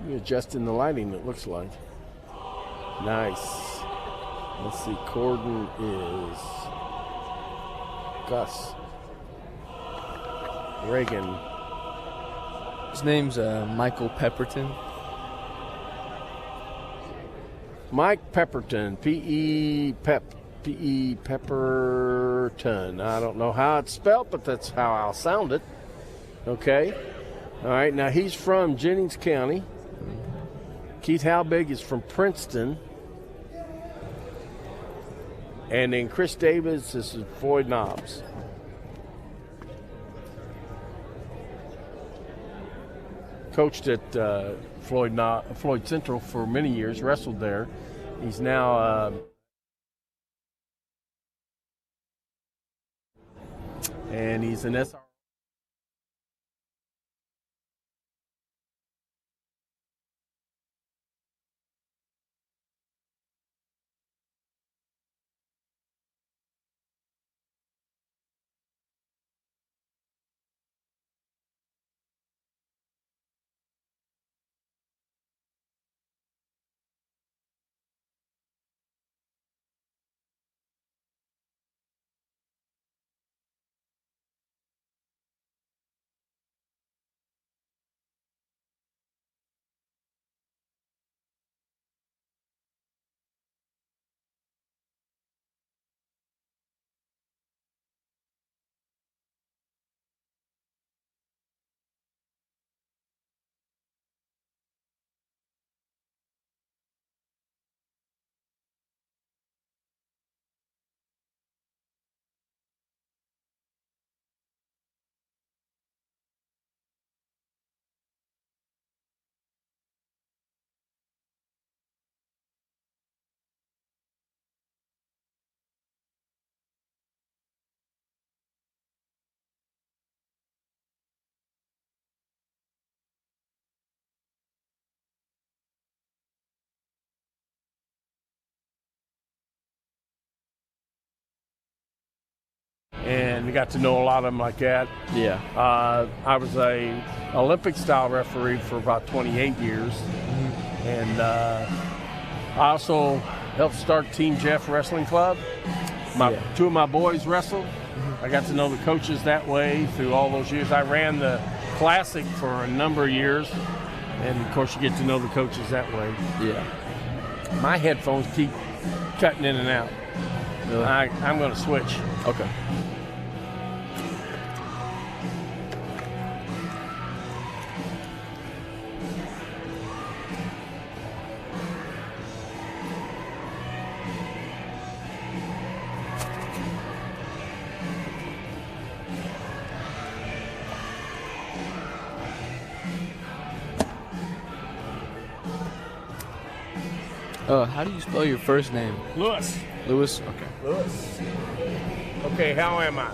You're adjusting the lighting, it looks like. Nice. Let's see, Corden is Gus. Reagan. His name's Michael Pepperton. Mike Pepperton, P.E. Pepperton. I don't know how it's spelled, but that's how I'll sound it. Okay. All right, now he's from Jennings County. Keith Halbig is from Princeton. And then Chris Davis is Floyd Knobs. Coached at Floyd Central for many years, wrestled there. He's now and he's an SR. And we got to know a lot of them like that. Yeah. I was a Olympic-style referee for about 28 years. Mm-hmm. And I also helped start Team Jeff Wrestling Club. Two of my boys wrestled. Mm-hmm. I got to know the coaches that way through all those years. I ran the Classic for a number of years. And, of course, you get to know the coaches that way. Yeah. My headphones keep cutting in and out. Really? I'm going to switch. Okay. How do you spell your first name? Lewis. Lewis? Okay. Lewis. Okay, how am I?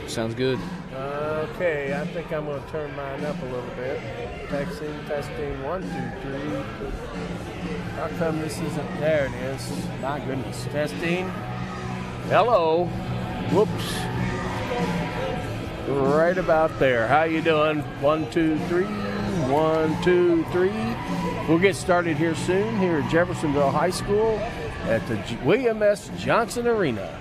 Sounds good. Okay, I think I'm going to turn mine up a little bit. Testing, 1, 2, 3. How come this isn't? There it is. My goodness. Testing. Hello. Whoops. Right about there. How you doing? 1, 2, 3. 1, 2, 3. We'll get started here soon here at Jeffersonville High School at the William S. Johnson Arena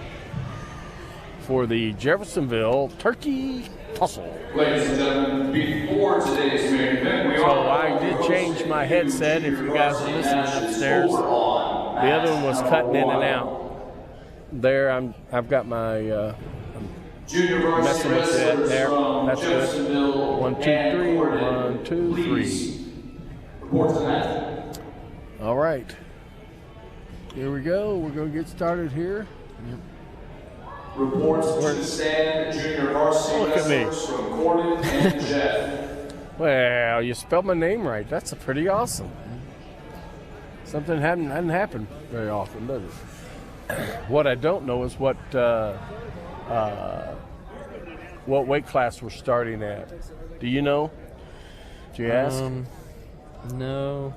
for the Jeffersonville Turkey Tussle. Ladies and gentlemen, before today's main event, so I did change my headset if you guys are listening upstairs. The other one was cutting in and out. There, I've got my messing with that there. That's good. 1, 2, 3. 1, 2, 3. All right. Here we go. We're going to get started here. Reports to the stand, junior varsity wrestlers from Corden and Jeff. Well, you spelled my name right. That's pretty awesome. Something hadn't happened very often, does it? What I don't know is what weight class we're starting at. Do you know? Did you ask? No.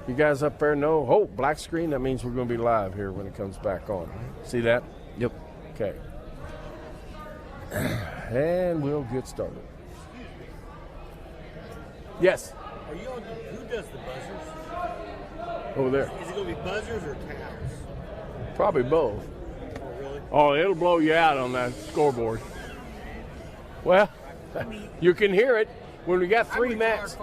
You guys up there know? Oh, black screen. That means we're going to be live here when it comes back on. See that? Yep. Okay. And we'll get started. Yes. Are you on YouTube? does the buzzers? Over there. Is it going to be buzzers or taps? Probably both. Oh, really? Oh, it'll blow you out on that scoreboard. Well, you can hear it when we got 3 mats.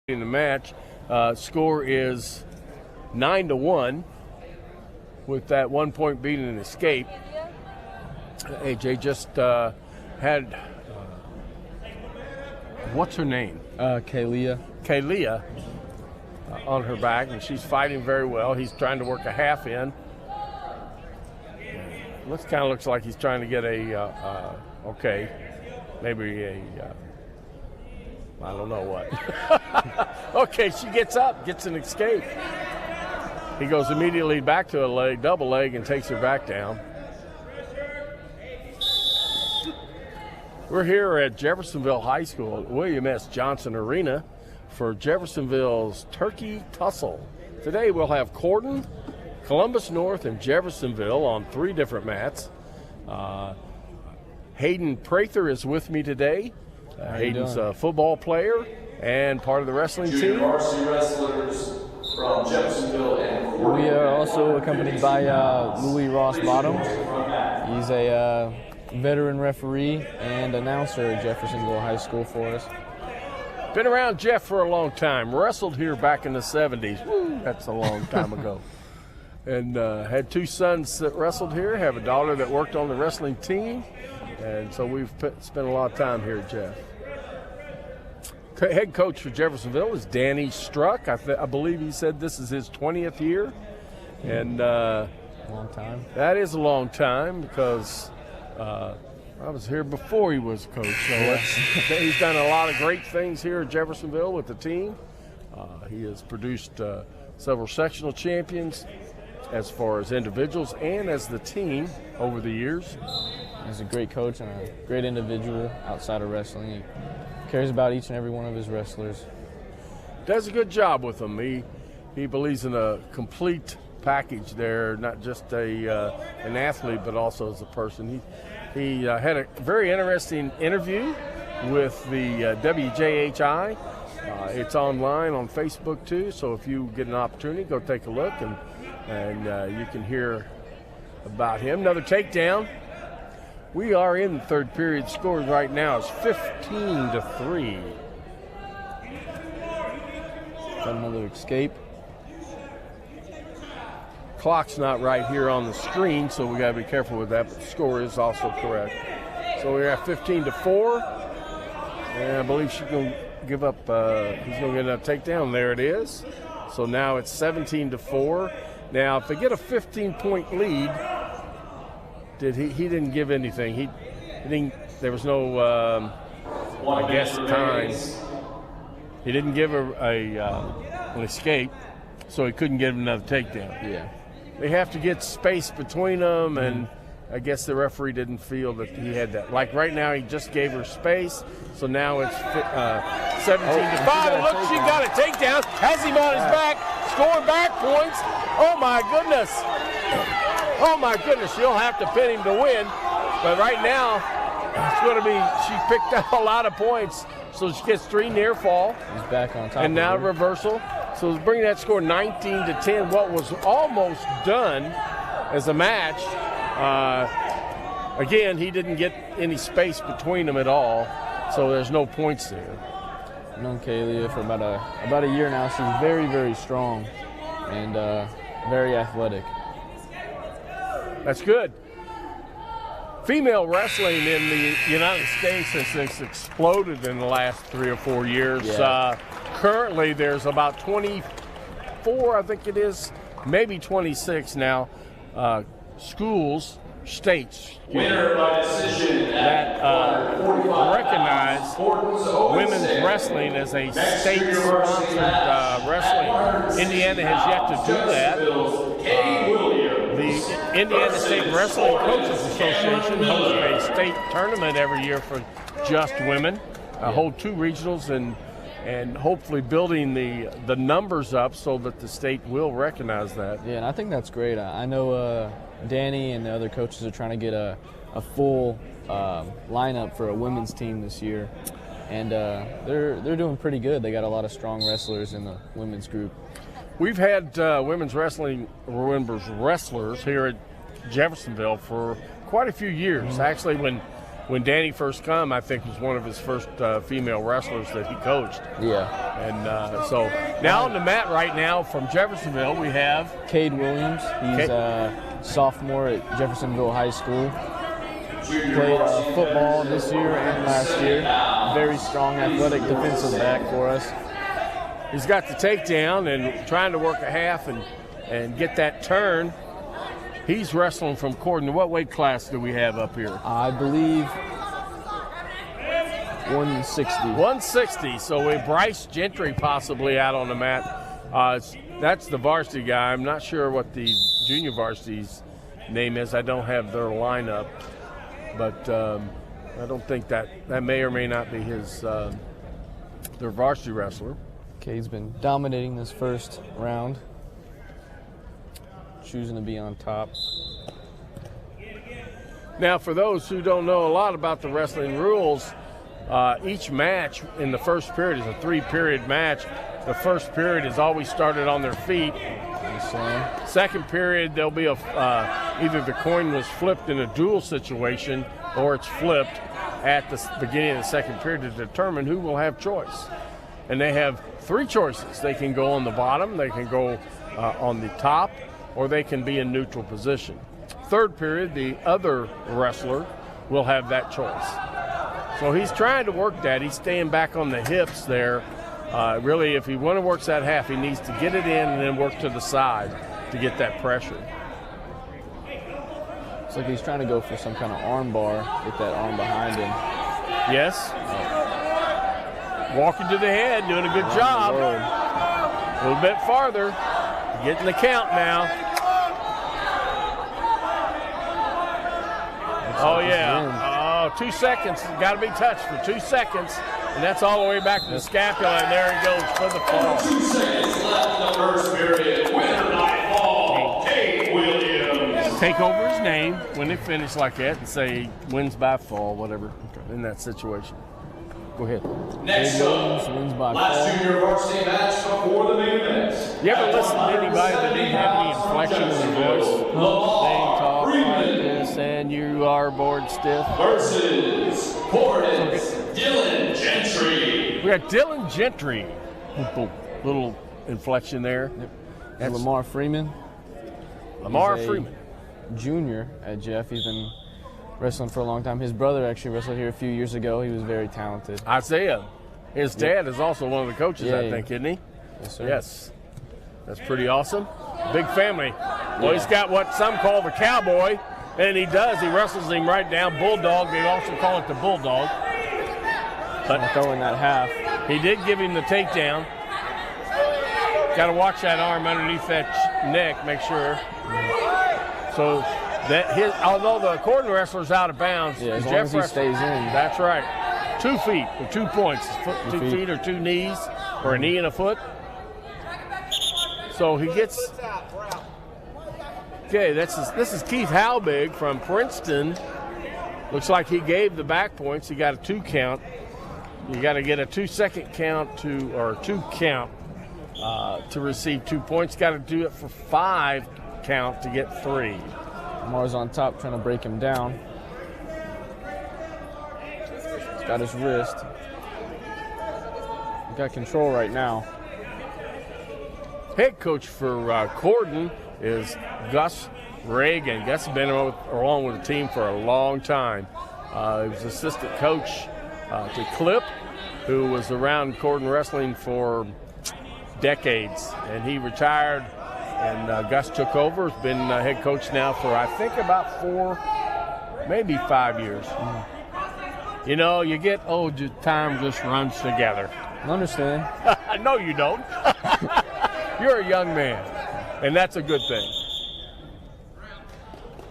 In the match, score is 9-1 with that 1 point being an escape. AJ just had what's her name? Kalia. Kalia on her back, and she's fighting very well. He's trying to work a half in. Kind of looks like he's trying to get maybe I don't know what. Okay, she gets up, gets an escape. He goes immediately back to a leg, double leg, and takes her back down. We're here at Jeffersonville High School at William S. Johnson Arena for Jeffersonville's Turkey Tussle. Today we'll have Corden, Columbus North, and Jeffersonville on 3 different mats. Hayden Prather is with me today. Hayden's a football player and part of the wrestling team. Varsity wrestlers from Jeffersonville and We are also accompanied by Louis Ross Bottoms. He's a veteran referee and announcer at Jeffersonville High School for us. Been around Jeff for a long time. Wrestled here back in the 70s. Woo, that's a long time ago. And had 2 sons that wrestled here. Have a daughter that worked on the wrestling team. And so we've spent a lot of time here at Jeff. Head coach for Jeffersonville is Danny Struck. I believe he said this is his 20th year. And Long time. that is a long time because I was here before he was coach. So he's done a lot of great things here at Jeffersonville with the team. He has produced several sectional champions as far as individuals and as the team over the years. He's a great coach and a great individual outside of wrestling. He cares about each and every one of his wrestlers. Does a good job with them. He believes in a complete package there, not just an athlete, but also as a person. He had a very interesting interview with the WJHI. It's online on Facebook too, so if you get an opportunity, go take a look and you can hear about him. Another takedown. We are in the third period. Score right now is 15-3. Got another escape. Clock's not right here on the screen, so we got to be careful with that, but the score is also correct. So we're at 15-4, and I believe she's going to give up, he's going to get a takedown. There it is. So now it's 17-4. Now, if they get a 15-point lead, he didn't give anything. He didn't, there was no, I guess, time. He didn't give her an escape, so he couldn't get him another takedown. Yeah. They have to get space between them, and I guess the referee didn't feel that he had that. Like right now, he just gave her space, so now it's 17-5. And look, she got a takedown, has him on his back, scoring back points. Oh my goodness. Oh my goodness, she'll have to pin him to win. But right now, it's going to be, she picked up a lot of points, so she gets 3 near fall. He's back on top. And now reversal. So bringing that score 19-10, what was almost done as a match. Again, he didn't get any space between them at all, so there's no points there. I've known Kaylee for about a year now. She's very, very strong and very athletic. That's good. Female wrestling in the United States has exploded in the last 3 or 4 years. Yeah. Currently, there's about 24, I think it is, maybe 26 now, states winner by decision that recognize women's wrestling as a state-sponsored wrestling. Indiana has yet to do that. Cade Williams. The Indiana State Wrestling Coaches Association hosts a state tournament every year for just women. Hold 2 regionals and hopefully building the numbers up so that the state will recognize that. Yeah, and I think that's great. I know Danny and the other coaches are trying to get a full lineup for a women's team this year, and they're doing pretty good. They got a lot of strong wrestlers in the women's group. We've had women's wrestlers here at Jeffersonville for quite a few years. Actually, when Danny first come, I think was one of his first female wrestlers that he coached. Yeah. And so now on the mat right now from Jeffersonville, we have Cade Williams. He's a sophomore at Jeffersonville High School. Played football this year and last year. Very strong, athletic defensive back for us. he's got the takedown and trying to work a half and get that turn. He's wrestling from Corden. What weight class do we have up here? I believe 160. 160. So with Bryce Gentry possibly out on the mat. That's the varsity guy. I'm not sure what the junior varsity's name is. I don't have their lineup, but I don't think that may or may not be his their varsity wrestler. Cade's been dominating this first round, choosing to be on top. Now, for those who don't know a lot about the wrestling rules, each match in the first period is a 3-period match. The first period is always started on their feet. Second period, there'll be either the coin was flipped in a duel situation or it's flipped at the beginning of the second period to determine who will have choice. And they have 3 choices. They can go on the bottom, they can go on the top, or they can be in neutral position. Third period, the other wrestler will have that choice. So he's trying to work that. He's staying back on the hips there. Really, if he want to work that half, he needs to get it in and then work to the side to get that pressure. It's like he's trying to go for some kind of arm bar, get that arm behind him. Yes. Walking to the head, doing a good job. A little bit farther, getting the count now. Oh, yeah. 2 seconds. Got to be touched for 2 seconds. And that's all the way back to the scapula, and there he goes for the fall. 2 seconds left in the first period. Winner by fall, Cade Williams. Take over his name when they finish like that and say wins by fall, whatever, in that situation. Go ahead. Next up, wins by last fall. junior varsity match before the main event. You ever listen to anybody that didn't have any inflection in their voice? They talk like this, and you are bored stiff. Versus Cordon's Dylan Gentry. We got Dylan Gentry. Little inflection there. That's Lamar Freeman. Lamar He's a Freeman. Junior at Jeff. He's been wrestling for a long time. His brother actually wrestled here a few years ago. He was very talented. Isaiah. His dad is also one of the coaches, I think, isn't he? Yes, sir. Yes. That's pretty awesome. Big family. Well, he's got what some call the cowboy, and he does. He wrestles him right down. Bulldog. They also call it the bulldog. But Throwing that half. he did give him the takedown. Got to watch that arm underneath that neck, make sure. So that although the Corden wrestler's out of bounds, Yeah, as the long Jeff as he wrestler- stays in. That's right. 2 feet or 2 points. 2 feet. feet or 2 knees, or a knee and a foot. So he gets. Okay, this is Keith Halbig from Princeton. Looks like he gave the back points. He got a 2 count. You got to get a 2-second count to 2 count to receive 2 points. Got to do it for 5 count to get 3. Lamar's on top trying to break him down. He's got his wrist. He's got control right now. Head coach for Corden is Gus Reagan. Gus has been along with the team for a long time. He was assistant coach to Clip, who was around Corden wrestling for decades, and he retired, and Gus took over. Has been head coach now for I think about 4, maybe 5 years. You know, you get old, your time just runs together. I understand. No, you don't. You're a young man, and that's a good thing.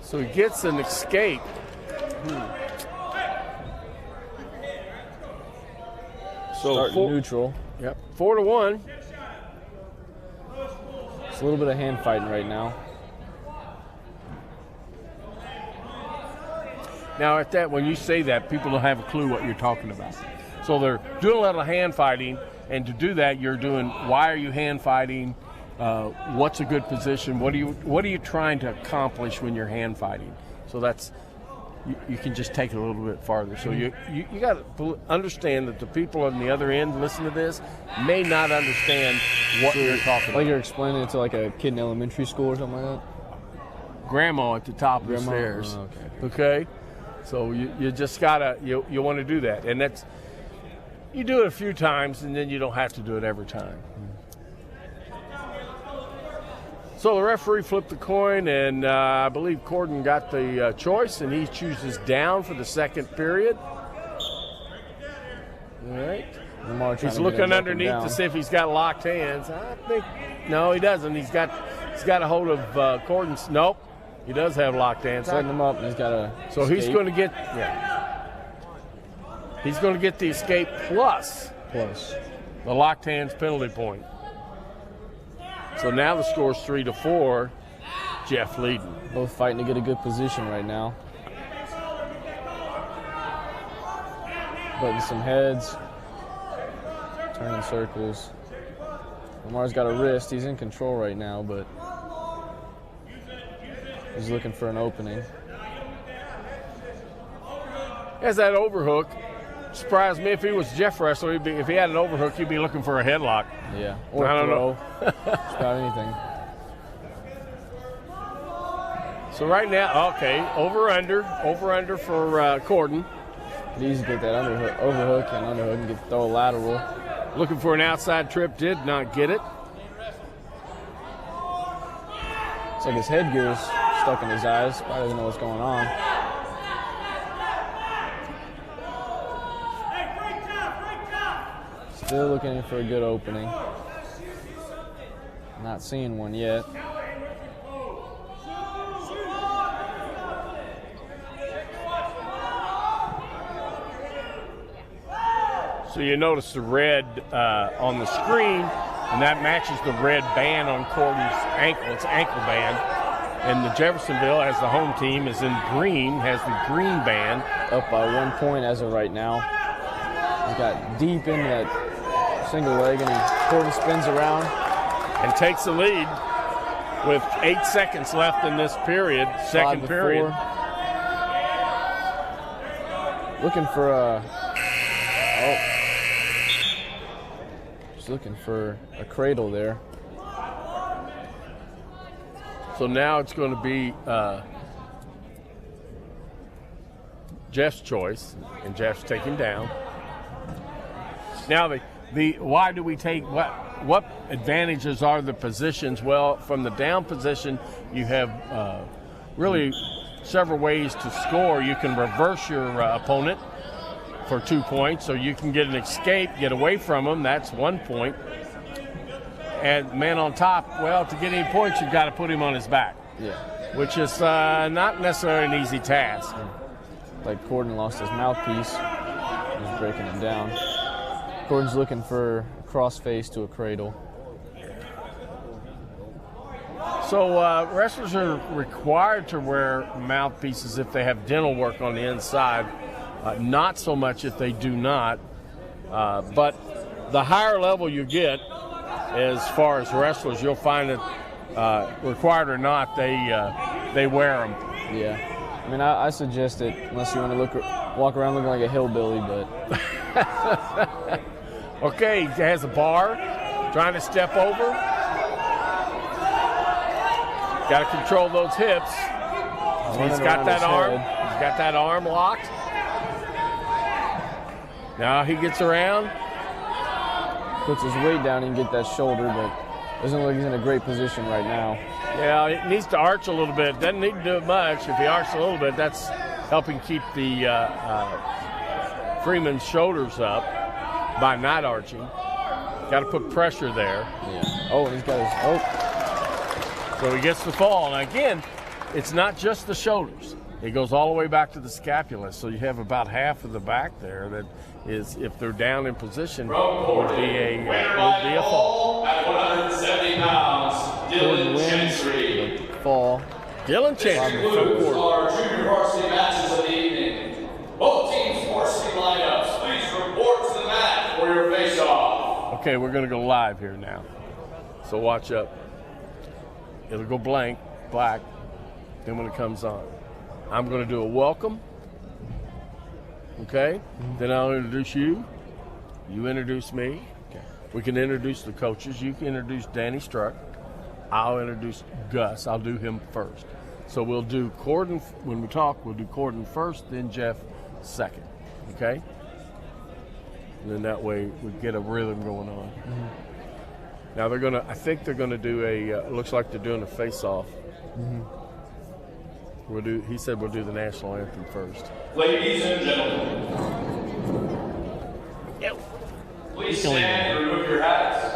So he gets an escape. So Starting neutral. Yep, 4-1. It's a little bit of hand fighting right now. Now, at that, when you say that, people don't have a clue what you're talking about. So they're doing a little hand fighting, and to do that, you're doing. Why are you hand fighting? What's a good position? What are you trying to accomplish when you're hand fighting? So that's you can just take it a little bit farther. So you got to understand that the people on the other end listen to this may not understand what you're talking Like about. you're explaining it to like a kid in elementary school or something like that? Grandma at the top of the Grandma? stairs. Oh, Okay. So you just gotta you want to do that, and that's you do it a few times, and then you don't have to do it every time. So the referee flipped the coin, and I believe Caden got the choice, and he chooses down for the second period. All right. He's looking underneath to see if he's got locked hands. I think no, he doesn't. He's got a hold of Caden's. Nope, he does have locked hands. Setting him up, and he's got a. So escape. he's going to get He's going to get the escape plus the locked hands penalty point. So now the score's 3-4. Jeff leading. Both fighting to get a good position right now. Butting some heads. Turning circles. Lamar's got a wrist. He's in control right now, but he's looking for an opening. Has that overhook. Surprised me if he was Jeff wrestler. If he had an overhook, he'd be looking for a headlock. Yeah, or I don't throw. know. Just about anything. So right now, okay, over under for Caden. Could easily get that overhook and throw a lateral. Looking for an outside trip, did not get it. It's like his headgear's stuck in his eyes. Probably doesn't know what's going on. Still looking for a good opening. Not seeing one yet. So you notice the red on the screen, and that matches the red band on Caden's ankle. It's an ankle band. And the Jeffersonville, as the home team, is in green, has the green band. Up by 1 point as of right now. He's got deep into that single leg, and Caden spins around. And takes the lead with 8 seconds left in this period, second period. Looking for a... Oh. Just looking for a cradle there. So now it's going to be Jeff's choice, and Jeff's taking down. Now the why do we take what advantages are the positions? Well, from the down position, you have really several ways to score. You can reverse your opponent for 2 points, so you can get an escape, get away from them. That's 1 point. And man on top, well, to get any points, you've got to put him on his back. Yeah. Which is not necessarily an easy task. Like Caden lost his mouthpiece. He's breaking him down. Caden's looking for a crossface to a cradle. So wrestlers are required to wear mouthpieces if they have dental work on the inside. Not so much if they do not. But the higher level you get, as far as wrestlers, you'll find that required or not, they wear them. Yeah. I mean, I suggest it unless you want to walk around looking like a hillbilly, but... Okay, he has a bar, trying to step over. Got to control those hips. He's got that arm. He's got that arm locked. Now he gets around. Puts his weight down and get that shoulder, but doesn't look like he's in a great position right now. Yeah, it needs to arch a little bit. Doesn't need to do it much. If he arches a little bit, that's helping keep the Freeman's shoulders up by not arching. Got to put pressure there. Yeah. Oh, he's got his... Oh. So he gets the fall. And again, it's not just the shoulders. It goes all the way back to the scapula. So you have about half of the back there that is, if they're down in position, would be a fall. At 170 pounds, Dylan Gentry. Fall. Dylan Gentry. Concludes our junior varsity matches of the evening. Both teams' varsity lineups, please report to the mat for your face-off. Okay, we're going to go live here now. So watch up. It'll go black, then when it comes on. I'm going to do a welcome, okay? Then I'll introduce you. You introduce me. Okay. We can introduce the coaches. You can introduce Danny Struck. I'll introduce Gus. I'll do him first. So we'll do Caden, when we talk, we'll do Caden first, then Jeff second, okay? And then that way we get a rhythm going on. Now I think they're gonna do it looks like they're doing a face-off. He said we'll do the national anthem first. Ladies and gentlemen, please stand and remove your hats.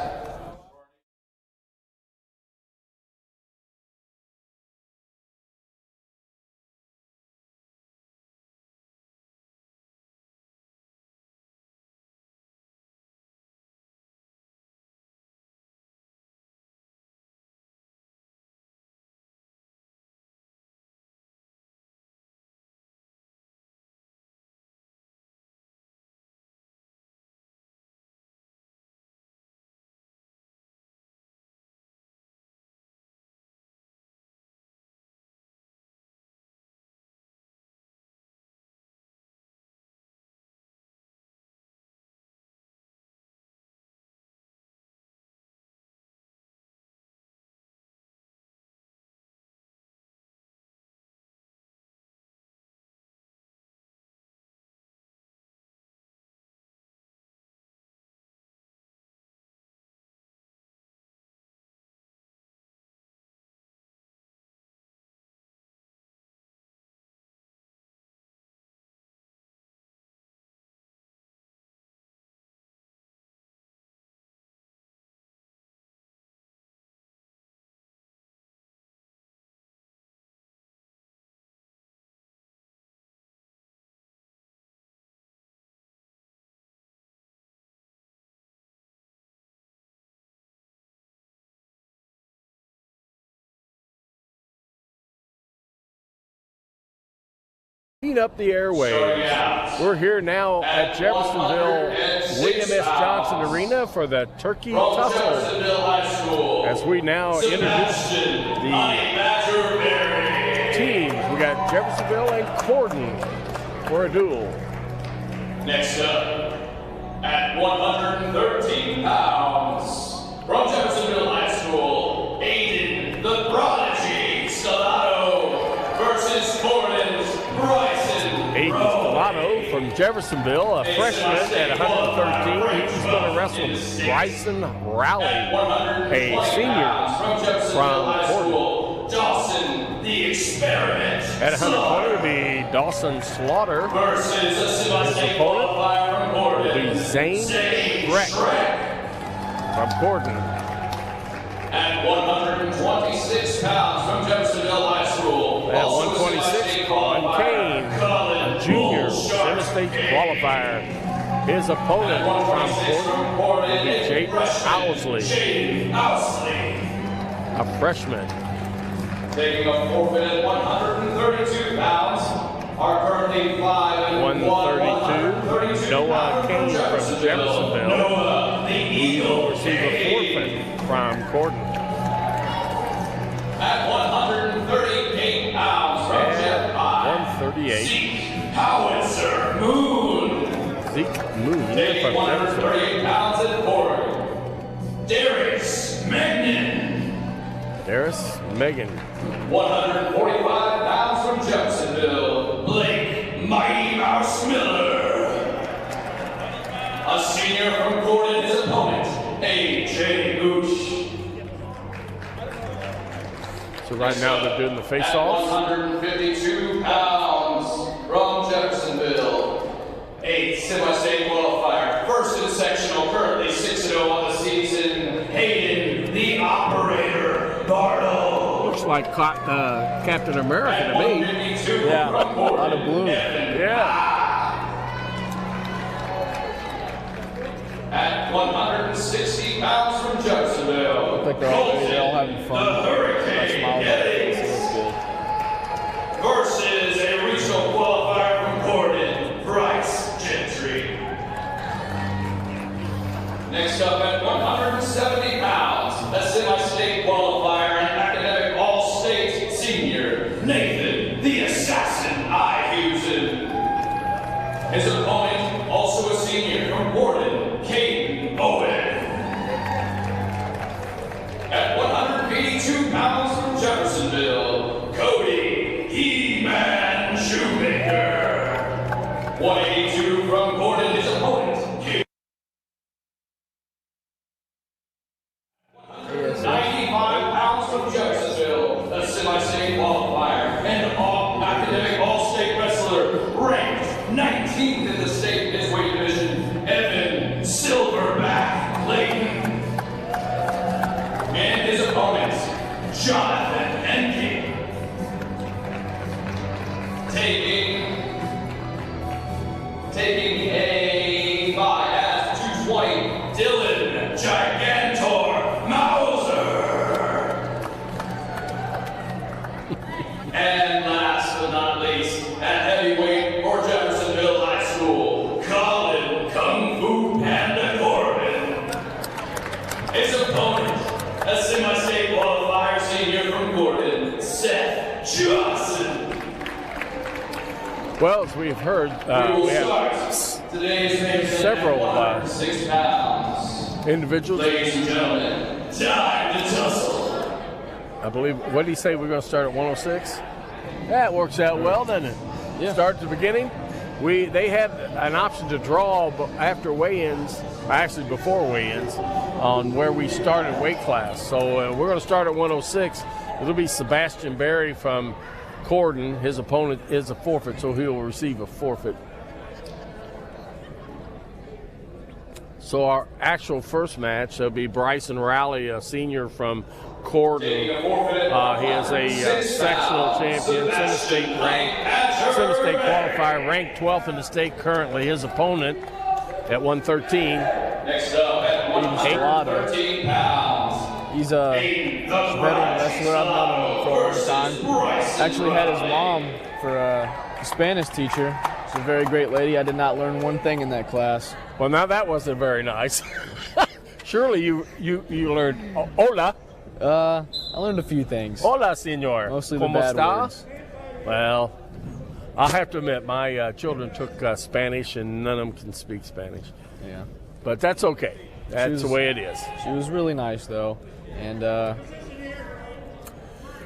Up the airwaves. We're here now at Jeffersonville William S. Johnson Arena for the Turkey Tussle. As we now introduce the teams, we got Jeffersonville and Corden for a duel. Next up, at 113 pounds, from Jeffersonville High School, Hayden the Prodigy Stellato versus Corden's Bryce. Hayden Stellato from Jeffersonville, a freshman at 113. He's going to wrestle Bryson Rowley, a senior from Corden. Dawson, the Experiment. At 120 will be Dawson Slaughter. Versus a His opponent will be Zane Breck from Corden. At 126 pounds from Jeffersonville High School. At 126, Colin Kane, a junior semi-state qualifier. His opponent from Corden will be Jaden Owsley, a freshman. Taking a forfeit at 132 pounds. Are currently 132, Noah Kane from Jeffersonville. He will receive a forfeit from Corden. At 138 pounds from Jeff 138. Zeke Howitzer Moon. Zeke Moon Taking from 138 pounds at Corden. Darius Magnin. Darius Megan. 145 pounds from Jeffersonville, Blake Mighty Mouse Miller. A senior from Corden, his opponent, A.J. Gooch. So right now they're doing the face-offs. 152 pounds from Jeffersonville, a semi-state qualifier, first in sectional, currently 6-0 on the season, Hayden the Operator Bartle. Looks like Captain America to me. Yeah, a lot of blue. Yeah. At 160 pounds from Jeffersonville, Look like they're all having fun. the Hurricane Smiles. Gettys. Looks good. Versus a regional qualifier from Corden, Bryce Gentry. Next up at 170 pounds, a semi-state qualifier and academic all-state senior, Nathan the Assassin Ihusen. His opponent, also a senior from Corden, Caden Owen. At 182 pounds from Jeffersonville, Cody He-Man Shoemaker. 182 from Corden, his opponent, Jonathan Henke. Taking a 5 at 220, Dylan Gigantor Mauser. And last but not least, at heavyweight for Jeffersonville High School, Colin Kung Fu Panda Corbin. His opponent, a semi-state qualifier senior from Gordon, Seth Johnson. Well, as we've heard, we have several 6 pounds. individuals. Ladies and gentlemen, time to tussle. I believe, what did he say, we're going to start at 106? That works out well, doesn't it? Yeah. Start at the beginning. They had an option to draw after weigh-ins, actually before weigh-ins, on where we started weight class. So we're going to start at 106. It'll be Sebastian Berry from Corden. His opponent is a forfeit, so he'll receive a forfeit. So our actual first match will be Bryson Rowley, a senior from Corden. He is a sectional champion, semi-state qualifier, ranked 12th in the state currently. His opponent at 113. Next up at 113 pounds. He's a veteran wrestler. I've known him for a long time. Actually had his mom for a Spanish teacher. She's a very great lady. I did not learn one thing in that class. Well, now that wasn't very nice. Surely you learned hola. I learned a few things. Hola, señor. Mostly the ¿Cómo bad está? words. Well, I have to admit, my children took Spanish, and none of them can speak Spanish. Yeah. But that's okay. That's the way it is. She was really nice, though. And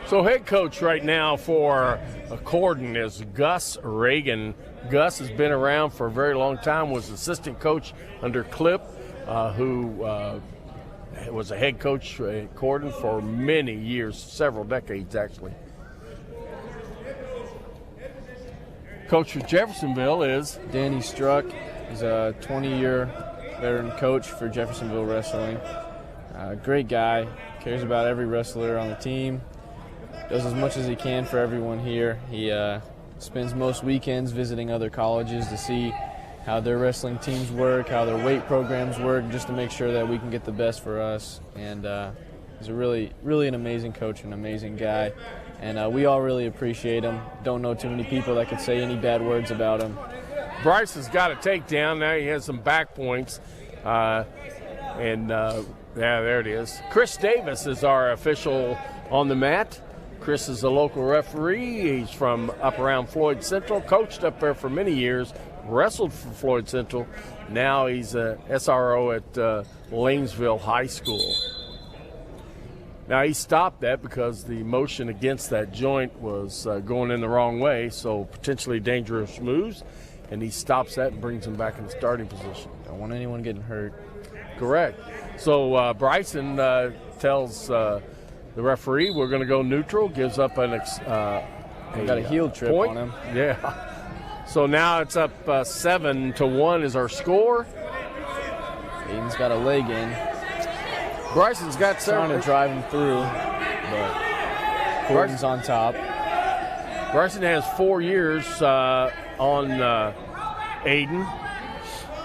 so head coach right now for Corden is Gus Reagan. Gus has been around for a very long time, was assistant coach under Clip, who was a head coach at Corden for many years, several decades actually. Coach for Jeffersonville is Danny Struck. He's a 20-year veteran coach for Jeffersonville Wrestling. Great guy, cares about every wrestler on the team, does as much as he can for everyone here. He spends most weekends visiting other colleges to see how their wrestling teams work, how their weight programs work, just to make sure that we can get the best for us. And he's a really an amazing coach, an amazing guy. And we all really appreciate him. Don't know too many people that could say any bad words about him. Bryce has got a takedown. Now he has some back points. Yeah, there it is. Chris Davis is our official on the mat. Chris is a local referee. He's from up around Floyd Central, coached up there for many years, wrestled for Floyd Central. Now he's a SRO at Lanesville High School. Now he stopped that because the motion against that joint was going in the wrong way, so potentially dangerous moves, and he stops that and brings him back in the starting position. Don't want anyone getting hurt. Correct. So Bryson tells the referee we're going to go neutral, gives up got a heel trip point on him. Yeah. So now it's up 7-1 is our score. Hayden's got a leg in. Bryson's got Trying to drive him through, but Corden's on top. Bryson has 4 years on Aiden,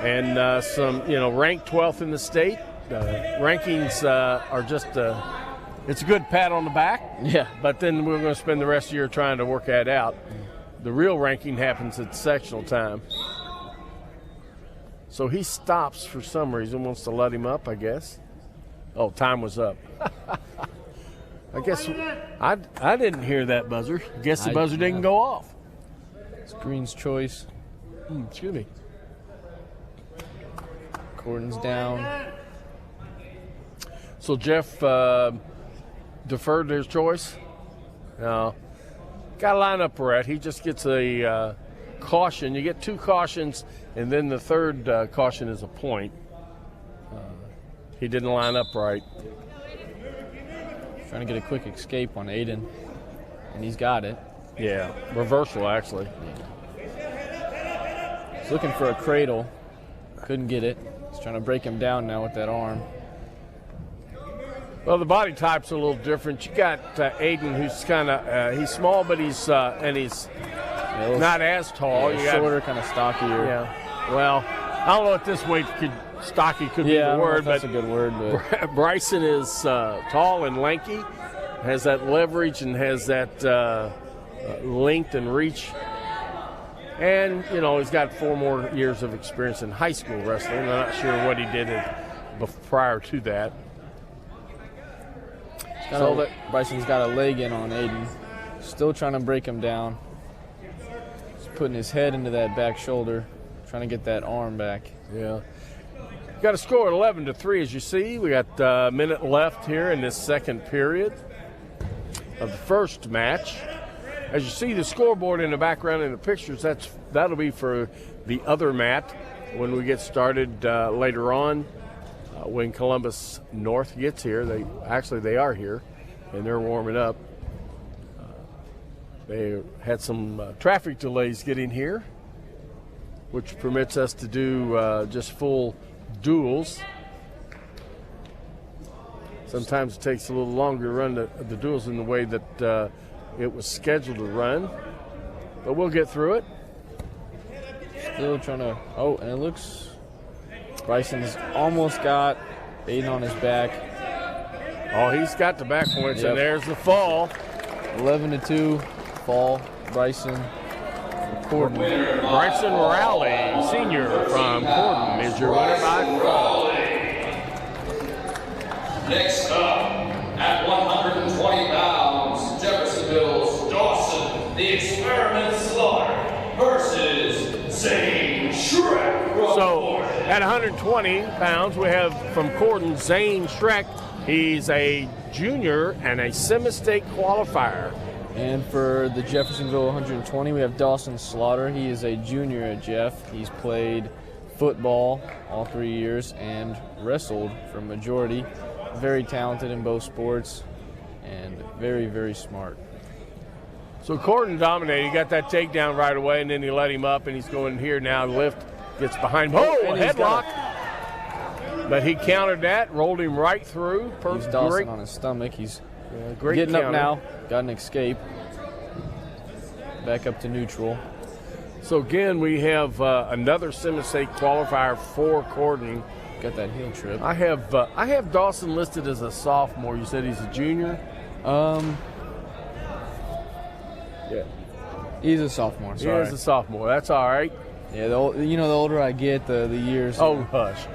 and some, ranked 12th in the state. Rankings are just it's a good pat on the back. Yeah. But then we're going to spend the rest of the year trying to work that out. The real ranking happens at sectional time. So he stops for some reason, wants to let him up, I guess. Oh, time was up. I guess I didn't hear that buzzer. I guess the buzzer didn't go off. It's Green's choice. Excuse me. Corden's down. So Jeff deferred to his choice. No. Got to line up Brett. He just gets a caution. You get 2 cautions, and then the third caution is a point. He didn't line up right. Trying to get a quick escape on Aiden, and he's got it. Yeah, reversal actually. He's looking for a cradle. Couldn't get it. He's trying to break him down now with that arm. Well, the body type's a little different. You got Hayden, who's kind of he's small, but he's not as tall. Yeah, you got shorter, kind of stockier. Yeah. Well, I don't know if this weight stocky could be the word, that's but a good word. But Bryson is tall and lanky, has that leverage and has that length and reach. And, he's got 4 more years of experience in high school wrestling. I'm not sure what he did prior to that. Bryson's got a leg in on Hayden. Still trying to break him down. He's putting his head into that back shoulder, trying to get that arm back. Yeah. Got a score at 11-3, as you see. We got a minute left here in this second period of the first match. As you see the scoreboard in the background in the pictures, that'll be for the other mat when we get started later on. When Columbus North gets here, they are here, and they're warming up. They had some traffic delays getting here, which permits us to do just full duels. Sometimes it takes a little longer to run the duels in the way that it was scheduled to run, but we'll get through it. Still trying to, and it looks Bryson's almost got Hayden on his back. Oh, he's got the back points, Yep. and there's the fall. 11-2, fall, Bryson. Corden. Bryson Rowley, senior from Corden, is your winner by fall. Next up, at 120 pounds, Jeffersonville's Dawson, the Experiment Slaughter, versus Zane Shrek. So, at 120 pounds, we have from Corden, Zane Shrek. He's a junior and a semi-state qualifier. And for the Jeffersonville 120, we have Dawson Slaughter. He is a junior at Jeff. He's played football all 3 years and wrestled for majority. Very talented in both sports and very, very smart. So Corden dominated. He got that takedown right away, and then he let him up, and he's going here now. Lift, gets behind him. Oh, headlock. But he countered that, rolled him right through. He's Dawson on his stomach. He's great getting counter. up now. Got an escape. Back up to neutral. So again, we have another semi-state qualifier for Corden. Got that heel trip. I have Dawson listed as a sophomore. You said he's a junior? Yeah. He's a sophomore. Sorry. He is a sophomore. That's all right. Yeah, the older I get, the years. Oh, hush.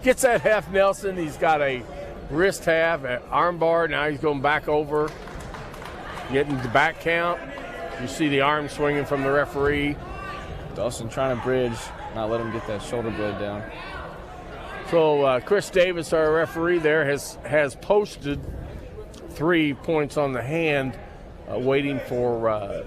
Gets that half Nelson. He's got a wrist half, an arm bar. Now he's going back over, getting the back count. You see the arm swinging from the referee. Dawson trying to bridge, not let him get that shoulder blade down. So Chris Davis, our referee there, has posted 3 points on the hand, waiting for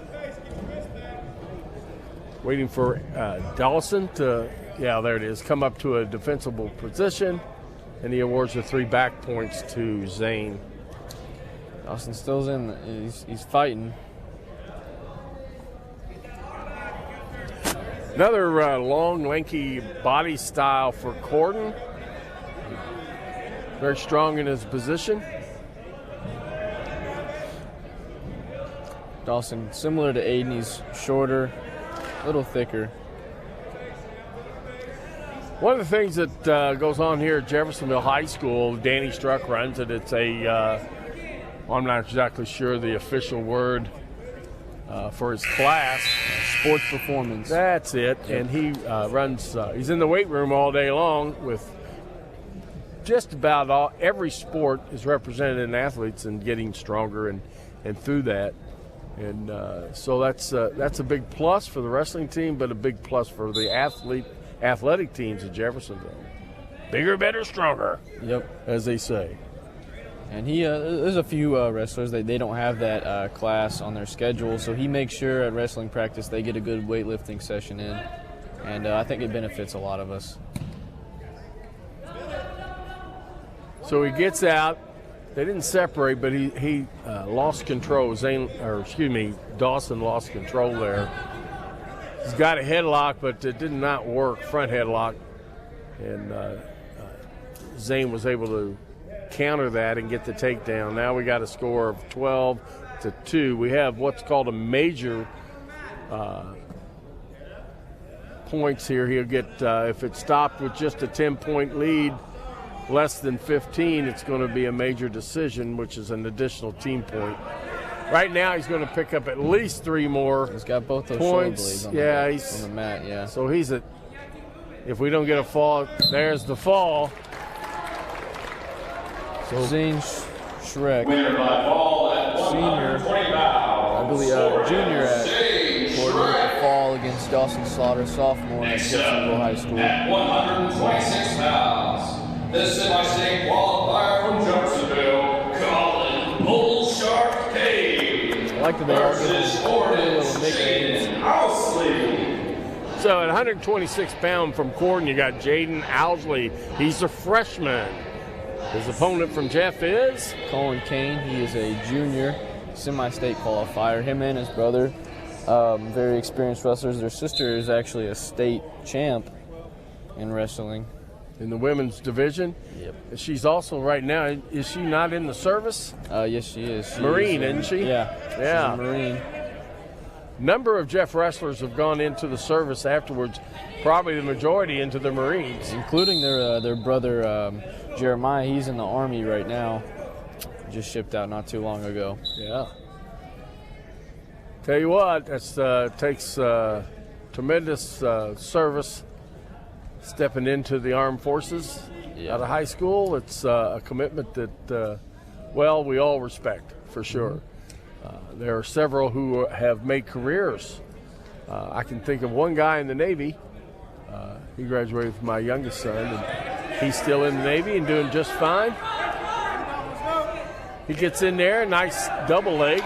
Dawson to, there it is, come up to a defensible position, and he awards the 3 back points to Zane. Dawson still's in. He's fighting. Another long, lanky body style for Corden. Very strong in his position. Dawson, similar to Hayden, he's shorter, a little thicker. One of the things that goes on here at Jeffersonville High School, Danny Struck runs it. It's I'm not exactly sure the official word for his class. Sports performance. That's it. And he runs, he's in the weight room all day long with just about every sport is represented in athletes and getting stronger and through that. And so that's a big plus for the wrestling team, but a big plus for the athletic teams at Jeffersonville. Bigger, better, stronger. Yep. As they say. And there's a few wrestlers that they don't have that class on their schedule, so he makes sure at wrestling practice they get a good weightlifting session in, and I think it benefits a lot of us. So he gets out. They didn't separate, but he lost control. Dawson lost control there. He's got a headlock, but it did not work, front headlock, and Zane was able to counter that and get the takedown. Now we got a score of 12-2. We have what's called a major points here. He'll get, if it stopped with just a 10-point lead, less than 15, it's going to be a major decision, which is an additional team point. Right now, he's going to pick up at least 3 more. He's got both those points. shoulder blades on the mat. Yeah. So he's at. If we don't get a fall, there's the fall. So Zane Schreck, Winner by fall at 120 pounds. I believe junior at Gordon with the fall against Dawson Slaughter, sophomore at Jeffersonville High School. At 126 pounds, the semi-state qualifier from Jeffersonville, Colin Bull Shark Cade. I like that they all get versus a little Caden nicknames. So at 126 pounds from Gordon, you got Jaden Owsley. He's a freshman. His opponent from Jeff is Colin Kane. He is a junior semi-state qualifier. Him and his brother, very experienced wrestlers. Their sister is actually a state champ in wrestling. in the women's division. Yep. She's also right now, is she not in the service? Yes, she is. Marine, isn't she? Yeah. Yeah. She's a Marine. Number of Jeff wrestlers have gone into the service afterwards, probably the majority into the Marines. Including their brother Jeremiah. He's in the Army right now. Just shipped out not too long ago. Yeah. Tell you what, that takes tremendous service stepping into the armed forces out of high school. It's a commitment that, well, we all respect, for sure. There are several who have made careers. I can think of one guy in the Navy. He graduated from my youngest son, and he's still in the Navy and doing just fine. He gets in there, nice double leg.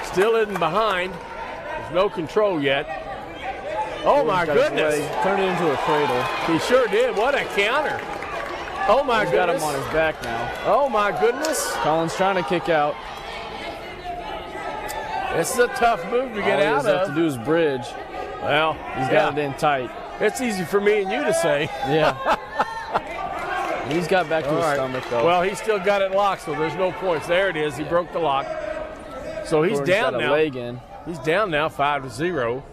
Still isn't behind. There's no control yet. Oh, my goodness. Turned it into a cradle. He sure did. What a counter. Oh, my He's goodness. got him on his back now. Oh, my goodness. Collins trying to kick out. This is a tough move to get out All he has of. to do is bridge. Well, He's got it in tight. It's easy for me and you to say. Yeah. He's got back to his All right. stomach, though. Well, he still got it locked, so there's no points. There it is. He broke the lock. So he's Gordon's down got a now. leg in. He's down now 5-0.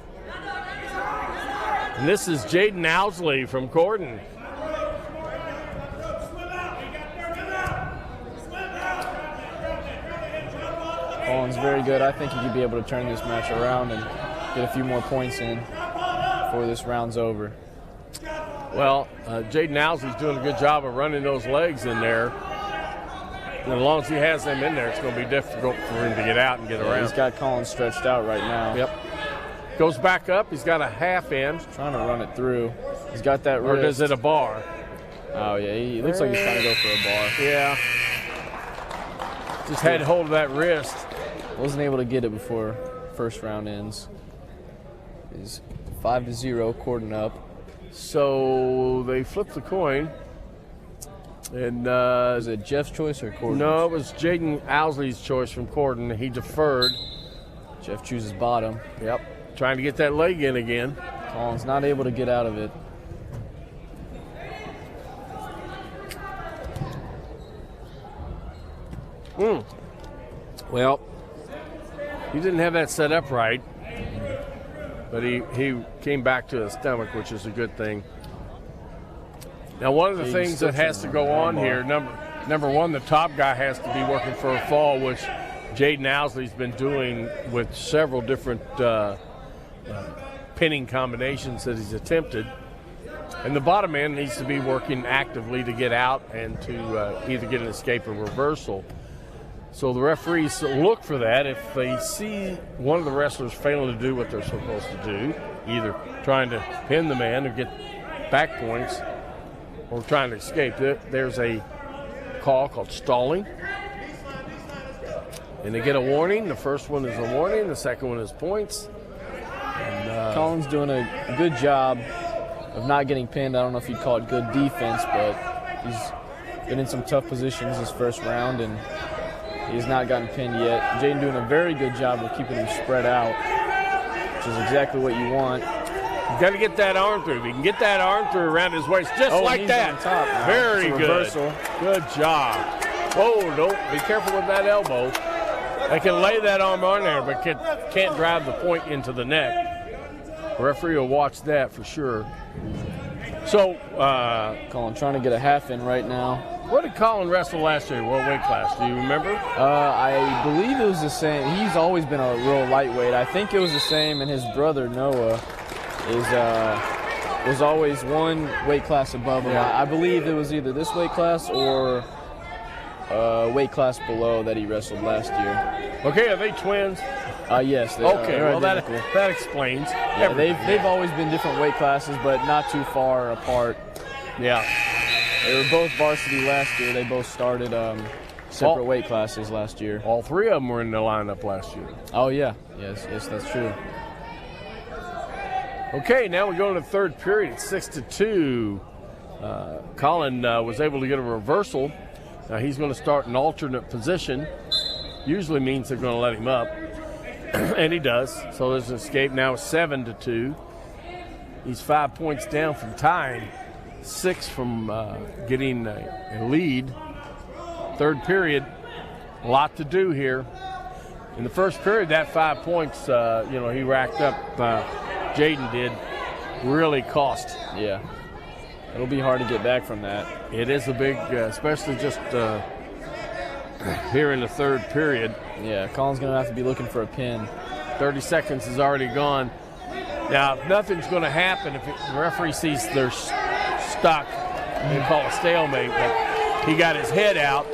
And this is Jaden Owsley from Gordon. Collins very good. I think he could be able to turn this match around and get a few more points in before this round's over. Well, Jaden Owsley's doing a good job of running those legs in there. And as long as he has them in there, it's going to be difficult for him to get out and get around. He's got Collins stretched out right now. Yep. Goes back up. He's got a half in. Trying to run it through. He's got that Or wrist. is it a bar? Oh, yeah. He looks like he's trying to go for a bar. Yeah. Just had hold of that wrist. Wasn't able to get it before first round ends. He's 5-0, cordon up. So they flipped the coin. And Was it Jeff's choice or Cordon's? no, it was Jaden Owsley's choice from Gordon. He deferred. Jeff chooses bottom. Yep. Trying to get that leg in again. Collins not able to get out of it. Well, he didn't have that set up right. But he came back to his stomach, which is a good thing. Now, one of the things that has to go on here, number one, the top guy has to be working for a fall, which Jaden Owsley's been doing with several different pinning combinations that he's attempted. And the bottom man needs to be working actively to get out and to either get an escape or reversal. So the referees look for that. If they see one of the wrestlers failing to do what they're supposed to do, either trying to pin the man or get back points or trying to escape, there's a call called stalling. And they get a warning. The first one is a warning. The second one is points. And, Collins doing a good job of not getting pinned. I don't know if you'd call it good defense, but he's been in some tough positions this first round, and he's not gotten pinned yet. Jaden doing a very good job of keeping him spread out, which is exactly what you want. You got to get that arm through. If you can get that arm through around his waist, just like he's that. on top now. Very It's a good. reversal. Good job. Oh, no, be careful with that elbow. They can lay that arm on there, but can't drive the point into the net. The referee will watch that for sure. So, Colin trying to get a half in right now. what did Colin wrestle last year? What weight class? Do you remember? I believe it was the same. He's always been a real lightweight. I think it was the same, and his brother Noah was always one weight class above him. Yeah. I believe it was either this weight class or weight class below that he wrestled last year. Okay, are they twins? Yes. Okay, they're well that identical. explains. Yeah, they've always been different weight classes, but not too far apart. Yeah. They were both varsity last year. They both started separate weight classes last year. All three of them were in the lineup last year. Oh yeah, yes, that's true. Okay, now we go to the third period. It's 6-2. Colin was able to get a reversal. Now he's going to start an alternate position. Usually means they're going to let him up, and he does. So there's an escape. Now 7-2. He's 5 points down from tying, 6 from getting a lead. Third period, a lot to do here. In the first period, that 5 points, he racked up. Jaden did really cost. Yeah, it'll be hard to get back from that. It is a big, especially just here in the third period. Yeah, Colin's gonna have to be looking for a pin. 30 seconds is already gone. Now, nothing's going to happen if the referee sees they're stuck. They call a stalemate, but he got his head out,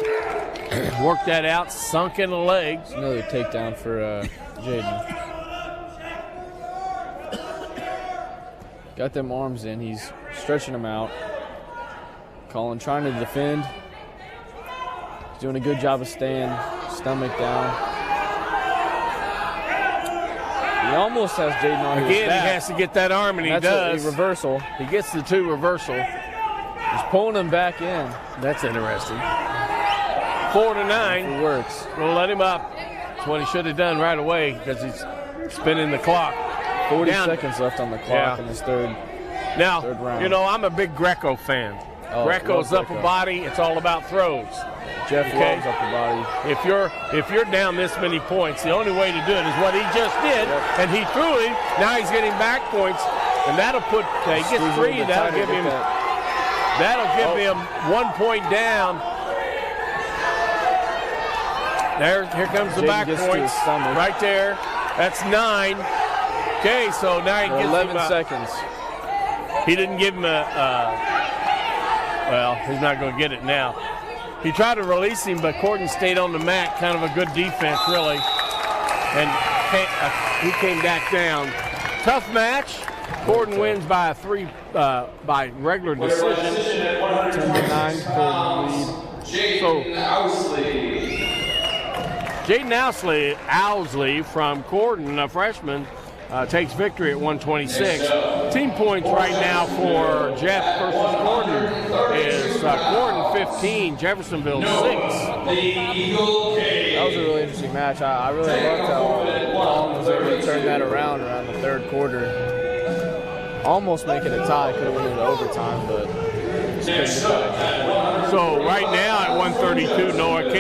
worked that out, sunk in the legs. Another takedown for Jaden. Got them arms in. He's stretching them out. Colin trying to defend. He's doing a good job of staying stomach down. He almost has Jaden on his Again, back. he has to get that arm, and he That's does. a reversal. He gets the 2 reversal. He's pulling him back in. That's interesting. 4-9. It works. We'll let him up. That's what he should have done right away because he's spinning the clock. 40 Down. seconds left on the clock Yeah. in this third Now, round. I'm a big Greco fan. Oh, Greco's love upper Greco. body. It's all about throws. Jeff Okay. loves upper body. If you're down this many points, the only way to do it is what he just did, and he threw him. Now he's getting back points, and that'll put. He Squeeze gets a 3. little bit That'll tighter, give get him. that. That'll give him 1 point down. Here comes the Jaden back gets to points his stomach. right there. That's 9. Okay, so now he For gets 11 him, seconds. He didn't give him well, he's not going to get it now. He tried to release him, but Corden stayed on the mat. Kind of a good defense, really. And he came back down. Tough match. Corden wins by 3 by regular decision. 10-9, Corden lead. Jaden Owsley from Corden, a freshman, takes victory at 126. Team points right now for Jeff versus Corden is Corden 15, Jeffersonville 6. That was a really interesting match. I really loved how Colin was able to turn that around the third quarter. Almost make it a tie. Could have went into overtime, but just couldn't get that. So right now at 132, Noah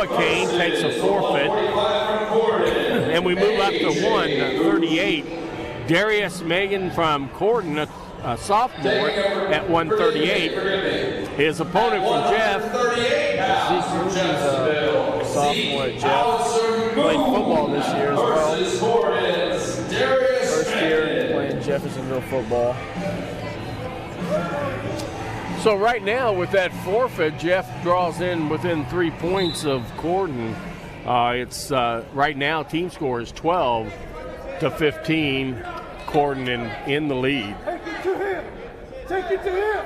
Kane takes a forfeit. And we move up to 138. Darius Megan from Corden, a sophomore, at 138. His opponent from Jeff, Sophomore at Jeff. Played football this year as well. First year playing Jeffersonville football. So right now with that forfeit, Jeff draws in within 3 points of Corden. It's right now team score is 12-15. Corden in the lead. Take it to him. Take it to him.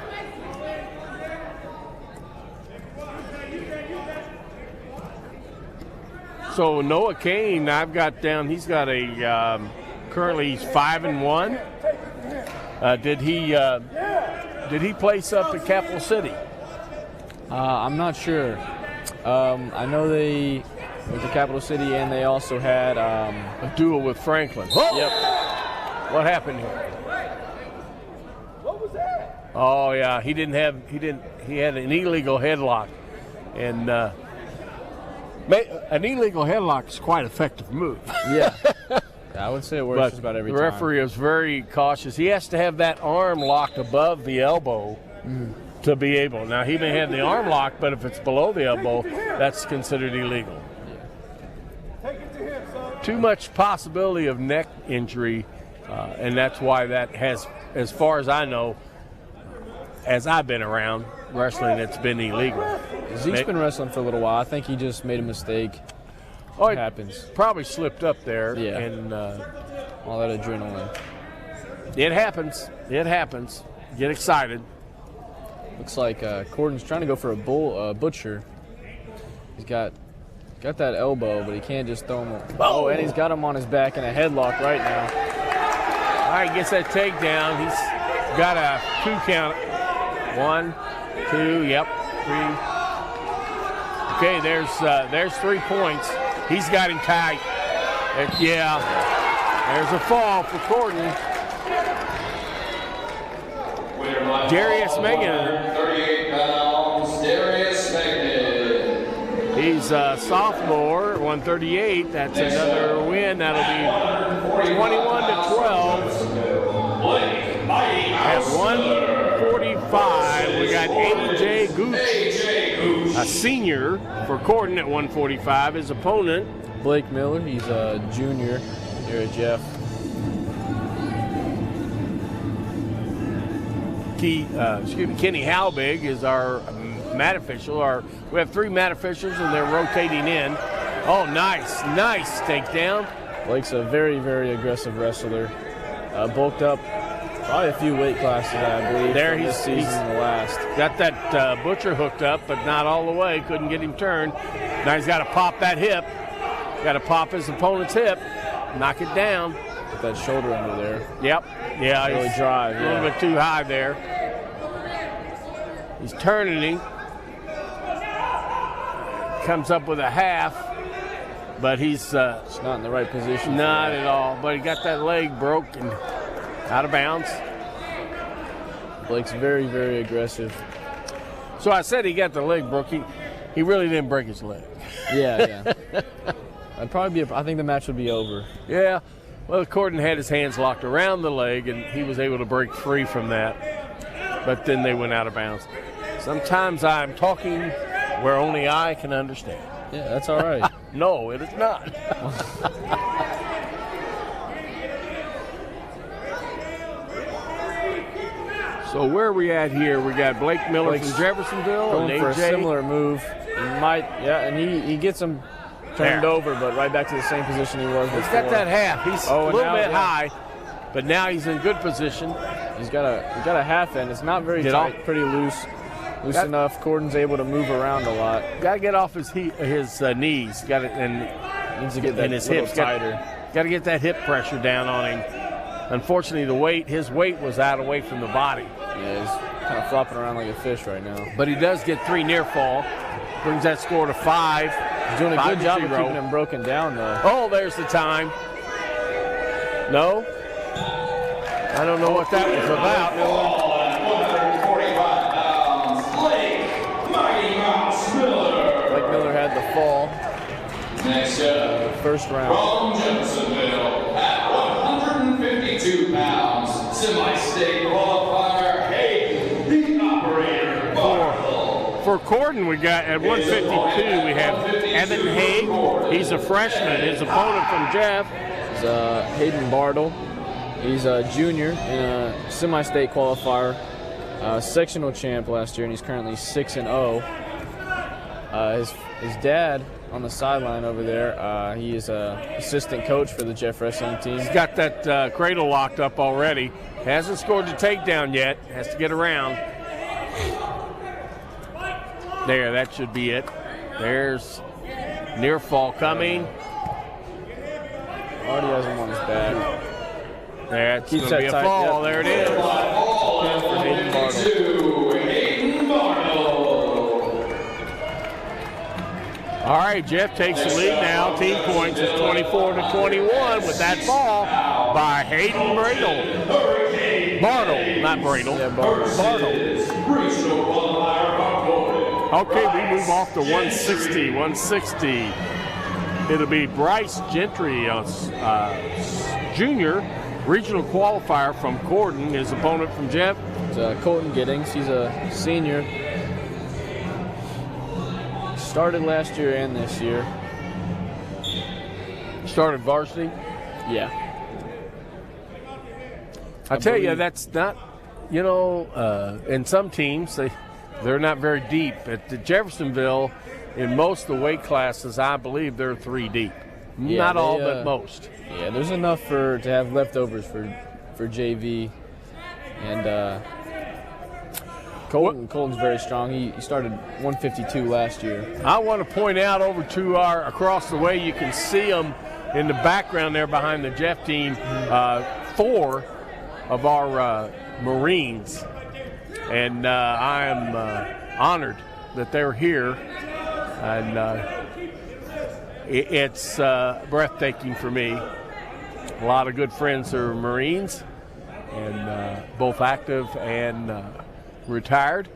So Noah Kane, I've got down. He's got a currently he's 5-1. Did he place up at Capital City? I'm not sure. I know they with the capital city, and they also had a duel with Franklin. Oh! Yep. What happened here? What was that? Oh yeah, he had an illegal headlock, and an illegal headlock is quite an effective move. Yeah. I would say it works just about every time. The referee is very cautious. He has to have that arm locked above the elbow to be able. Now, he may have the arm locked, but if it's below the elbow, that's considered illegal. Take it to him, son. Too much possibility of neck injury, and that's why that has, as far as I know, as I've been around wrestling, it's been illegal. Zeke's been wrestling for a little while. I think he just made a mistake. Oh, it happens. Probably slipped up there. Yeah. And all that adrenaline. It happens. It happens. Get excited. Looks like Corden's trying to go for a butcher. He's got that elbow, but he can't just throw him. Oh, and he's got him on his back in a headlock right now. All right, gets that takedown. He's got a 2 count. 1, 2, yep, 3. Okay, there's 3 points. He's got him tight. Yeah, there's a fall for Corden. Darius Megan. 38 pounds, Darius Megan. He's a sophomore, 138. That's another win. That'll be 21-12. At 145, we got AJ Gooch, a senior for Corden at 145. His opponent, Blake Miller. He's a junior here at Jeff. Kenny Halbig is our mat official. We have 3 mat officials, and they're rotating in. Oh, nice takedown. Blake's a very, very aggressive wrestler. Bulked up probably a few weight classes, I believe. There he's the last. Got that butcher hooked up, but not all the way. Couldn't get him turned. Now he's got to pop that hip. Got to pop his opponent's hip. Knock it down. Get that shoulder under there. Yep. Yeah, really drive. A little bit too high there. He's turning him. Comes up with a half, but he's it's not in the right position. Not at all. But he got that leg broke and out of bounds. Blake's very, very aggressive. So I said he got the leg broke. He really didn't break his leg. Yeah. I'd probably I think the match would be over. Yeah. Well, Corden had his hands locked around the leg, and he was able to break free from that. But then they went out of bounds. Sometimes I'm talking where only I can understand. Yeah, that's all right. No, it is not. So where are we at here? We got Blake Miller from Jeffersonville going and for AJ. A similar move. And he gets him turned over, but right back to the same position he was before. He's got that half. He's a little bit high, but now he's in good position. He's got a half end. It's not very tight, pretty loose enough. Corden's able to move around a lot. Got to get off his knees. Got it, and needs to get that his hips hips tighter. Got to get that hip pressure down on him. Unfortunately, his weight was out away from the body. Yeah, he's kind of flopping around like a fish right now. But he does get 3 near fall. Brings that score to 5. He's doing a good job of keeping him broken down, though. Oh, there's the time. No? I don't know what that was about. 145 pounds, Blake Mighty Mouse Miller. Blake Miller had the fall. Next up, first round. From Jeffersonville at 152 pounds, semi-state qualifier, Hayden, the operator, Bartle. For Corden, we got at 152, we have Evan Haig. He's a freshman. His opponent from Jeff is Hayden Bartle. He's a junior in a semi-state qualifier, sectional champ last year, and he's currently 6-0. His dad on the sideline over there, he is an assistant coach for the Jeff wrestling team. He's got that cradle locked up already. Hasn't scored the takedown yet. Has to get around. There, that should be it. There's near fall coming. Already has him on his back. That's going to be a fall. Yep. There it is. For Hayden Bartle. All right, Jeff takes the lead now. Team points is 24-21 with that ball by Hayden Bartle, not Bradle. Yeah, Bartle. Okay, we move off to 160. It'll be Bryce Gentry, junior, regional qualifier from Corden. His opponent from Jeff. It's Colton Giddings. He's a senior. Started last year and this year. Started varsity. Yeah. I tell you, that's not, in some teams, they're not very deep. At the Jeffersonville, in most of the weight classes, I believe they're 3 deep. Yeah, not all, but most. Yeah, there's enough to have leftovers for JV. And Colton's very strong. He started 152 last year. I want to point out over to across the way, you can see them in the background there behind the Jeff team, 4 of our Marines. And I am honored that they're here. And it's breathtaking for me. A lot of good friends are Marines, and both active and retired.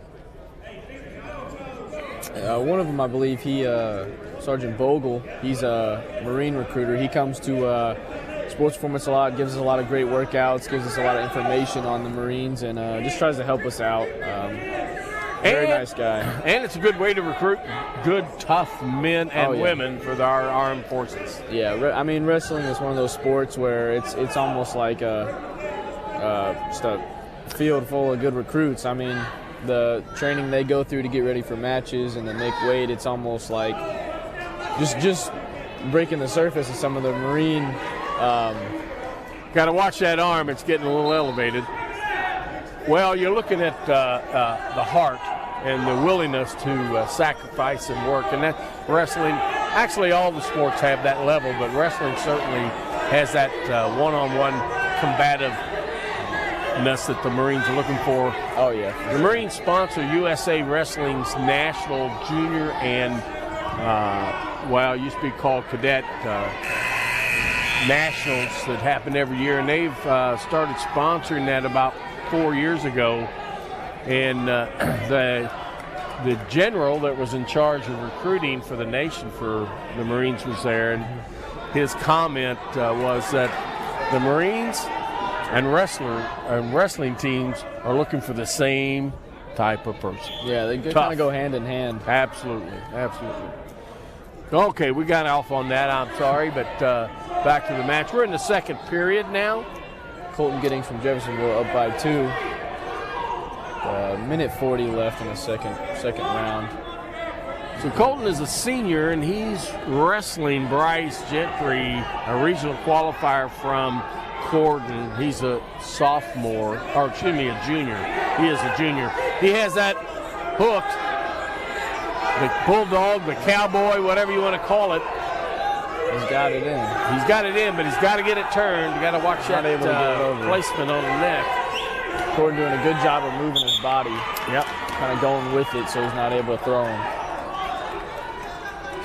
One of them, I believe, Sergeant Bogle, he's a Marine recruiter. He comes to Sports Performance a lot, gives us a lot of great workouts, gives us a lot of information on the Marines, and just tries to help us out. Very nice guy. And it's a good way to recruit good, tough men and women for our armed forces. Yeah, wrestling is one of those sports where it's almost like just a field full of good recruits. The training they go through to get ready for matches and to make weight, it's almost like just breaking the surface of some of the Marine. Got to watch that arm. It's getting a little elevated. Well, you're looking at the heart and the willingness to sacrifice and work. And that wrestling, actually all the sports have that level, but wrestling certainly has that one-on-one combativeness that the Marines are looking for. Oh, yeah. The Marines sponsor USA Wrestling's national junior and, it used to be called cadet nationals that happen every year, and they've started sponsoring that about 4 years ago. And the general that was in charge of recruiting for the nation for the Marines was there, and his comment was that the Marines and wrestling teams are looking for the same type of person. Yeah, they kind of go hand in hand. Absolutely. Okay, we got off on that. I'm sorry, but back to the match. We're in the second period now. Colton Giddings from Jeffersonville up by 2. Minute 40 left in the second round. So Colton is a senior, and he's wrestling Bryce Gentry, a regional qualifier from Corden. He's a sophomore, a junior. He is a junior. He has that hooked, the bulldog, the cowboy, whatever you want to call it. He's got it in. He's got it in, but he's got to get it turned. You got to watch that placement on the neck. Corden doing a good job of moving his body. Yep. Kind of going with it so he's not able to throw him.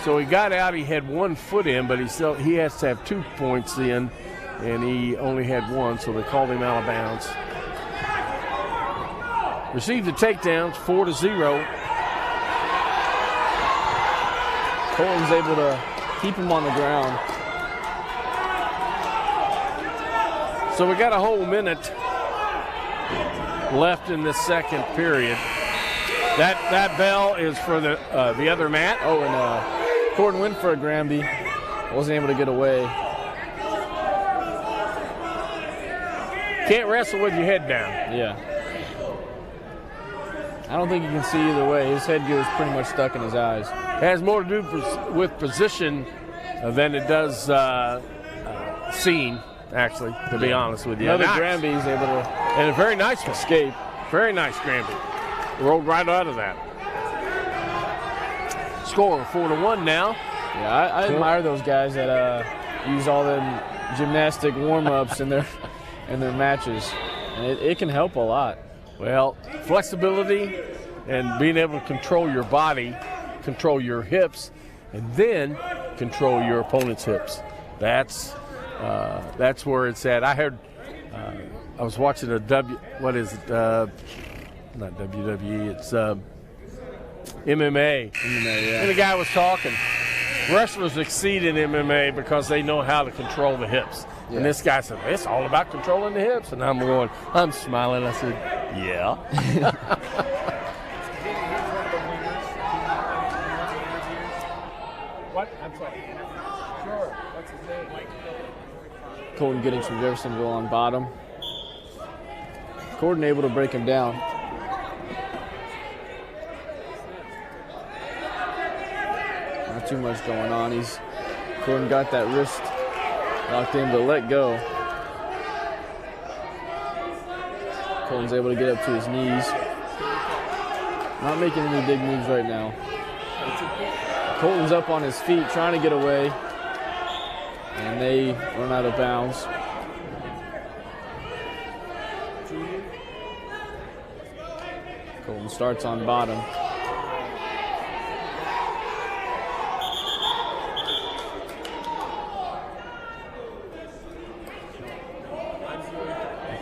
So he got out, he had 1 foot in, but he has to have 2 points in, and he only had 1, so they called him out of bounds. Received the takedowns, 4-0. Colton's able to keep him on the ground. So we got a whole minute left in this second period. That bell is for the other mat. Oh, and Corden went for a Granby. Wasn't able to get away. Can't wrestle with your head down. Yeah. I don't think you can see either way. His headgear is pretty much stuck in his eyes. Has more to do with position than it does seeing, actually, to be honest with you. Another Granby is able to... And a very nice one. Escape. Very nice Granby. Rolled right out of that. Score 4-1 now. Yeah, I admire those guys that use all them gymnastic warm-ups in their matches. And it can help a lot. Well, flexibility and being able to control your body, control your hips, and then control your opponent's hips. That's where it's at. I heard, I was watching not WWE, it's MMA. Yeah. And the guy was talking. Wrestlers exceed in MMA because they know how to control the hips. Yeah. And this guy said, it's all about controlling the hips. And I'm smiling. I said, yeah. What? I'm sorry. Sure. What's his name? Colton Giddings from Jeffersonville on bottom. Colton able to break him down. Not too much going on. Colton got that wrist locked in, but let go. Colton's able to get up to his knees. Not making any big moves right now. Colton's up on his feet trying to get away, and they run out of bounds. Colton starts on bottom.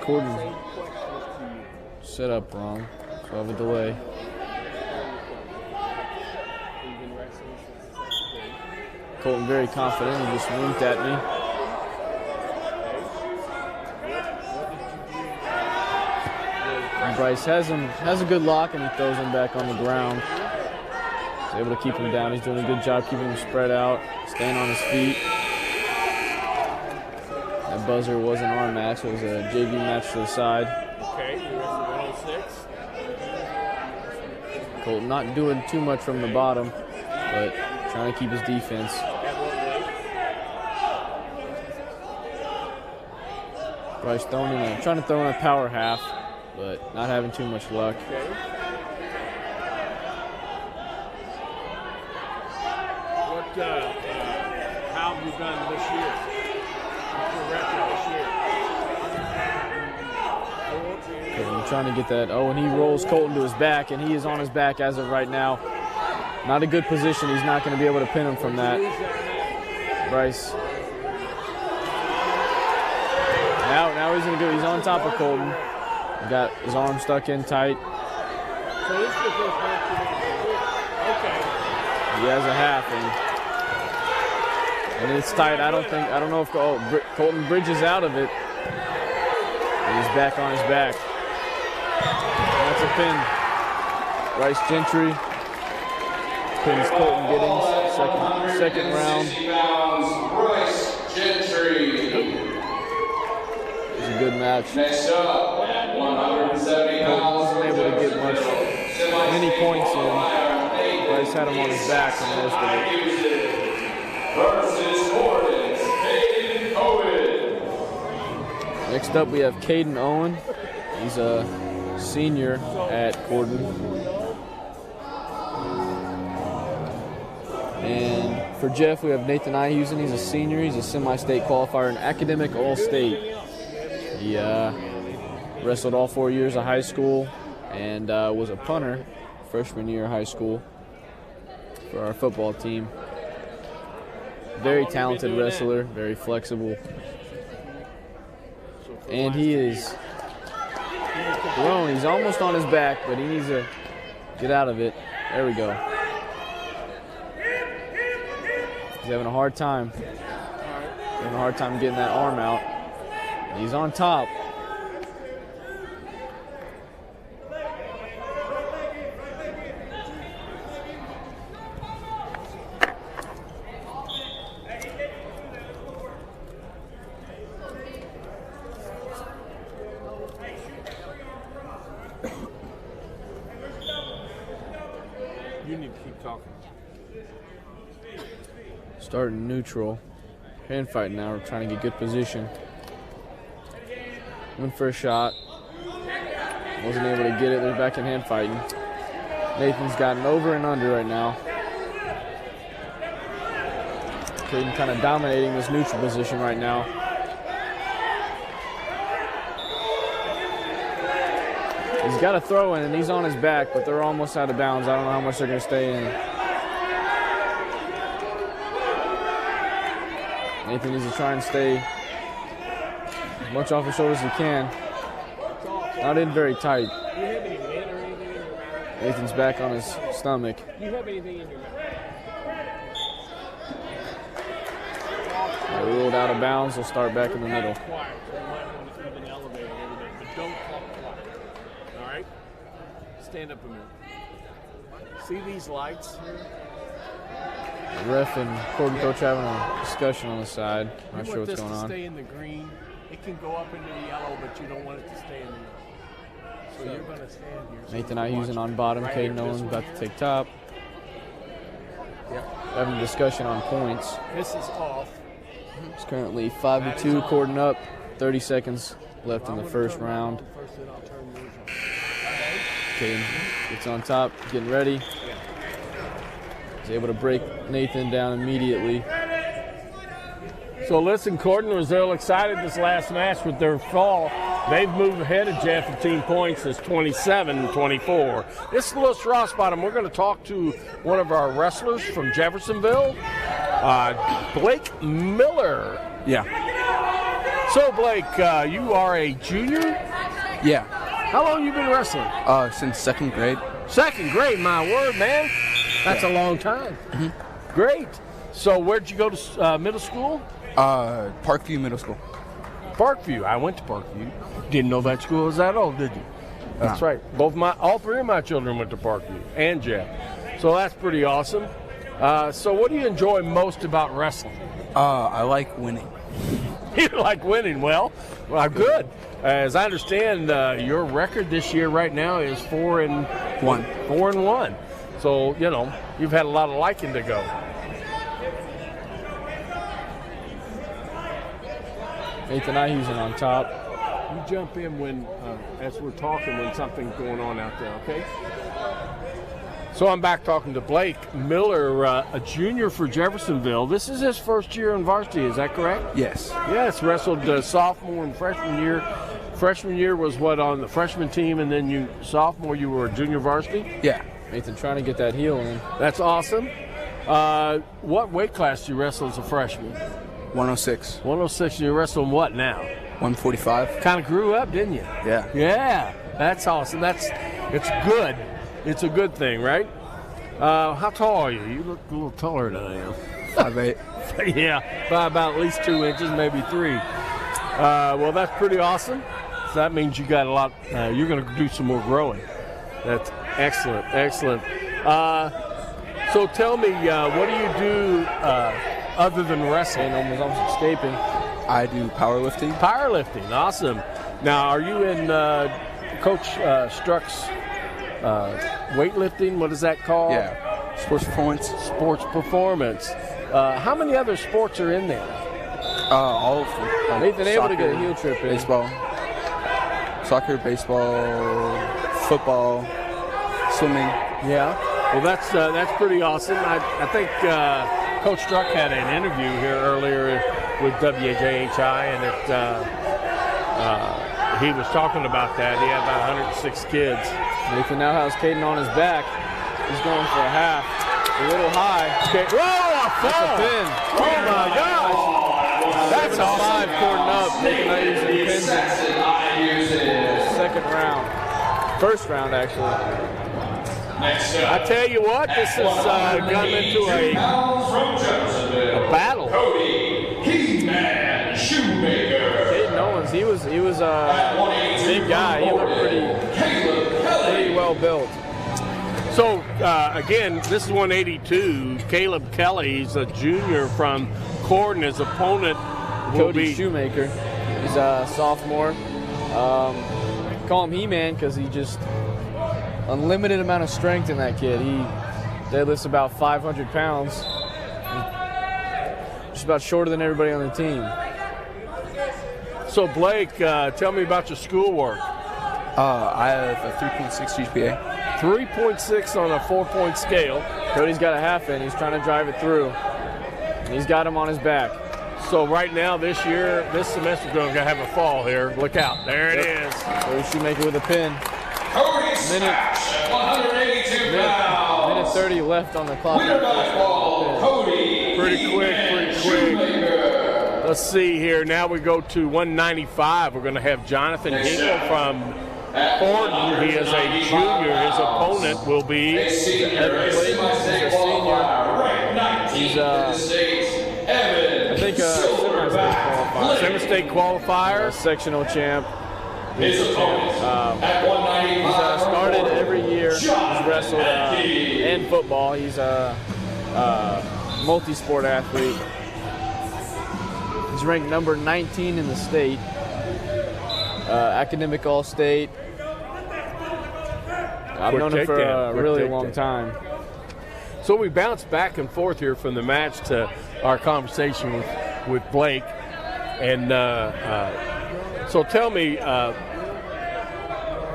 Colton set up wrong, so I have a delay. Colton very confident, he just winked at me. And Bryce has a good lock, and he throws him back on the ground. He's able to keep him down. He's doing a good job keeping him spread out, staying on his feet. That buzzer was an arm match. It was a JV match to the side. Okay, the rest of 106. Colton not doing too much from the bottom, but trying to keep his defense. Bryce trying to throw in a power half, but not having too much luck. Okay. How have you done this year? What's your record this year? Colton trying to get that. Oh, and he rolls Colton to his back, and he is on his back as of right now. Not a good position. He's not going to be able to pin him from that. Bryce. Now he's going to go. He's on top of Colton. Got his arm stuck in tight. So this is the first match you did. Okay. He has a half, and it's tight. I don't know if Colton bridges out of it. And he's back on his back. That's a pin. Bryce Gentry pins Colton Giddings. Second round. Bryce Gentry. It was a good match. Next up, at 170 Colton pounds. wasn't able to get many points in. Bryce had him on his back for most of it. Versus Gordon's Caden Owen. Next up, we have Caden Owen. He's a senior at Gordon. And for Jeff, we have Nathan Ihuysen. He's a senior. He's a semi-state qualifier and academic all-state. He wrestled all 4 years of high school and was a punter freshman year of high school for our football team. Very talented wrestler, very flexible. And he is thrown. He's almost on his back, but he needs to get out of it. There we go. He's having a hard time. Having a hard time getting that arm out. He's on top. You need to keep talking. Starting neutral. Hand fight now. We're trying to get good position. Went for a shot. Wasn't able to get it. They're back in hand fighting. Nathan's gotten over and under right now. Caden kind of dominating this neutral position right now. He's got a throw in and he's on his back, but they're almost out of bounds. I don't know how much they're going to stay in. Nathan needs to try and stay as much off his shoulders as he can. Not in very tight. Do you have any mint or anything in your mouth? Nathan's back on his stomach. Do you have anything in your mouth? Ruled out of bounds. He'll start back in the middle. Quiet, so you might want to even elevate a little bit, but don't talk quiet. All right? Stand up a minute. See these lights here? The ref and Corden coach having a discussion on the side. Not sure what's going You want this to on. stay in the green. It can go up into the yellow, but you don't want it to stay in the yellow. So you're going to stand here. So Nathan Ihusen on bottom. right Caden here, Owen this about one to here. take top. Yep. Having a discussion on points. This is off. It's currently 5-2. Corden up. 30 seconds left in the first round. First, then I'll turn yours on. Caden gets on top, getting ready. He's able to break Nathan down immediately. So listen, Corden was real excited this last match with their fall. They've moved ahead of Jeff 15 points. It's 27-24. This is Louis Rossbottom. We're going to talk to one of our wrestlers from Jeffersonville, Blake Miller. Yeah. So Blake, you are a junior? Yeah. How long you been wrestling? Since second grade. Second grade, my word, man. That's a long time. Great. So where'd you go to middle school? Parkview Middle School. Parkview. I went to Parkview. Didn't know that school was that old, did you? That's No. right. All three of my children went to Parkview, and Jeff. So that's pretty awesome. So what do you enjoy most about wrestling? I like winning. You like winning. Well, good. As I understand, your record this year right now is 4-1. 4-1. So, you've had a lot of liking to go. Nathan Ihusen on top. You jump in when, as we're talking, when something's going on out there, okay? So I'm back talking to Blake Miller, a junior for Jeffersonville. This is his first year in varsity, is that correct? Yes. Yes, wrestled sophomore and freshman year. Freshman year was what, on the freshman team, and then sophomore you were a junior varsity? Yeah. Nathan trying to get that heel in. That's awesome. What weight class do you wrestle as a freshman? 106. 106, and you're wrestling what now? 145. Kind of grew up, didn't you? Yeah. Yeah, that's awesome. It's good. It's a good thing, right? How tall are you? You look a little taller than I am. 5'8". Yeah, by about at least 2 inches, maybe 3. Well, that's pretty awesome. So that means you got a lot. You're going to do some more growing. That's excellent, excellent. So tell me, what do you do other than wrestling? Caden Owen was almost escaping. I do powerlifting. Powerlifting, awesome. Now, are you in Coach Struck's weightlifting? What is that called? Yeah. Sports performance. Sports performance. How many other sports are in there? All of them. Like Nathan able to get a soccer, heel trip in. Baseball. Soccer, baseball, football, swimming. Yeah. Well, that's pretty awesome. I think Coach Struck had an interview here earlier with WJHI, and he was talking about that. He had about 106 kids. Nathan now has Caden on his back. He's going for a half. A little high. Okay. Whoa, a That's a fall. pin. Oh, my gosh. That's 7-5 awesome. Corden up. Nathan Ihusen pins him. Second round. First round, actually. Next I up, tell you what, this has gone into a from Jeffersonville, battle. Cody He-Man Shoemaker. Caden Owens, he was At 182 big guy. He looked pretty well built. So, again, this is 182. Caleb Kelly, he's a junior from Corden. His opponent will Cody be Shoemaker. He's a sophomore. Call him He-Man because he just unlimited amount of strength in that kid. He deadlifts about 500 pounds. Just about shorter than everybody on the team. So, Blake, tell me about your schoolwork. I have a 3.6 GPA. 3.6 on a 4-point scale. Cody's got a half in. He's trying to drive it through. And he's got him on his back. So right now, this semester, we're going to have a fall here. Look out. There it is. Cody Shoemaker with a pin. Cody Smash at 182 pounds. Minute 30 left on the clock. Winner by fall, Cody Pretty quick, He-Man pretty quick. Shoemaker. Let's see here. Now we go to 195. We're going to have Jonathan Hinkle from Gordon. He is a junior. His opponent will be A senior, semi-state qualifier, ranked 19th in the state, Evan, I think Silverback, semi-state qualifier. sectional champ. his opponent at 195. He's started every year. He's wrestled and football. He's a multi-sport athlete. He's ranked number 19 in the state. Academic All-State. I've known him for a really long time. So we bounce back and forth here from the match to our conversation with Blake. And so tell me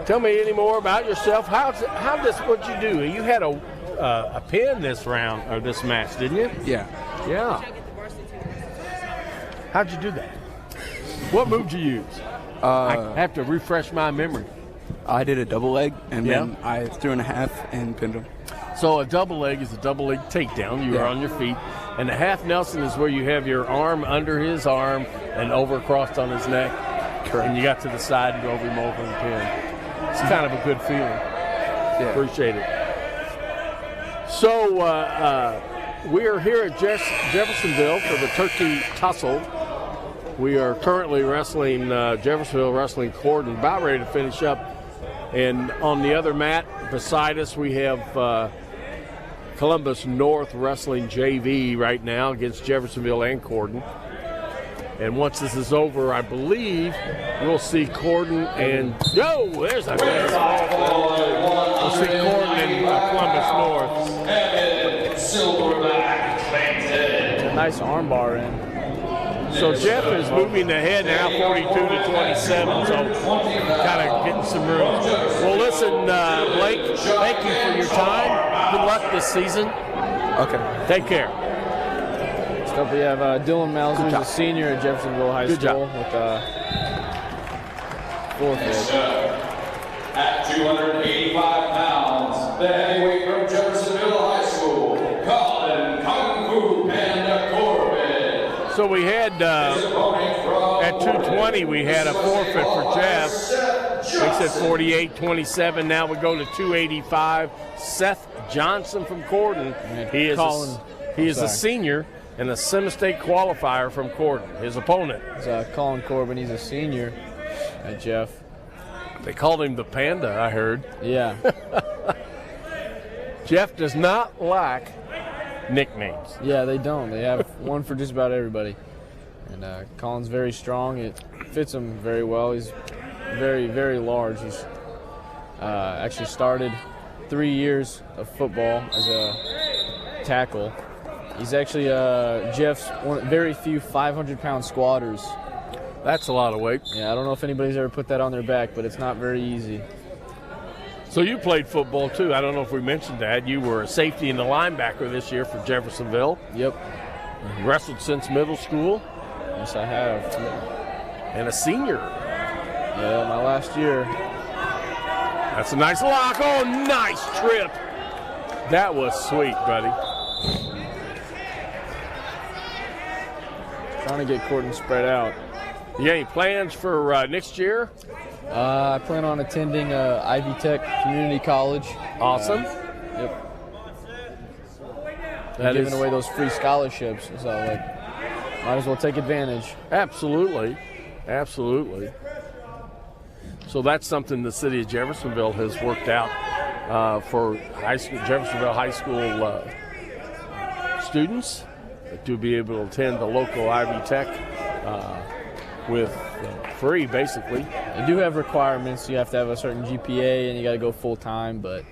any more about yourself. What'd you do? You had a pin this round or this match, didn't you? Yeah. Yeah. How'd you do that? What move did you use? I have to refresh my memory. I did a double leg, and then I threw in a half and pinned him. So a double leg is a double leg takedown. You are on your feet. And the half Nelson is where you have your arm under his arm and over across on his neck. Correct. And you got to the side and drove him over and pin. It's kind of a good feeling. Yeah. Appreciate it. So we are here at Jeffersonville for the Turkey Tussle. We are currently wrestling Jeffersonville wrestling Corden, about ready to finish up. And on the other mat beside us, we have Columbus North wrestling JV right now against Jeffersonville and Corden. And once this is over, I believe we'll see Corden and there's a nice ball. We'll see Corden and Columbus North. Evan, Silverback, Clayton. Nice armbar in. So Jeff is moving ahead now, 42 to 27, so kind of getting some room. Well, listen, Blake, thank you for your time. Good luck this season. Okay. Take care. Next up we have Dylan Mauser, who's a senior at Jeffersonville High School with fourth leg. At 285 pounds, the heavyweight from Jeffersonville High School, Colin Kung Fu Panda Corbin. So we had, at 220, we had a forfeit for Jeff. Makes it 48-27. Now we go to 285. Seth Johnson from Corden. He is a senior and a semi-state qualifier from Corden. His opponent is Colin Corbin. He's a senior at Jeff. They called him the Panda, I heard. Yeah. Jeff does not lack nicknames. Yeah, they don't. They have one for just about everybody. And Colin's very strong. It fits him very well. He's very, very large. He's actually started 3 years of football as a tackle. He's actually Jeff's very few 500-pound squatters. That's a lot of weight. Yeah, I don't know if anybody's ever put that on their back, but it's not very easy. So you played football too. I don't know if we mentioned that. You were a safety and a linebacker this year for Jeffersonville. Yep. Wrestled since middle school. Yes, I have. And a senior. Yeah, my last year. That's a nice lock. Oh, nice trip. That was sweet, buddy. Trying to get Corden spread out. You got any plans for next year? I plan on attending Ivy Tech Community College. Awesome. Yep. That giving away those free scholarships, so might as well take advantage. Absolutely, absolutely. So that's something the city of Jeffersonville has worked out for Jeffersonville High School students to be able to attend the local Ivy Tech with free, basically. They do have requirements. You have to have a certain GPA and you got to go full time, but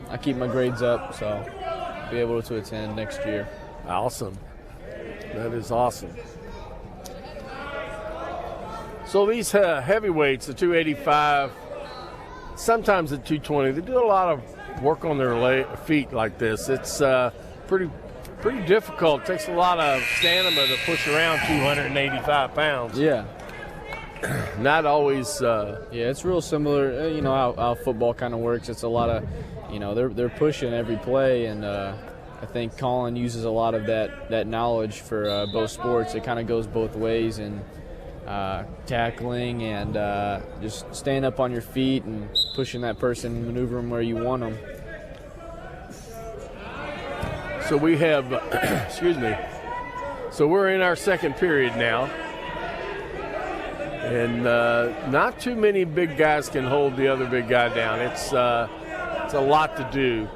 I keep my grades up, so I'll be able to attend next year. Awesome. That is awesome. So these heavyweights, the 285, sometimes at 220, they do a lot of work on their feet like this. It's pretty difficult. It takes a lot of stamina to push around 285 pounds. Yeah. Not always. Yeah, it's real similar. You know how football kind of works. It's a lot of, they're pushing every play, and I think Colin uses a lot of that knowledge for both sports. It kind of goes both ways, and tackling and just staying up on your feet and pushing that person, maneuver them where you want them. So we have, excuse me, so we're in our second period now. And not too many big guys can hold the other big guy down. It's a lot to do.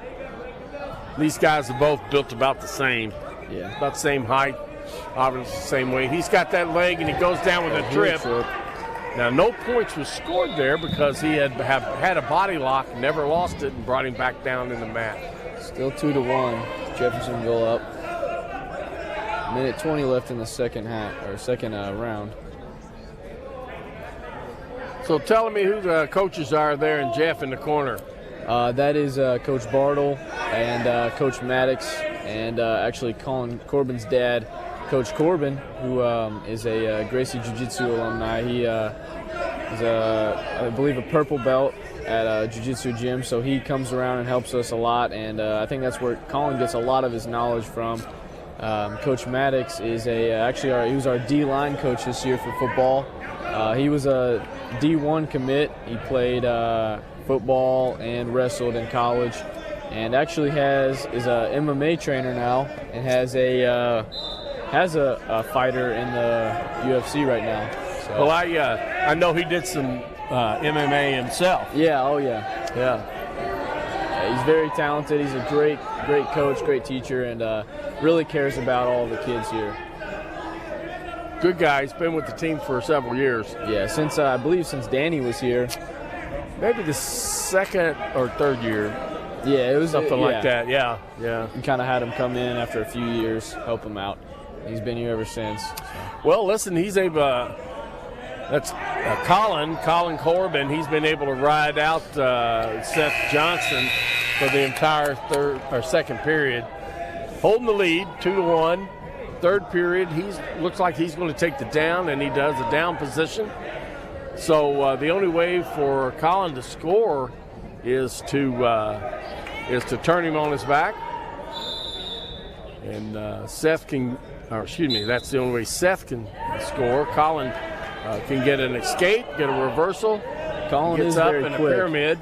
These guys are both built about the same. Yeah. About the same height, obviously the same weight. He's got that leg and he goes down with a trip. Now, no points was scored there because he had a body lock, never lost it, and brought him back down in the mat. Still 2-1. Jeffersonville up. Minute 20 left in the second round. So tell me who the coaches are there and Jeff in the corner. That is Coach Bartle and Coach Maddox, and actually Colin Corbin's dad, Coach Corbin, who is a Gracie Jiu-Jitsu alumni. He is, I believe, a purple belt at a Jiu-Jitsu gym, so he comes around and helps us a lot, and I think that's where Colin gets a lot of his knowledge from. Coach Maddox is he was our D-line coach this year for football. He was a D1 commit. He played football and wrestled in college, and actually is a MMA trainer now, and has a fighter in the UFC right now. So. Well, I know he did some MMA himself. Yeah. Oh yeah. Yeah. He's very talented. He's a great coach, great teacher, and really cares about all the kids here. Good guy. He's been with the team for several years. Yeah, since I believe since Danny was here. Maybe the second or third year. Yeah, it was something like that. Yeah. We kind of had him come in after a few years, help him out. He's been here ever since. So. Well, listen, he's able. That's Colin Corbin. He's been able to ride out Seth Johnson for the entire second period, holding the lead 2-1. Third period, looks like he's going to take the down, and he does the down position. So the only way for Colin to score is to turn him on his back, and that's the only way Seth can score. Colin can get an escape, get a reversal. Colin gets is up very in quick. A pyramid.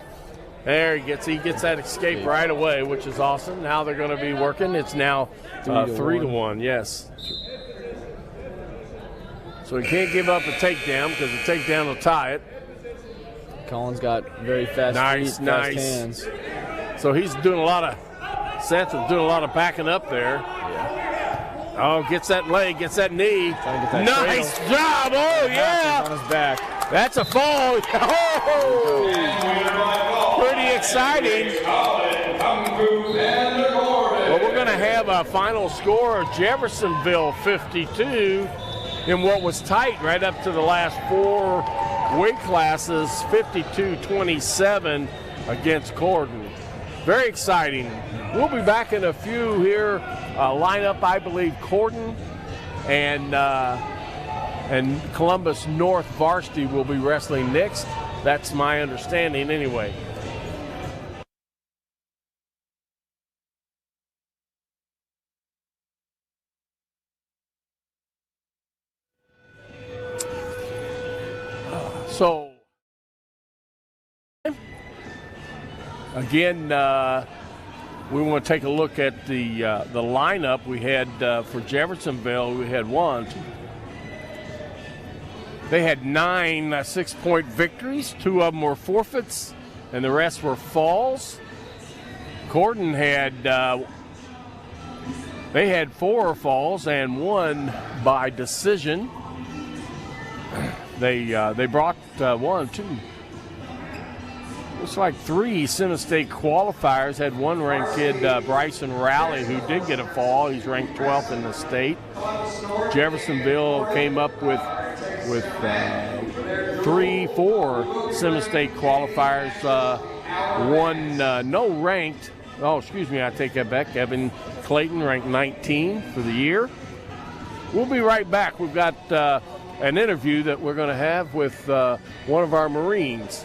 There he gets that escape right away, which is awesome. Now they're going to be working. It's now 3-1. Yes. So he can't give up a takedown because the takedown will tie it. Colin's got very fast feet, fast hands. So Seth is doing a lot of backing up there. Yeah. Oh, gets that leg, gets that knee. Nice job. Oh, yeah. On his back. That's a fall. Oh, pretty exciting. Well, we're going to have a final score of Jeffersonville 52 in what was tight right up to the last four weight classes, 52-27 against Corden. Very exciting. We'll be back in a few here. Lineup, I believe, Corden and Columbus North Varsity will be wrestling next. That's my understanding anyway. So, again, we want to take a look at the lineup we had for Jeffersonville. We had They had 9 6-point victories. 2 of them were forfeits, and the rest were falls. Corden they had 4 falls and 1 by decision. They brought 3 Semi-State qualifiers. Had one ranked kid, Bryson Rowley, who did get a fall. He's ranked 12th in the state. Jeffersonville came up with 4 Semi-State qualifiers. One no ranked. Oh, excuse me, I take that back. Evan Clayton ranked 19 for the year. We'll be right back. We've got an interview that we're going to have with one of our Marines.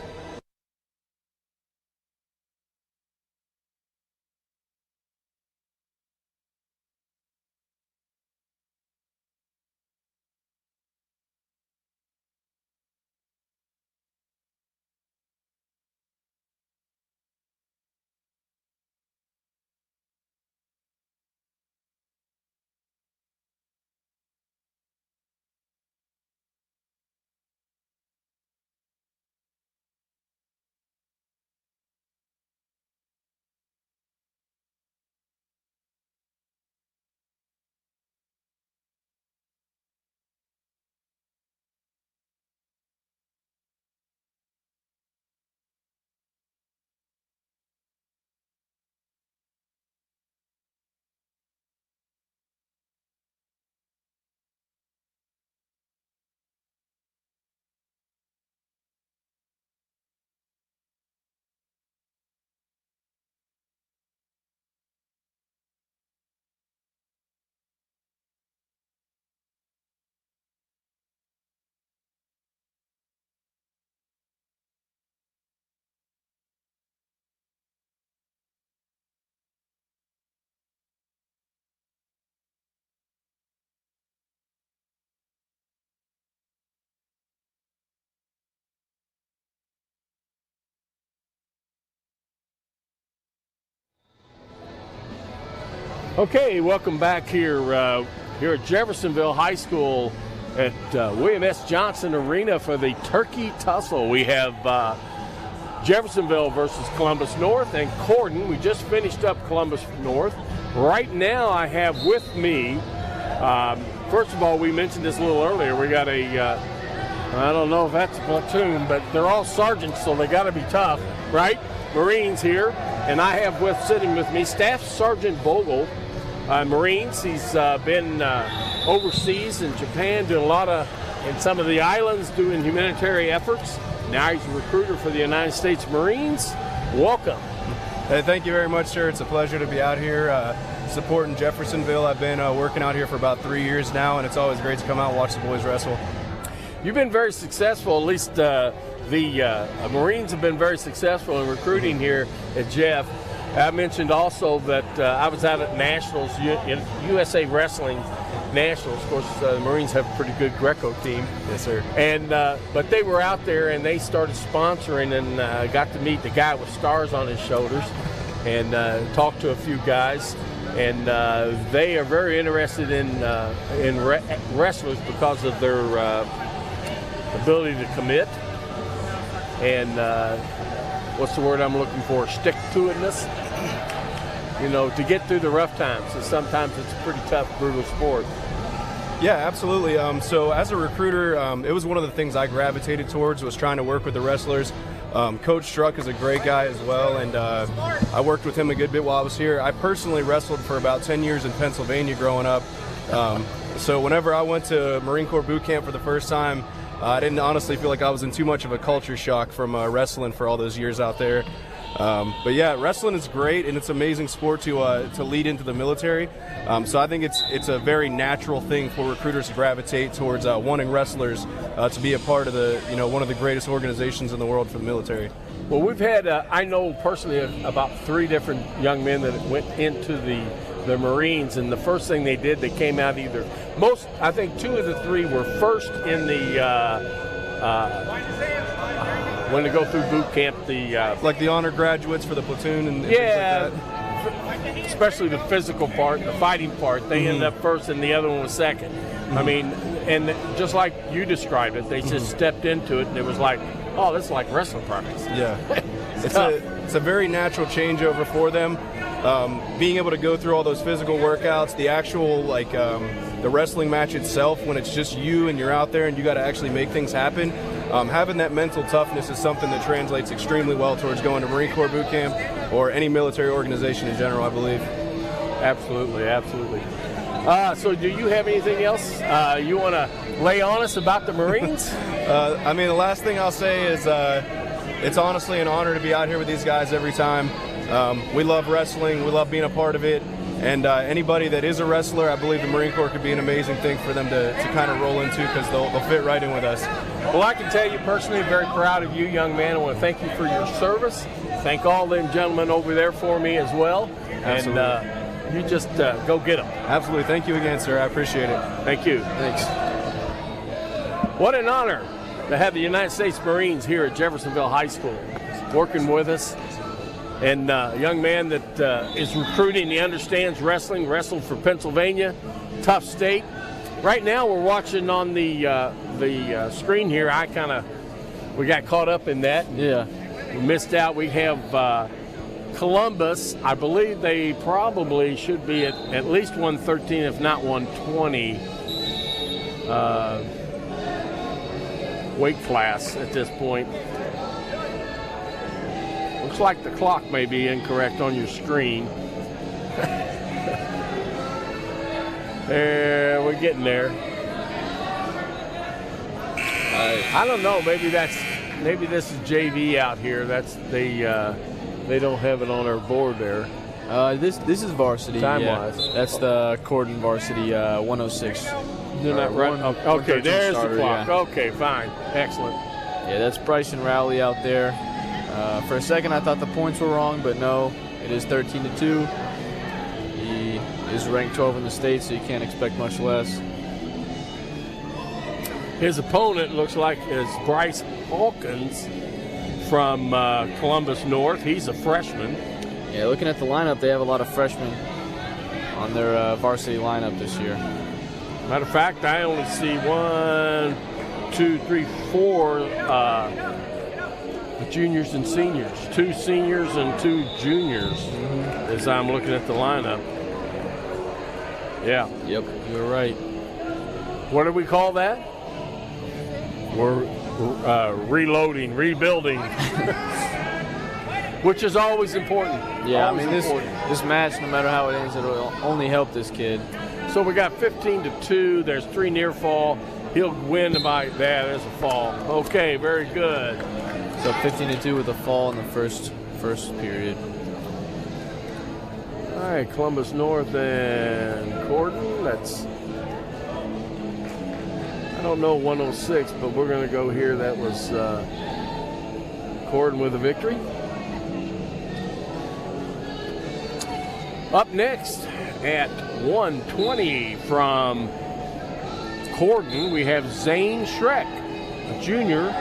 Okay, welcome back here at Jeffersonville High School at William S. Johnson Arena for the Turkey Tussle. We have Jeffersonville versus Columbus North and Corden. We just finished up Columbus North. Right now I have with me, first of all, we mentioned this a little earlier, we got I don't know if that's a platoon, but they're all sergeants, so they got to be tough, right? Marines here, and I have sitting with me Staff Sergeant Bogle, Marines. He's been overseas in Japan, doing a lot in some of the islands, doing humanitarian efforts. Now he's a recruiter for the United States Marines. Welcome. Hey, thank you very much, sir. It's a pleasure to be out here supporting Jeffersonville. I've been working out here for about 3 years now, and it's always great to come out and watch the boys wrestle. You've been very successful, at least the Marines have been very successful in recruiting here at Jeff. I mentioned also that I was out at Nationals, USA Wrestling Nationals. Of course, the Marines have a pretty good Greco team. Yes, sir. And but they were out there and they started sponsoring, and got to meet the guy with stars on his shoulders and talk to a few guys. And they are very interested in wrestlers because of their ability to commit and what's the word I'm looking for? Stick-to-itness. You know, to get through the rough times. And sometimes it's a pretty tough, brutal sport. Yeah, absolutely. So as a recruiter, it was one of the things I gravitated towards, was trying to work with the wrestlers. Coach Struck is a great guy as well, and I worked with him a good bit while I was here. I personally wrestled for about 10 years in Pennsylvania growing up. So whenever I went to Marine Corps boot camp for the first time, I didn't honestly feel like I was in too much of a culture shock from wrestling for all those years out there. But yeah, wrestling is great, and it's an amazing sport to lead into the military. So I think it's a very natural thing for recruiters to gravitate towards wanting wrestlers to be a part of one of the greatest organizations in the world for the military. Well, we've had I know personally about 3 different young men that went into the Marines, and the first thing they did, they came out I think 2 of the 3 were first in when they go through boot camp, like the honor graduates for the platoon and things like that. Especially the physical part, the fighting part, they ended up first and the other one was second. I mean, and just like you described it, they just stepped into it and it was like, oh, this is like wrestling practice. Yeah. It's a very natural changeover for them. Being able to go through all those physical workouts, the actual the wrestling match itself, when it's just you and you're out there and you got to actually make things happen. Having that mental toughness is something that translates extremely well towards going to Marine Corps boot camp or any military organization in general, I believe. Absolutely, absolutely. So do you have anything else you want to lay on us about the Marines? I mean, the last thing I'll say is it's honestly an honor to be out here with these guys every time. We love wrestling. We love being a part of it. And anybody that is a wrestler, I believe the Marine Corps could be an amazing thing for them to kind of roll into, because they'll fit right in with us. Well, I can tell you personally, I'm very proud of you, young man. I want to thank you for your service. Thank all them gentlemen over there for me as well. Absolutely. And you just go get them. Absolutely. Thank you again, sir. I appreciate it. Thank you. Thanks. What an honor to have the United States Marines here at Jeffersonville High School working with us. And a young man that is recruiting, he understands wrestling, wrestled for Pennsylvania, tough state. Right now we're watching on the screen here. We got caught up in that. Yeah. We missed out. We have Columbus. I believe they probably should be at least 113, if not 120 weight class at this point. Looks like the clock may be incorrect on your screen. We're getting there. I don't know. Maybe this is JV out here. They don't have it on our board there. This is varsity. Time-wise. Yeah. That's the Corden varsity 106. They're not right. Okay, there's the clock. Yeah. Okay, fine. Excellent. Yeah, that's Bryce and Rowley out there. For a second, I thought the points were wrong, but no, it is 13-2. He is ranked 12 in the state, so you can't expect much less. His opponent looks like is Bryce Hawkins from Columbus North. He's a freshman. Yeah, looking at the lineup, they have a lot of freshmen. on their varsity lineup this year. Matter of fact, I only see 1, 2, 3, 4 juniors and seniors. 2 seniors and 2 juniors as I'm looking at the lineup. Yeah. Yep, you're right. What do we call that? We're reloading, rebuilding, which is always important. Yeah, always I mean, this match, no matter how it ends, it'll only help this kid. So we got 15-2. There's 3 near fall. He'll win by that. There's a fall. Okay, very good. So 15-2 with a fall in the first period. All right, Columbus North and Corden. That's, I don't know 106, but we're going to go here. That was Corden with a victory. Up next at 120 from Corden, we have Zane Schreck, a junior,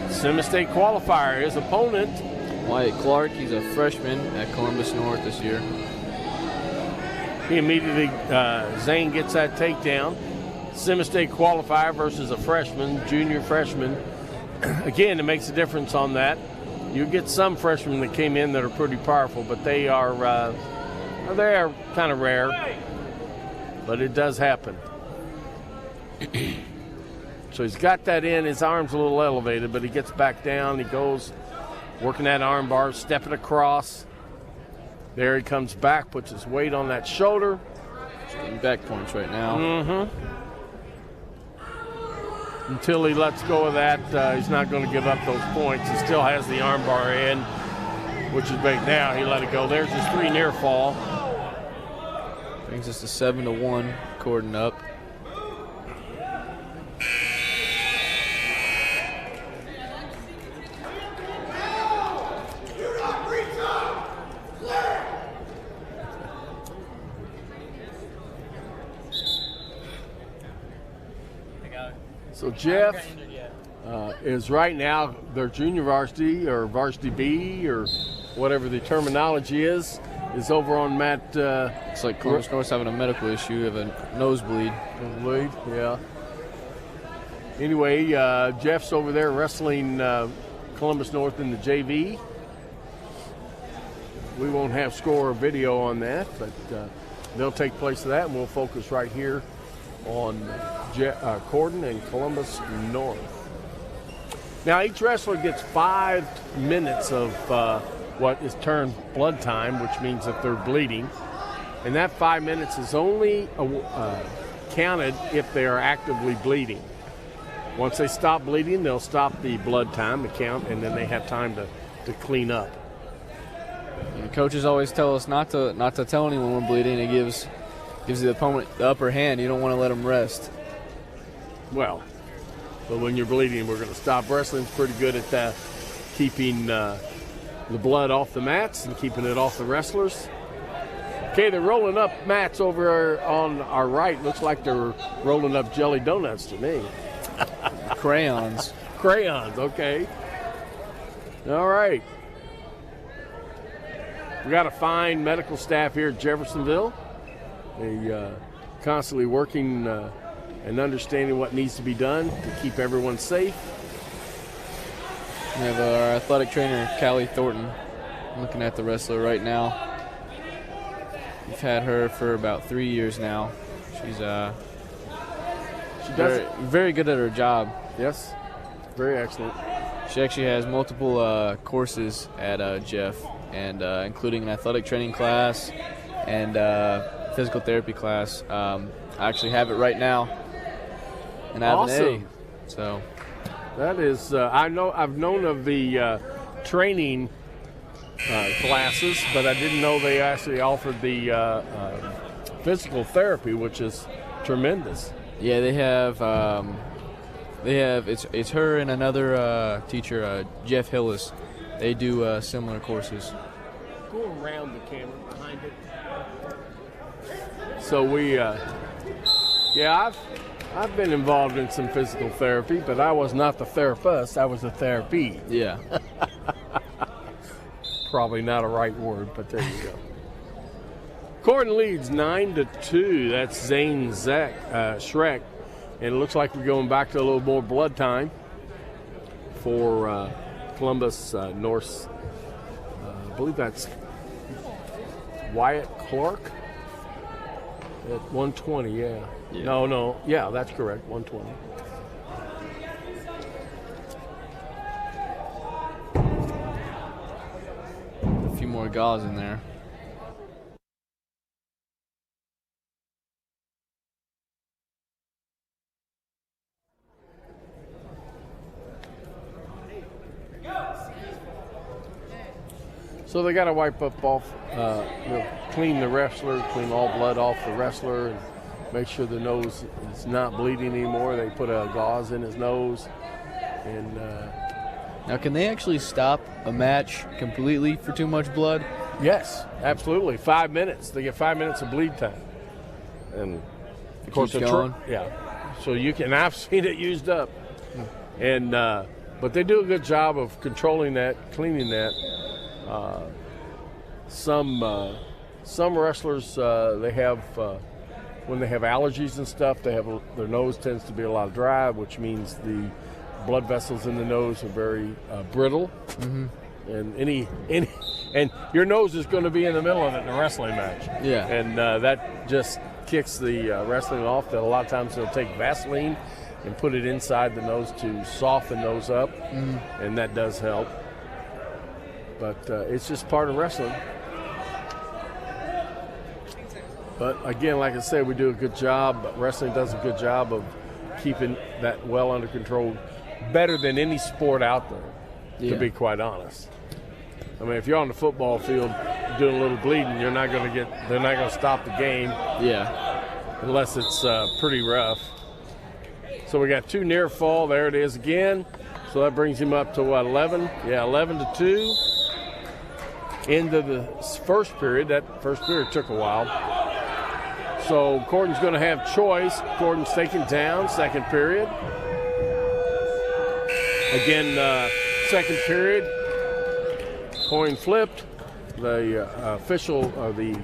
semi-state qualifier. His opponent, Wyatt Clark, he's a freshman at Columbus North this year. he immediately, Zane gets that takedown. Semi-state qualifier versus a freshman, junior freshman. Again, it makes a difference on that. You get some freshmen that came in that are pretty powerful, but they are kind of rare, but it does happen. So he's got that in. His arm's a little elevated, but he gets back down. He goes working that arm bar, stepping across. There he comes back, puts his weight on that shoulder. He's getting back points right now. Mm-hmm. Until he lets go of that, he's not going to give up those points. He still has the arm bar in, which is big. Now he let it go. There's his 3 near fall. Brings us to 7-1, Corden up. So Jeff is right now their junior varsity or varsity B or whatever the terminology is over on Matt. It's like Columbus North's having a medical issue of a nosebleed. Nosebleed, yeah. Anyway, Jeff's over there wrestling Columbus North in the JV. We won't have score or video on that, but they'll take place of that, and we'll focus right here on Corden and Columbus North. Now, each wrestler gets 5 minutes of what is termed blood time, which means that they're bleeding. And that 5 minutes is only counted if they are actively bleeding. Once they stop bleeding, they'll stop the blood time, the count, and then they have time to clean up. And coaches always tell us not to tell anyone we're bleeding. It gives the opponent the upper hand. You don't want to let them rest. Well, but when you're bleeding, we're going to stop. Wrestling's pretty good at that, keeping the blood off the mats and keeping it off the wrestlers. Okay, they're rolling up mats over on our right. Looks like they're rolling up jelly donuts to me. Crayons. Crayons, okay. All right. We got a fine medical staff here at Jeffersonville. They constantly working and understanding what needs to be done to keep everyone safe. We have our athletic trainer, Callie Thornton, looking at the wrestler right now. We've had her for about 3 years now. She's very good at her job. Yes, very excellent. She actually has multiple courses at Jeff, and including an athletic training class and physical therapy class. I actually have it right now, and I have awesome. an A. So that is, I've known of the training classes, but I didn't know they actually offered the physical therapy, which is tremendous. Yeah, they have. It's her and another teacher, Jeff Hillis. They do similar courses. Go around the camera behind it. So we, I've been involved in some physical therapy, but I was not the therapist. I was the therapy. Yeah. Probably not a right word, but there you go. Gordon leads 9-2. That's Zane Schreck. And it looks like we're going back to a little more blood time for Columbus North. I believe that's Wyatt Clark at 120, yeah. No, yeah, that's correct, 120. A few more guys in there. So they got to wipe up clean the wrestler, clean all blood off the wrestler, and make sure the nose is not bleeding anymore. They put a gauze in his nose. And now, can they actually stop a match completely for too much blood? yes, absolutely. 5 minutes. They get 5 minutes of bleed time. And of course, keeps going. yeah. So you can. I've seen it used up. And but they do a good job of controlling that, cleaning that. Some wrestlers they have when they have allergies and stuff, their nose tends to be a lot of dry, which means the blood vessels in the nose are very brittle. Mm-hmm. And and your nose is going to be in the middle of it in a wrestling match. Yeah. And that just kicks the wrestling off. That a lot of times they'll take Vaseline and put it inside the nose to soften those up, and that does help. But it's just part of wrestling. But again, like I said, we do a good job. Wrestling does a good job of keeping that well under control, better than any sport out there, to be quite honest. I mean, if you're on the football field doing a little bleeding, they're not going to stop the game. Yeah. Unless it's pretty rough. So we got 2 near fall. There it is again. So that brings him up to what, 11? Yeah, 11-2. Into the first period. That first period took a while. So Gordon's going to have choice. Gordon's taken down, second period. Again, second period. Coin flipped. The the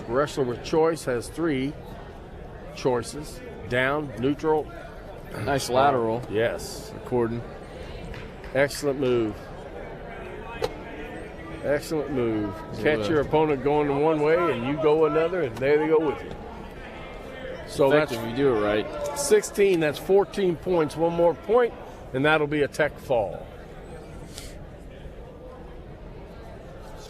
wrestler with choice has 3 choices. Down, neutral. Nice lateral. Yes. Gordon. Excellent move. Excellent move. Catch your opponent going in one way and you go another, and there they go with you. So that's, if you do it right. 16, that's 14 points. One more point, and that'll be a tech fall.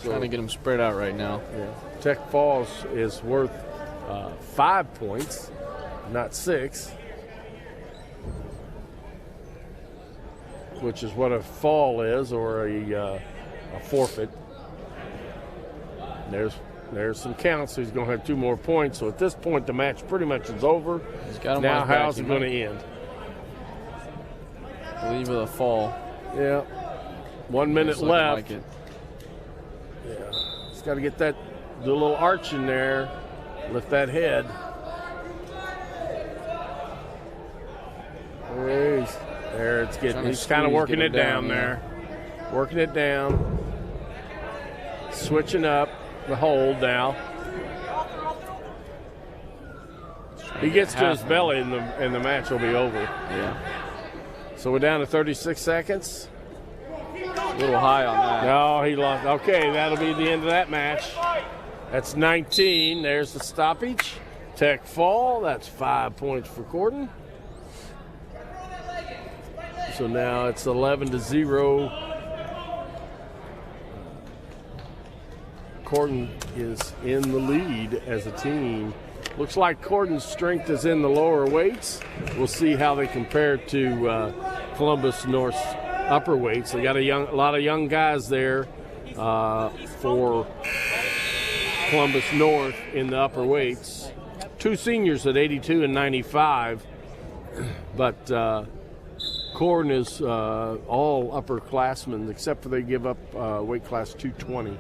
Trying to get them spread out right now. Yeah. Tech falls is worth 5 points, not 6. Which is what a fall is, or a forfeit. There's some counts, so he's going to have 2 more points. So at this point, the match pretty much is over. He's got him now, on his how's back. it going to end? I believe with a fall. Yeah. 1 minute left. Like it. Yeah. He's got to get that, do a little arch in there, lift that head. There it's getting. He's kind of working it down there. Working it down. Switching up the hold now. He gets to his belly and the match will be over. Yeah. So we're down to 36 seconds. A little high on that. No, he lost. Okay, that'll be the end of that match. That's 19. There's the stoppage. Tech fall. That's 5 points for Gordon. So now it's 11-0. Gordon is in the lead as a team. Looks like Gordon's strength is in the lower weights. We'll see how they compare to Columbus North's upper weights. They got a lot of young guys there for Columbus North in the upper weights. 2 seniors at 82 and 95, but Gordon is all upperclassmen except for they give up weight class 220.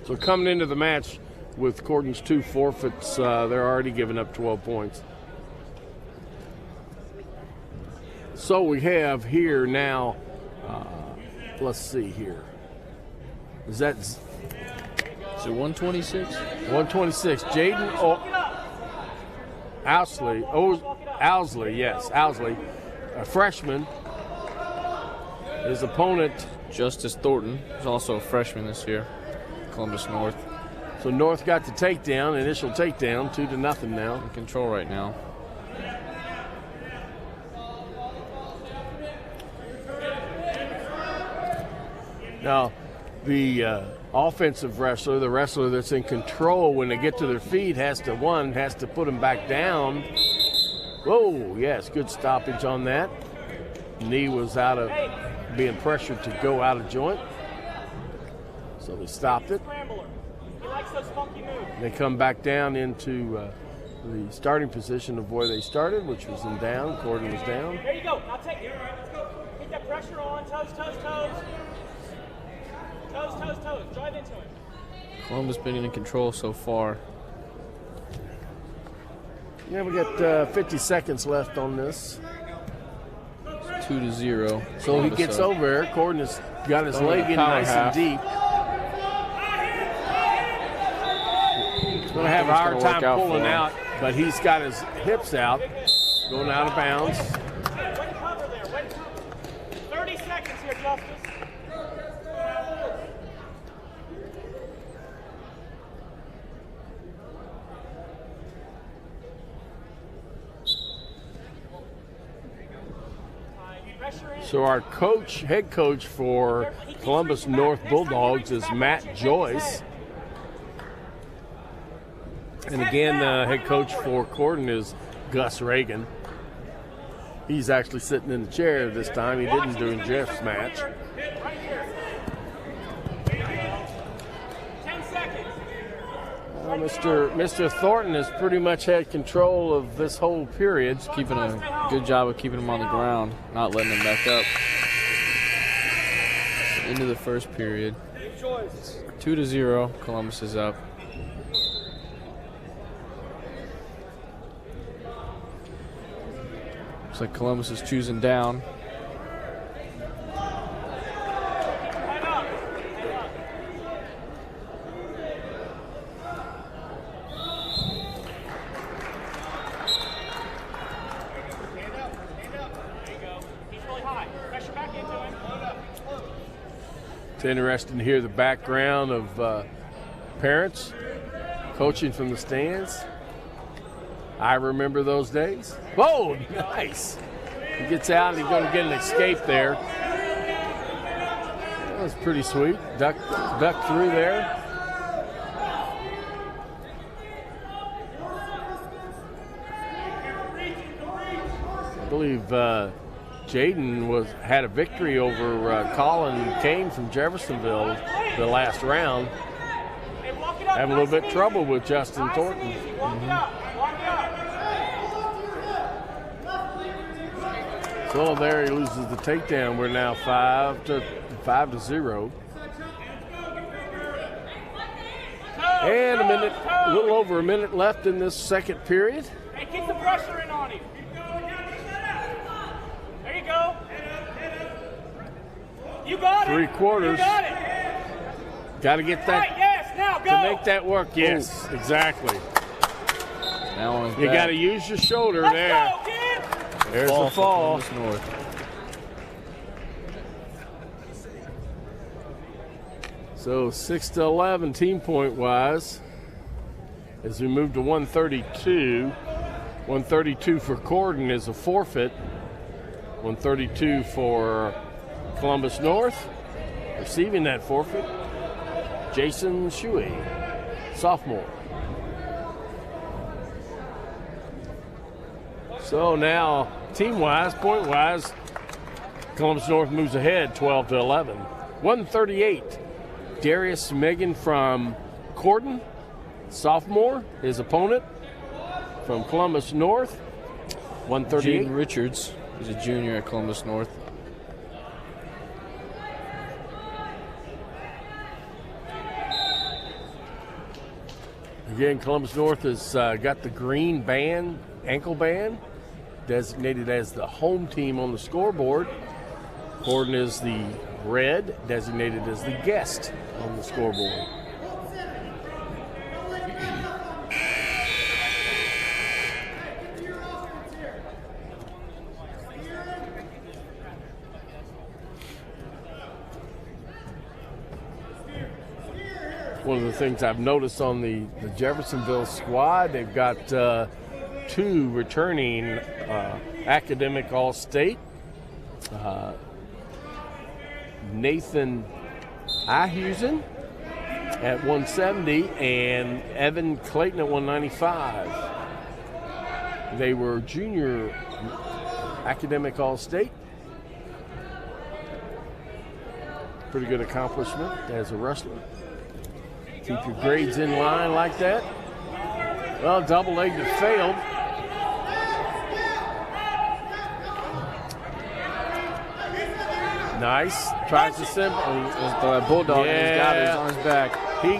So coming into the match with Gordon's 2 forfeits, they're already giving up 12 points. So we have here now, let's see here. Is that Is it 126? 126. Jaden Owsley, a freshman. His opponent, Justice Thornton, is also a freshman this year, Columbus North. So North got the takedown, initial takedown, 2-0 now. In control right now. Now, the offensive wrestler, the wrestler that's in control when they get to their feet, has to put them back down. Whoa, yes, good stoppage on that. Knee was out of being pressured to go out of joint. So they stopped it. They come back down into the starting position of where they started, which was in down. Corden was down. There you go. Now take it. Keep that pressure on. Toes, toes, toes. Toes, toes, toes. Drive into it. Columbus been in control so far. Yeah, we got 50 seconds left on this. 2-0. So he gets over there. Corden has got his leg in nice and deep. He's going to have a hard time pulling out, but he's got his hips out, going out of bounds. Way to cover there. Way to cover. 30 seconds here, Justice. So our head coach for Columbus North Bulldogs is Matt Joyce. And again, the head coach for Corden is Gus Reagan. He's actually sitting in the chair this time. He didn't during Jeff's match. 10 seconds. Mr. Thornton has pretty much had control of this whole period. He's keeping a good job of keeping him on the ground, not letting him back up. Into the first period. 2-0. Columbus is up. Looks like Columbus is choosing down. It's interesting to hear the background of parents coaching from the stands. I remember those days. Whoa, nice. He gets out, he's going to get an escape there. That was pretty sweet. Duck through there. I believe Jaden had a victory over Colin Kane from Jeffersonville the last round. Having a little bit of trouble with Justin Thornton. So there he loses the takedown. We're now 5-0. And a little over a minute left in this second period. Hey, keep the pressure in on him. There you go. You got it. 3/4. You got it. Got to get that Right, yes, now go. to make that work. Yes, exactly. Now on his You back. got to use your shoulder Let's there. go, kid. There's the fall. For Columbus North. So 6-11 team point wise. As we move to 132. 132 for Corden is a forfeit. 132 for Columbus North. Receiving that forfeit, Jason Shuey, sophomore. So now, team-wise, point-wise, Columbus North moves ahead 12-11. 138, Darius Megan from Corden, sophomore. His opponent from Columbus North, 138. Jaden Richards is a junior at Columbus North. Again, Columbus North has got the green band, ankle band, designated as the home team on the scoreboard. Corden is the red, designated as the guest on the scoreboard. one of the things I've noticed on the Jeffersonville squad. They've got 2 returning academic All-State. Nathan Ihusen at 170 and Evan Clayton at 195. They were junior academic All-State. Pretty good accomplishment as a wrestler. Keep your grades in line like that. Well, double leg that failed. Nice. Tries to simple. The bulldog has got it on his back. He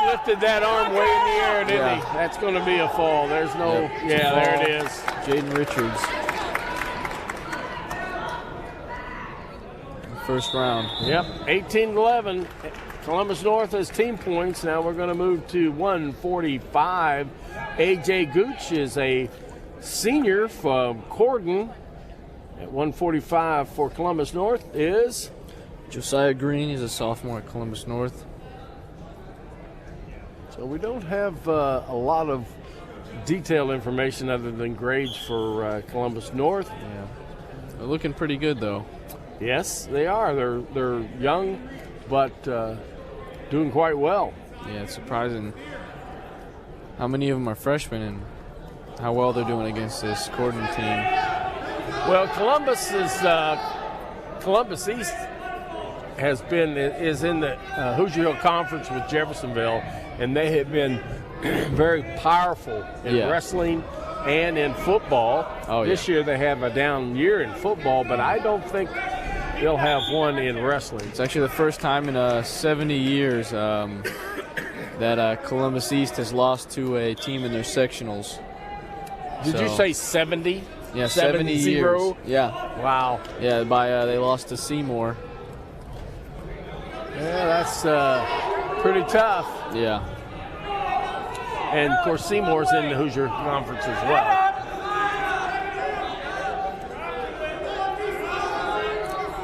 lifted that arm way in the air, didn't he? That's going to be a fall. There's no. Yep, yeah, fall. There it is. Jaden Richards. First round. Yep. 18-11. Columbus North has team points. Now we're going to move to 145. A.J. Gooch is a senior from Corden. At 145 for Columbus North is Josiah Green. He's a sophomore at Columbus North. So we don't have a lot of detailed information other than grades for Columbus North. Yeah, they're looking pretty good though. Yes, they are. They're young, but doing quite well. Yeah, it's surprising how many of them are freshmen and how well they're doing against this Corden team. Well, Columbus East is in the Hoosier Hill Conference with Jeffersonville, and they have been very powerful in wrestling and in football. This year they have a down year in football, but I don't think they'll have one in wrestling. It's actually the first time in 70 years that Columbus East has lost to a team in their sectionals. Did you say 70? Yeah, 70 years. Yeah. Wow. Yeah, they lost to Seymour. Yeah, that's pretty tough. Yeah. And, of course, Seymour's in the Hoosier Conference as well.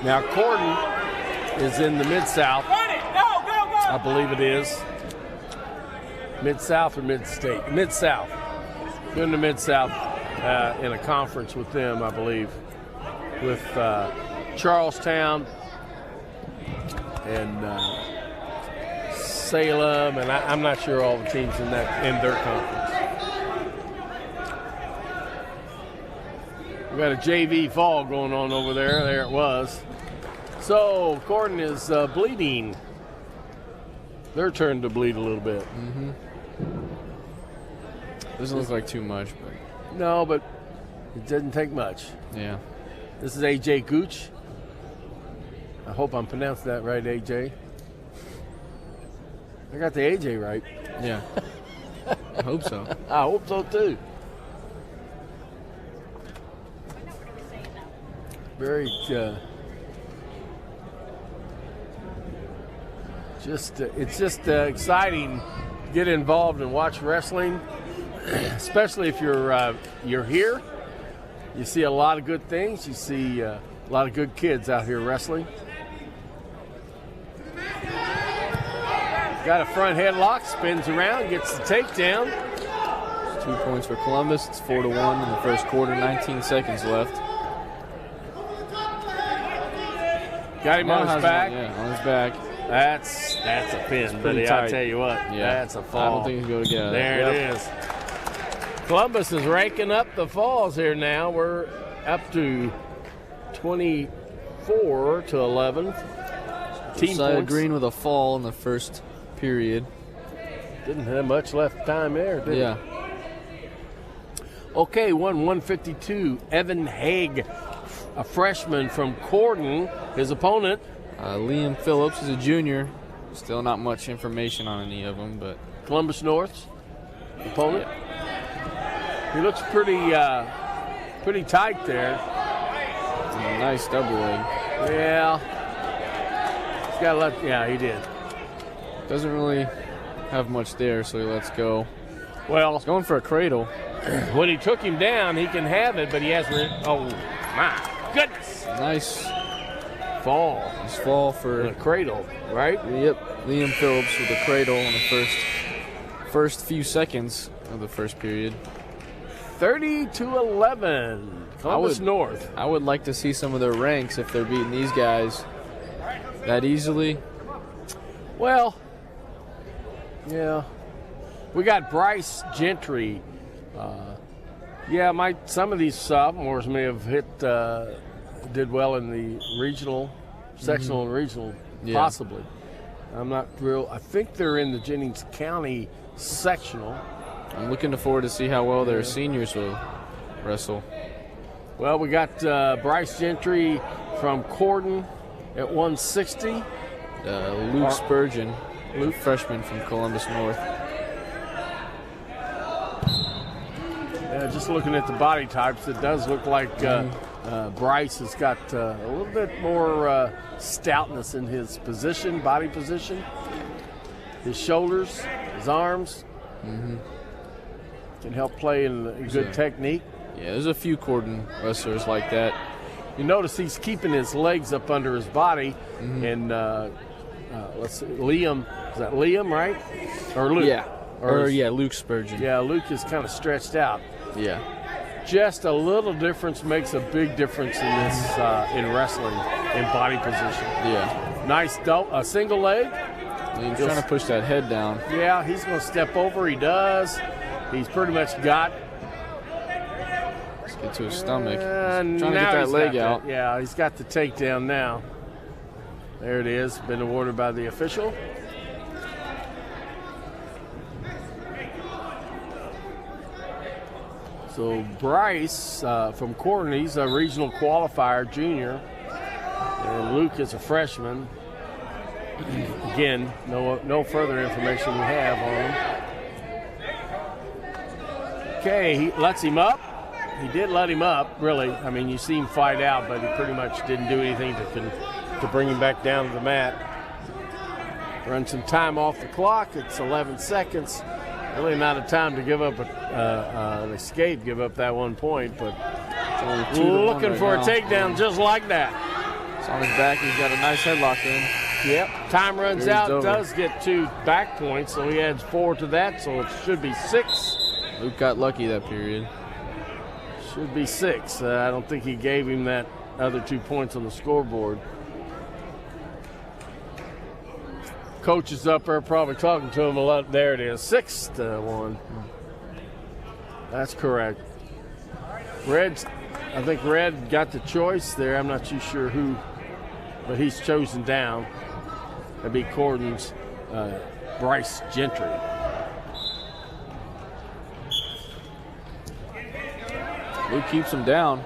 Now, Corden is in the Mid-South. I believe it is. Mid-South or Mid-State? Mid-South. They're in the Mid-South in a conference with them, I believe, with Charlestown and Salem, and I'm not sure all the teams in their conference. We got a JV fall going on over there. There it was. So Corden is bleeding. Their turn to bleed a little bit. Mm-hmm. Doesn't look like too much, but no, but it doesn't take much. Yeah. This is A.J. Gooch. I hope I'm pronouncing that right, A.J. I got the A.J. right. Yeah. I hope so. I hope so, too. Very, it's just exciting to get involved and watch wrestling, especially if you're here. You see a lot of good things. You see a lot of good kids out here wrestling. Got a front headlock, spins around, gets the takedown. 2 points for Columbus. It's 4-1 in the first quarter. 19 seconds left. Got him on his back. Yeah, on his back. That's a pin, buddy. I'll tell you what. Yeah. That's a fall. I don't think he's going to get it. There it is. Columbus is ranking up the falls here now. We're up to 24-11. Team points. Green with a fall in the first period. Didn't have much left time there, did Yeah. it? Okay, 152. Evan Haig, a freshman from Corden. His opponent. Liam Phillips is a junior. Still not much information on any of them, but Columbus North's opponent. He looks pretty tight there. Nice double leg. Yeah. He's got a lot. Yeah, he did. Doesn't really have much there, so he lets go. Well, he's going for a cradle. When he took him down, he can have it, but he has. Oh my goodness! Nice fall. Nice fall In for a cradle, right? Liam Phillips with a cradle in the first few seconds of the first period. 30-11. Columbus North. I would like to see some of their ranks if they're beating these guys that easily. Well, yeah. We got Bryce Gentry. Some of these sophomores may have did well in the regional, sectional and regional, possibly. I'm not real. I think they're in the Jennings County sectional. I'm looking forward to see how well their seniors will wrestle. Well, we got Bryce Gentry from Corden at 160. Luke Spurgeon, Luke freshman from Columbus North. Just looking at the body types, it does look like Bryce has got a little bit more stoutness in his body position. His shoulders, his arms can help play in a good technique. Yeah, there's a few Corden wrestlers like that. You notice he's keeping his legs up under his body, and let's see, Liam, is that Liam, right? Or Luke? Yeah. Luke Spurgeon. Yeah, Luke is kind of stretched out. Yeah. Just a little difference makes a big difference in this in wrestling in body position. Yeah. Nice single leg. He's trying to push that head down. Yeah, he's going to step over. He does. He's pretty much got. Let's get to his stomach. Trying to get that leg out. Yeah, he's got the takedown now. There it is. Been awarded by the official. So Bryce from Corden, he's a regional qualifier junior, and Luke is a freshman. Again, no further information we have on him. Okay, he lets him up. He did let him up, really. I mean, you see him fight out, but he pretty much didn't do anything to bring him back down to the mat. Run some time off the clock. It's 11 seconds. Really not a time to give up an escape, give up that 1 point, but looking for a takedown just like that. It's on his back. He's got a nice headlock in. Yep. Time runs out. Does get 2 back points, so he adds 4 to that, so it should be 6. Luke got lucky that period. Should be 6. I don't think he gave him that other 2 points on the scoreboard. Coach is up there probably talking to him a lot. There it is, 6-1. That's correct. I think Red got the choice there. I'm not too sure who, but he's chosen down. That'd be Corden's Bryce Gentry. Luke keeps him down.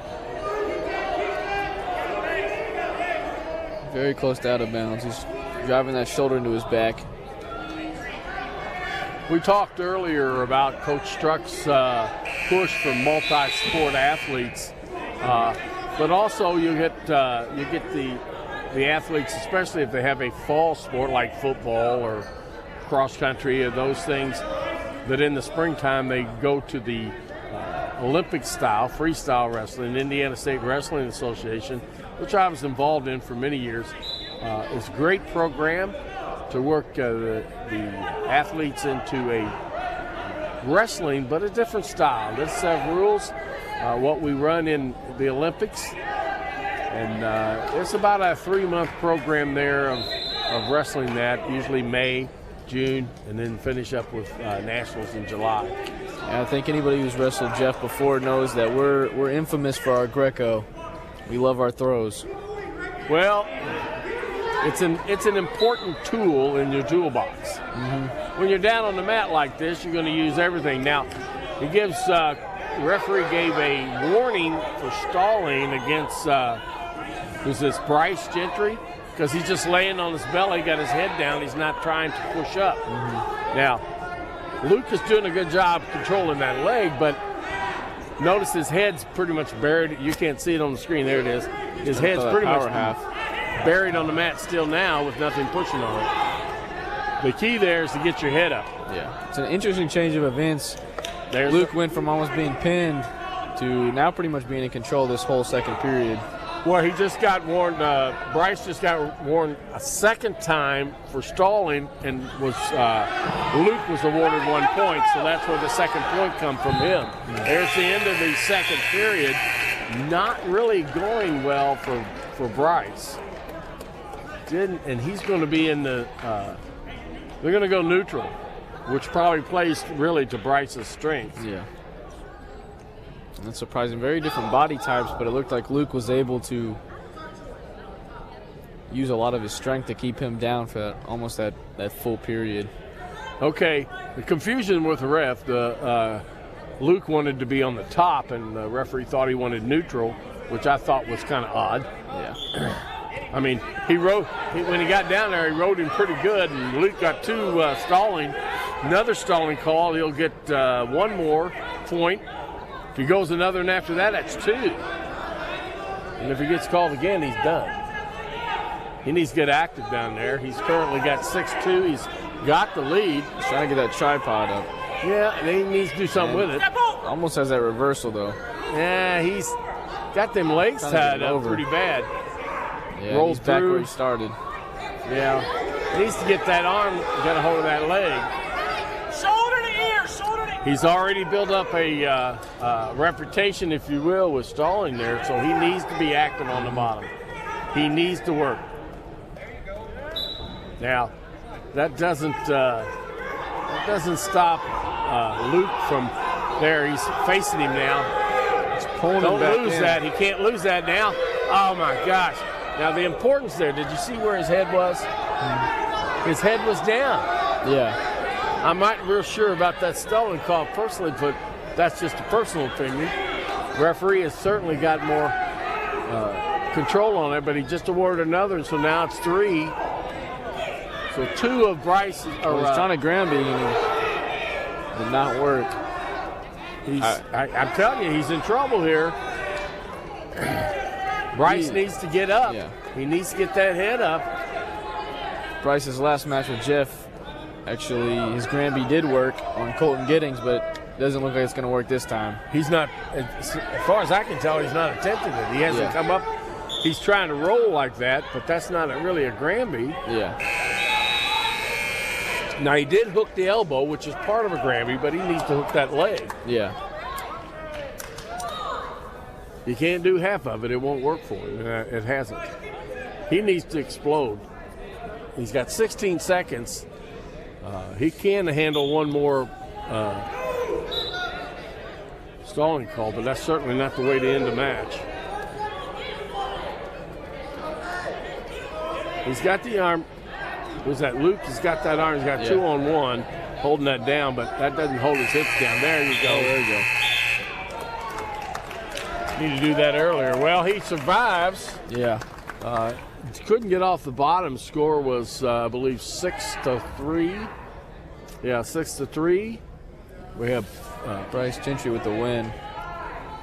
Very close to out of bounds. He's driving that shoulder into his back. We talked earlier about Coach Struck's push for multi-sport athletes, but also you get the athletes, especially if they have a fall sport like football or cross country or those things, that in the springtime they go to the Olympic style freestyle wrestling, Indiana State Wrestling Association, which I was involved in for many years. It's a great program to work the athletes into a wrestling, but a different style. Let's have rules, what we run in the Olympics. And it's about a 3-month program there of wrestling that, usually May, June, and then finish up with nationals in July. And I think anybody who's wrestled Jeff before knows that we're infamous for our Greco. We love our throws. Well, it's an important tool in your toolbox. When you're down on the mat like this, you're going to use everything. Now, the referee gave a warning for stalling against who's this, Bryce Gentry, because he's just laying on his belly, got his head down. He's not trying to push up. Now, Luke is doing a good job controlling that leg, but notice his head's pretty much buried. You can't see it on the screen. There it is. His head's pretty much buried on the mat still now with nothing pushing on it. The key there is to get your head up. Yeah, it's an interesting change of events. Luke went from almost being pinned to now pretty much being in control this whole second period. Well, he just got warned. Bryce just got warned a second time for stalling, and Luke was awarded 1 point, so that's where the second point come from him. There's the end of the second period. Not really going well for Bryce. And he's going to be in the. They're going to go neutral, which probably plays really to Bryce's strength. Yeah. That's surprising. Very different body types, but it looked like Luke was able to use a lot of his strength to keep him down for almost that full period. Okay, the confusion with the ref, Luke wanted to be on the top, and the referee thought he wanted neutral, which I thought was kind of odd. Yeah. I mean, when he got down there, he rode him pretty good, and Luke got 2 stalling. Another stalling call, he'll get 1 more point. If he goes another one after that, that's 2. And if he gets called again, he's done. He needs to get active down there. He's currently got 6-2. He's got the lead. He's trying to get that tripod up. Yeah, he needs to do something with it. Almost has that reversal, though. Yeah, he's got them legs tied up pretty bad. Yeah, Rolled he's back through. where he started. Yeah, he needs to get that arm, get a hold of that leg. Shoulder to ear, shoulder to ear. He's already built up a reputation, if you will, with stalling there, so he needs to be active on the bottom. He needs to work. Now, that doesn't stop Luke from there. He's facing him now. He's pulling him back Don't lose in. that. He can't lose that now. Oh, my gosh. Now, the importance there, did you see where his head was? His head was down. Yeah. I'm not real sure about that stalling call personally, but that's just a personal opinion. Referee has certainly got more control on it, but he just awarded another, and so now it's 3. So 2 of Bryce Well, he's trying to ground beat him. Did not work. I'm telling you, he's in trouble here. Bryce needs to get up. Yeah. He needs to get that head up. Bryce's last match with Jeff, actually, his Granby did work on Colton Giddings, but it doesn't look like it's going to work this time. He's not, as far as I can tell, he's not attempting it. He hasn't come up. He's trying to roll like that, but that's not really a Granby. Yeah. Now, he did hook the elbow, which is part of a Granby, but he needs to hook that leg. Yeah. You can't do half of it. It won't work for him. It hasn't. He needs to explode. He's got 16 seconds. He can handle one more stalling call, but that's certainly not the way to end the match. He's got the arm. Was that Luke? He's got that arm. He's got 2-on-1, holding that down, but that doesn't hold his hips down. There you go. There you go. Need to do that earlier. Well, he survives. Yeah. Couldn't get off the bottom. Score was, I believe, 6-3. Yeah, 6-3. We have Bryce Gentry with the win.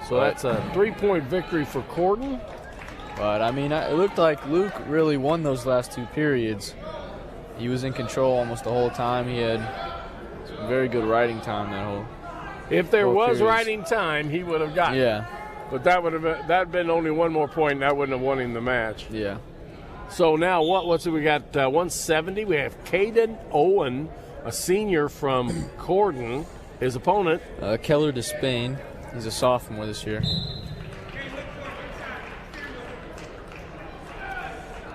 so that's a 3-point victory for Corden. But, I mean, it looked like Luke really won those last 2 periods. He was in control almost the whole time. He had some very good riding time that whole. If there Both was periods. riding time, he would have gotten it. Yeah. But that been only one more point, and that wouldn't have won him the match. Yeah. So now what's it? We got 170. We have Caden Owen, a senior from Corden. His opponent. Keller to Spain. He's a sophomore this year.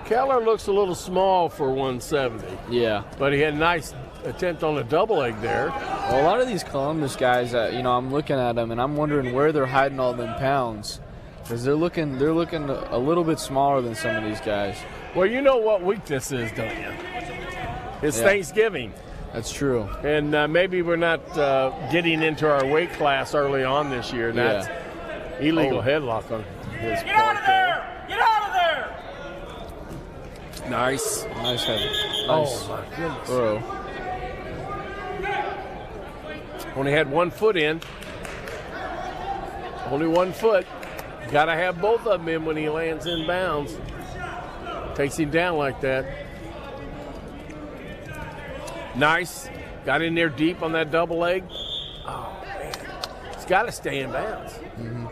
Keller looks a little small for 170. Yeah. But he had a nice attempt on a double leg there. Well, a lot of these Columbus guys, I'm looking at them and I'm wondering where they're hiding all them pounds, because they're looking a little bit smaller than some of these guys. Well, you know what week this is, don't you? It's Thanksgiving. That's true. And maybe we're not getting into our weight class early on this year. That's illegal headlock on his Get out of there! Get out of there! Nice. Nice head. Oh, my goodness. Throw. Only had 1 foot in. Only 1 foot. Got to have both of them in when he lands in bounds. Takes him down like that. Nice. Got in there deep on that double leg. Oh, man. He's got to stay in bounds. Mm-hmm.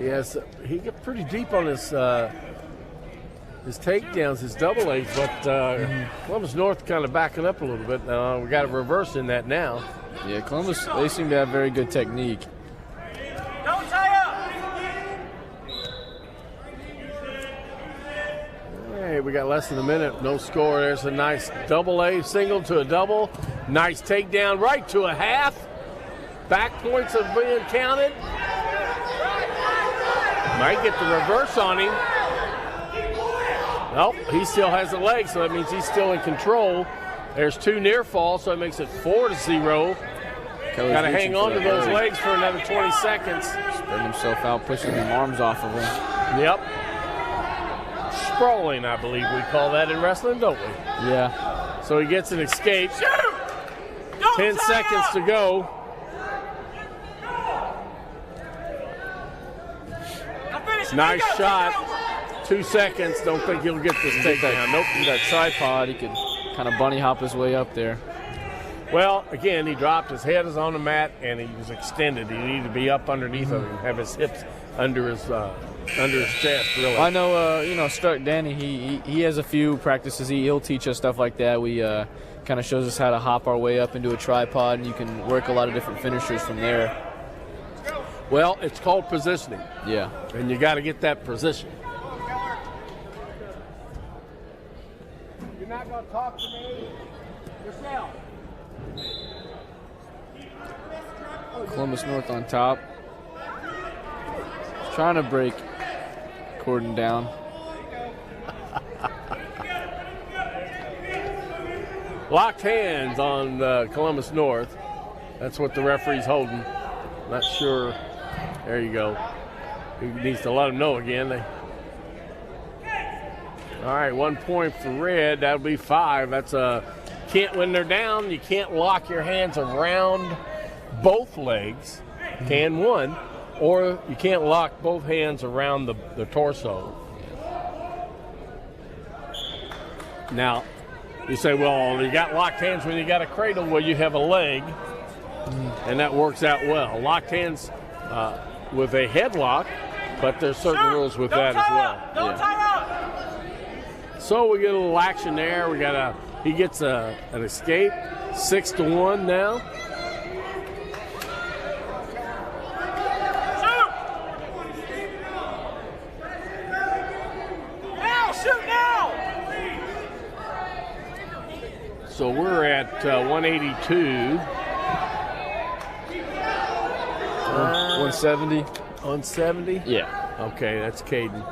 Yes, he got pretty deep on his takedowns, his double A's, but Columbus North kind of backing up a little bit. We got a reverse in that now. Yeah, Columbus, they seem to have very good technique. Don't tie up. Hey, we got less than a minute, no score. There's a nice double A single to a double. Nice takedown right to a half. Back points are being counted. Might get the reverse on him. Nope, he still has the leg, so that means he's still in control. There's 2 near falls, so it makes it 4-0. Got to hang on to those legs for another 20 seconds. Spreading himself out, pushing them arms off of him. Yep. Sprawling, I believe we call that in wrestling, don't we? Yeah. So he gets an escape. 10 seconds to go. Nice shot. 2 seconds. Don't think he'll get this takedown. Nope. With that tripod, he could kind of bunny hop his way up there. Well, again, he dropped. His head is on the mat, and he was extended. He needed to be up underneath of him, have his hips under his chest, really. I know, Struck Danny, he has a few practices. He'll teach us stuff like that. We kind of shows us how to hop our way up into a tripod, and you can work a lot of different finishers from there. Well, it's called positioning. Yeah. And you got to get that position. You're not going to talk to me yourself. Columbus North on top. Trying to break Corden down. Locked hands on Columbus North. That's what the referee's holding. Not sure. There you go. He needs to let him know again. All right, 1 point for red. That'll be 5. That's can't, when they're down, you can't lock your hands around both legs. Can one. Or you can't lock both hands around the torso. Now, you say, well, you got locked hands when you got a cradle. Well, you have a leg, and that works out well. Locked hands with a headlock, but there's certain rules with that as well. Don't tie up. So we get a little action there. He gets an escape. 6-1 now. So we're at 182. 170. 170? Yeah. Okay, that's Caden.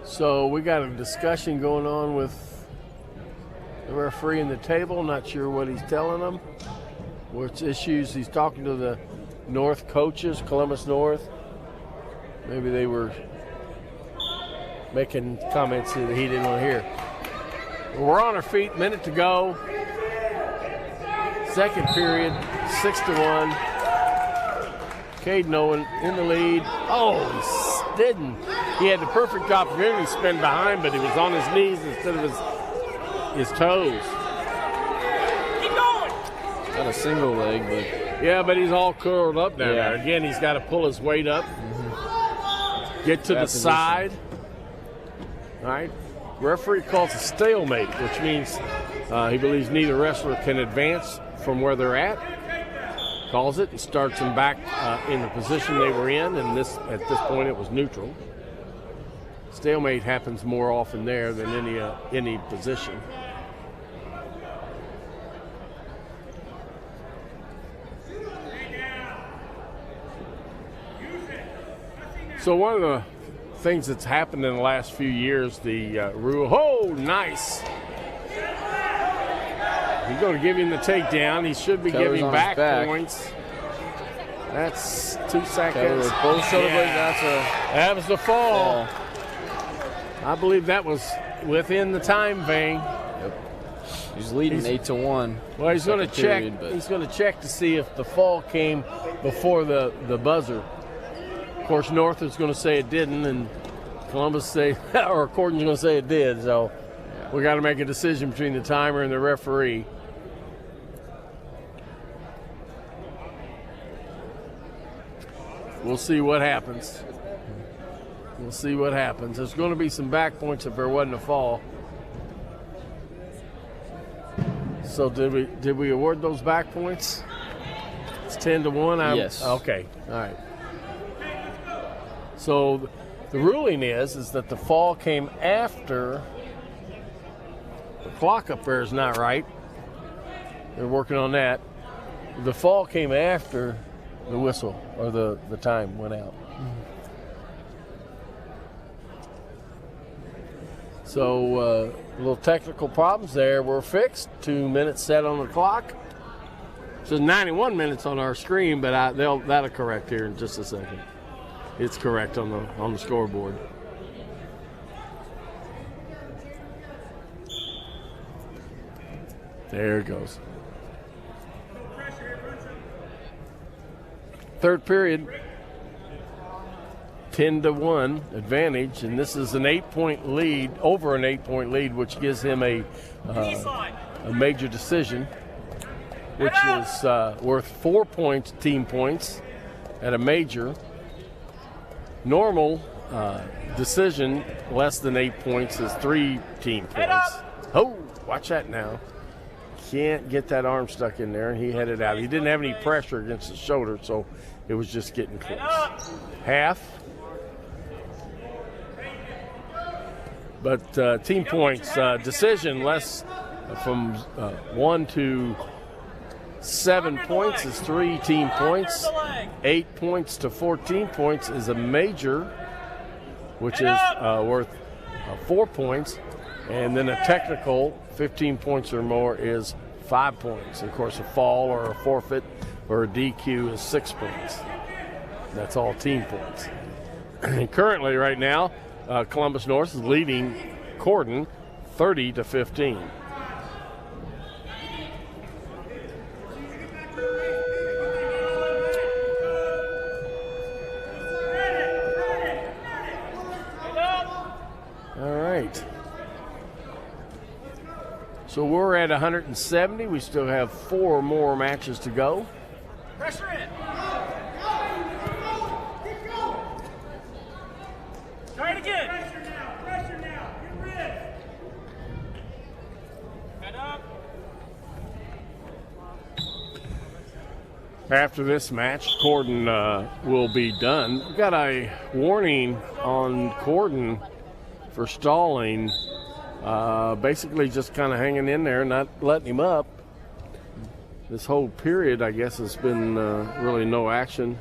So we got a discussion going on with the referee in the table. Not sure what he's telling them. Which issues he's talking to the North coaches, Columbus North. Maybe they were making comments that he didn't want to hear. We're on our feet, minute to go. Second period, 6-1. Caden Owen in the lead. Oh, he didn't. He had the perfect opportunity to spin behind, but he was on his knees instead of his toes. Keep going. Got a single leg, but yeah, but he's all curled up down there. Again, he's got to pull his weight up. Get to the side. All right. Referee calls a stalemate, which means he believes neither wrestler can advance from where they're at. Calls it and starts them back in the position they were in, and at this point it was neutral. Stalemate happens more often there than any position. So one of the things that's happened in the last few years, the rule. Oh, nice. He's going to give him the takedown. He should be giving back points. That's 2 seconds. Both shoulder blades. That was the fall. I believe that was within the time vein. Yep. He's leading 8-1. Well, he's going to check. He's going to check to see if the fall came before the buzzer. Of course, North is going to say it didn't, and Columbus say, or Corden's going to say it did. So we got to make a decision between the timer and the referee. We'll see what happens. We'll see what happens. There's going to be some back points if there wasn't a fall. So did we award those back points? It's 10-1. Yes. Okay. All right. So the ruling is that the fall came after. The clock up there is not right. They're working on that. The fall came after the whistle or the time went out. So little technical problems there were fixed. 2 minutes set on the clock. So 91 minutes on our screen, but that'll correct here in just a second. It's correct on the scoreboard. There it goes. Third period, 10-1 advantage, and this is an 8-point lead, over an 8-point lead, which gives him a major decision, which is worth 4 points, team points, at a major. Normal decision, less than 8 points, is 3 team points. Oh, watch that now. Can't get that arm stuck in there, and he headed out. He didn't have any pressure against his shoulder, so it was just getting close. Half. But team points, decision less from 1 to 7 points is 3 team points. 8 points to 14 points is a major, which is worth 4 points. And then a technical, 15 points or more, is 5 points. Of course, a fall or a forfeit or a DQ is 6 points. That's all team points. And currently, right now, Columbus North is leading Corden 30-15. All right. So we're at 170. We still have 4 more matches to go. Pressure in. Try it again. Pressure now. Get rid. Head up. After this match, Corden will be done. We've got a warning on Corden for stalling. Basically just kind of hanging in there, not letting him up. This whole period, I guess, has been really no action.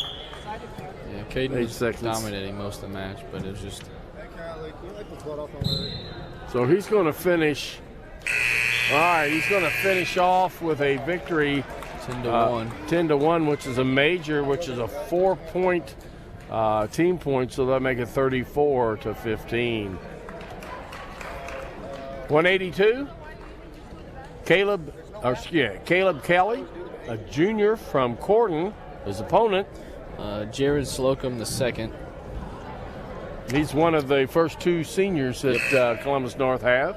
Yeah, Caden was dominating most of the match, but it was just... So he's going to finish... All right, he's going to finish off with a victory. 10-1. 10-1, which is a major, which is a 4-point team point, so that'll make it 34-15. 182, Caleb Kelly, a junior from Corden, his opponent. Jared Slocum II. He's one of the first 2 seniors that Columbus North have.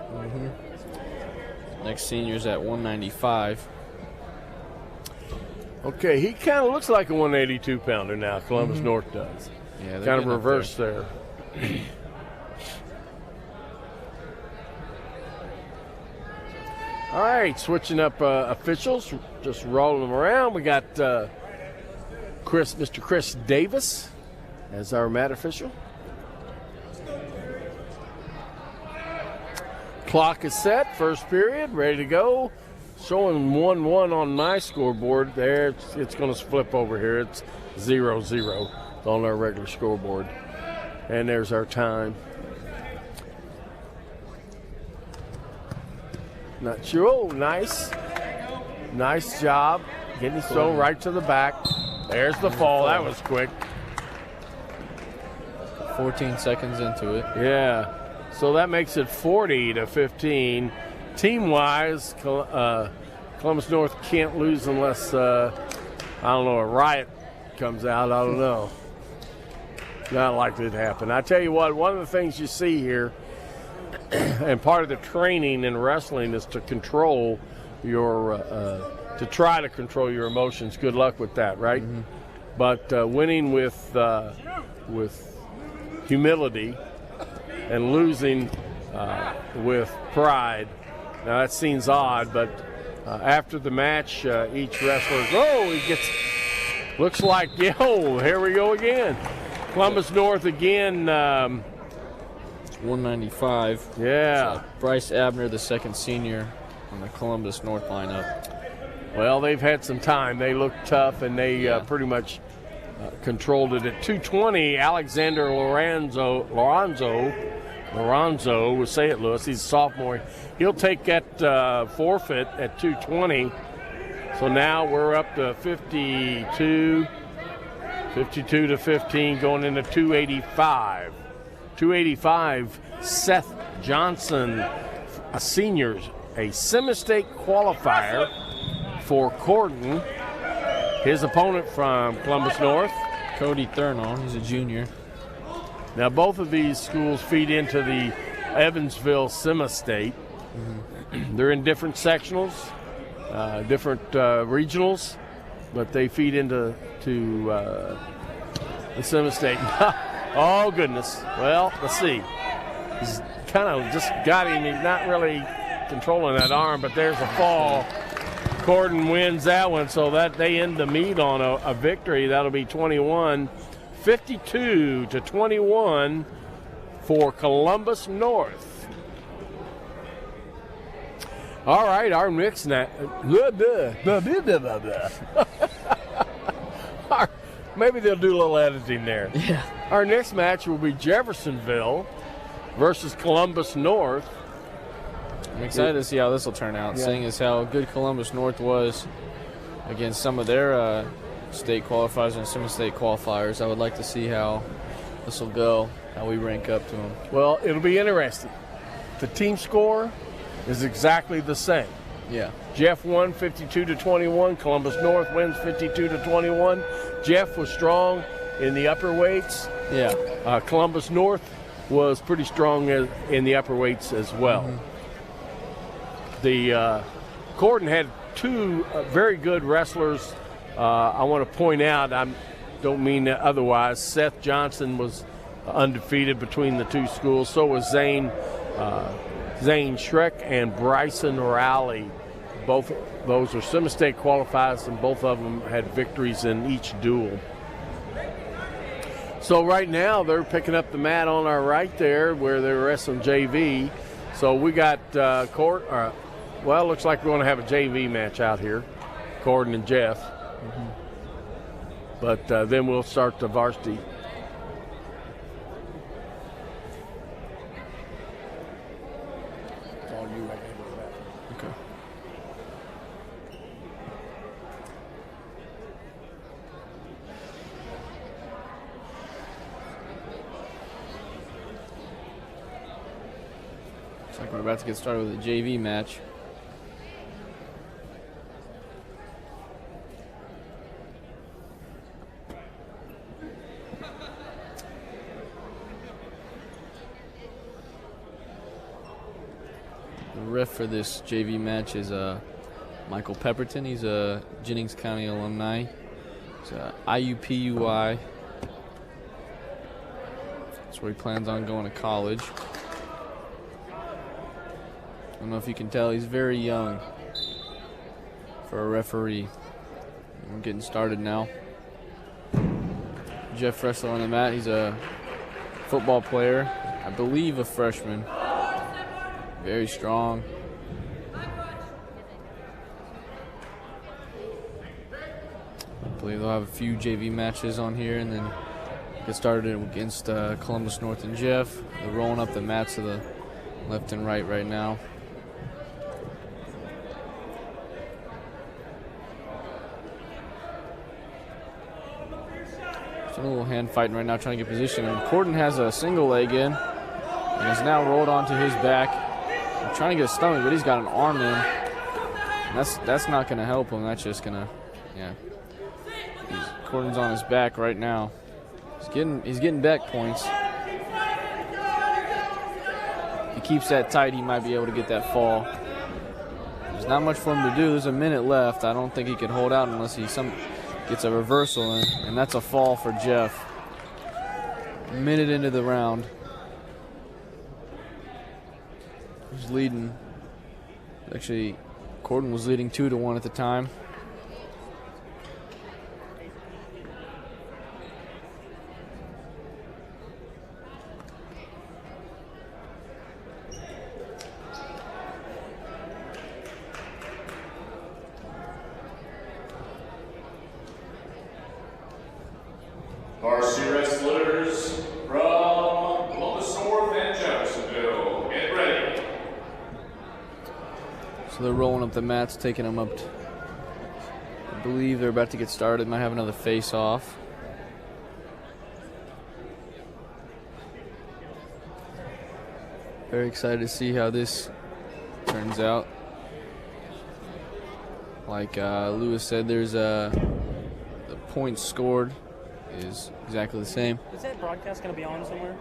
Next senior's at 195. Okay, he kind of looks like a 182-pounder now, Columbus North does. Yeah, kind of reverse there. All right, switching up officials, just rolling them around. We got Mr. Chris Davis as our mat official. Clock is set, first period, ready to go. Showing 1-1 on my scoreboard there. It's going to flip over here. It's 0-0 on our regular scoreboard. And there's our time. Not sure. Oh, nice. Nice job. Getting his throw right to the back. There's the fall. That was quick. 14 seconds into it. Yeah. So that makes it 40-15. Team-wise, Columbus North can't lose unless, I don't know, a riot comes out. I don't know. Not likely to happen. I tell you what, one of the things you see here, and part of the training in wrestling is to control your, to try to control your emotions. Good luck with that, right? but winning with humility and losing with pride. Now that seems odd, but after the match, each wrestler, looks like, here we go again. Columbus North again. 195. Yeah. So Bryce Abner, the second senior on the Columbus North lineup. Well, they've had some time. They look tough, and they pretty much controlled it. At 220, Alexander Lorenzo, we'll say it, Lewis. He's a sophomore. He'll take that forfeit at 220. So now we're up to 52 to 15, going into 285. 285, Seth Johnson, a senior, a semi-state qualifier for Corden. His opponent from Columbus North, Cody Thurnon, he's a junior. Now both of these schools feed into the Evansville semi-state. They're in different sectionals, different regionals, but they feed into the semi-state. Oh, goodness. Well, let's see. He's kind of just got him. He's not really controlling that arm, but there's a fall. Corden wins that one, so that they end the meet on a victory. That'll be 52 to 21 for Columbus North. All right, our next maybe they'll do a little editing there. Yeah. Our next match will be Jeffersonville versus Columbus North. I'm excited to see how this will turn out, seeing as how good Columbus North was against some of their state qualifiers and semi-state qualifiers. I would like to see how this will go, how we rank up to them. Well, it'll be interesting. The team score is exactly the same. Yeah. Jeff won 52 to 21. Columbus North wins 52 to 21. Jeff was strong in the upper weights. Yeah. Columbus North was pretty strong in the upper weights as well. The Corden had two very good wrestlers. I want to point out, I don't mean otherwise, Seth Johnson was undefeated between the two schools. So was Zane Schreck and Bryson Rowley. Both those are semi-state qualifiers, and both of them had victories in each duel. So right now they're picking up the mat on our right there where they're wrestling JV. So we got it looks like we're going to have a JV match out here, Corden and Jeff. But then we'll start the varsity. It's all you right there. Okay. Looks like we're about to get started with a JV match. The ref for this JV match is Michael Pepperton. He's a Jennings County alumni. He's a IUPUI. That's where he plans on going to college. I don't know if you can tell, he's very young for a referee. We're getting started now. Jeff Ressler on the mat. He's a football player, I believe a freshman. Very strong. I believe they'll have a few JV matches on here and then get started against Columbus North and Jeff. They're rolling up the mats to the left and right now. Just a little hand fighting right now, trying to get position. And Corden has a single leg in and is now rolled onto his back. I'm trying to get a stomach, but he's got an arm in. And that's not going to help him. That's just going to, Corden's on his back right now. He's getting back points. If he keeps that tight, he might be able to get that fall. There's not much for him to do. There's a minute left. I don't think he can hold out unless he gets gets a reversal in, and that's a fall for Jeff. A minute into the round. He's leading. Actually, Corden was leading 2-1 at the time. Varsity wrestlers from Columbus North and Jeffersonville, get ready. So they're rolling up the mats, taking them up. I believe they're about to get started. Might have another face-off. Very excited to see how this turns out. Like Lewis said, there's the points scored is exactly the same. Is that broadcast going to be on somewhere?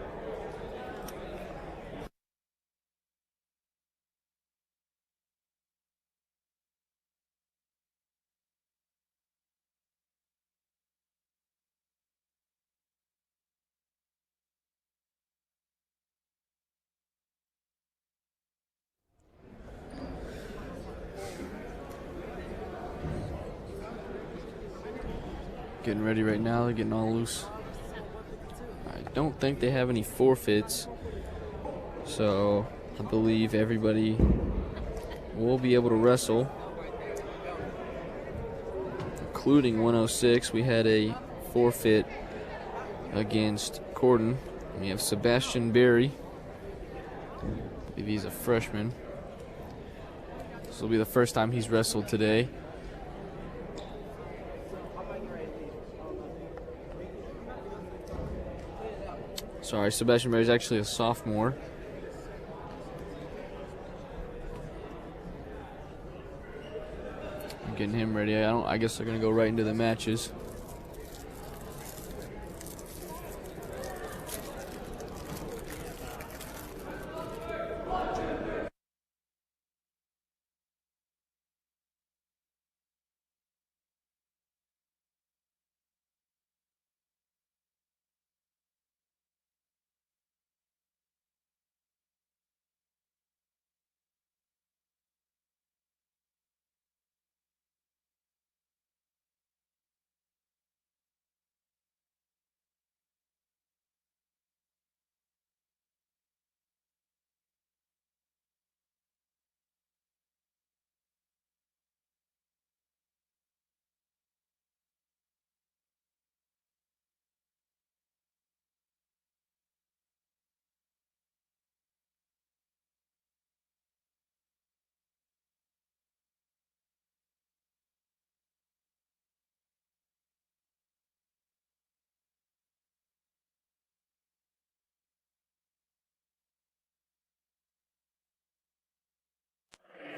Getting ready right now. They're getting all loose. I don't think they have any forfeits, so I believe everybody will be able to wrestle, including 106. We had a forfeit against Corden. We have Sebastian Berry. I believe he's a freshman. This will be the first time he's wrestled today. Sorry, Sebastian Berry is actually a sophomore. I'm getting him ready. I guess they're gonna go right into the matches.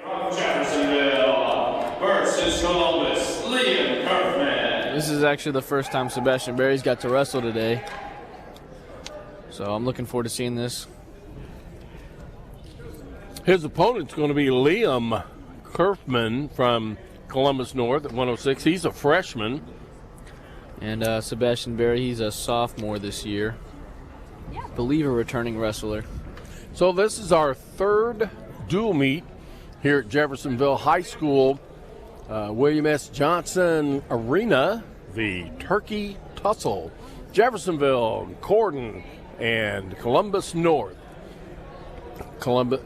From Jeffersonville versus Columbus, Liam Kerfman. This is actually the first time Sebastian Berry's got to wrestle today, so I'm looking forward to seeing this. His opponent's going to be Liam Kerfman from Columbus North at 106. He's a freshman. And Sebastian Berry, he's a sophomore this year. I believe a returning wrestler. So this is our third dual meet here at Jeffersonville High School, William S. Johnson Arena, the Turkey Tussle. Jeffersonville, Corden, and Columbus North.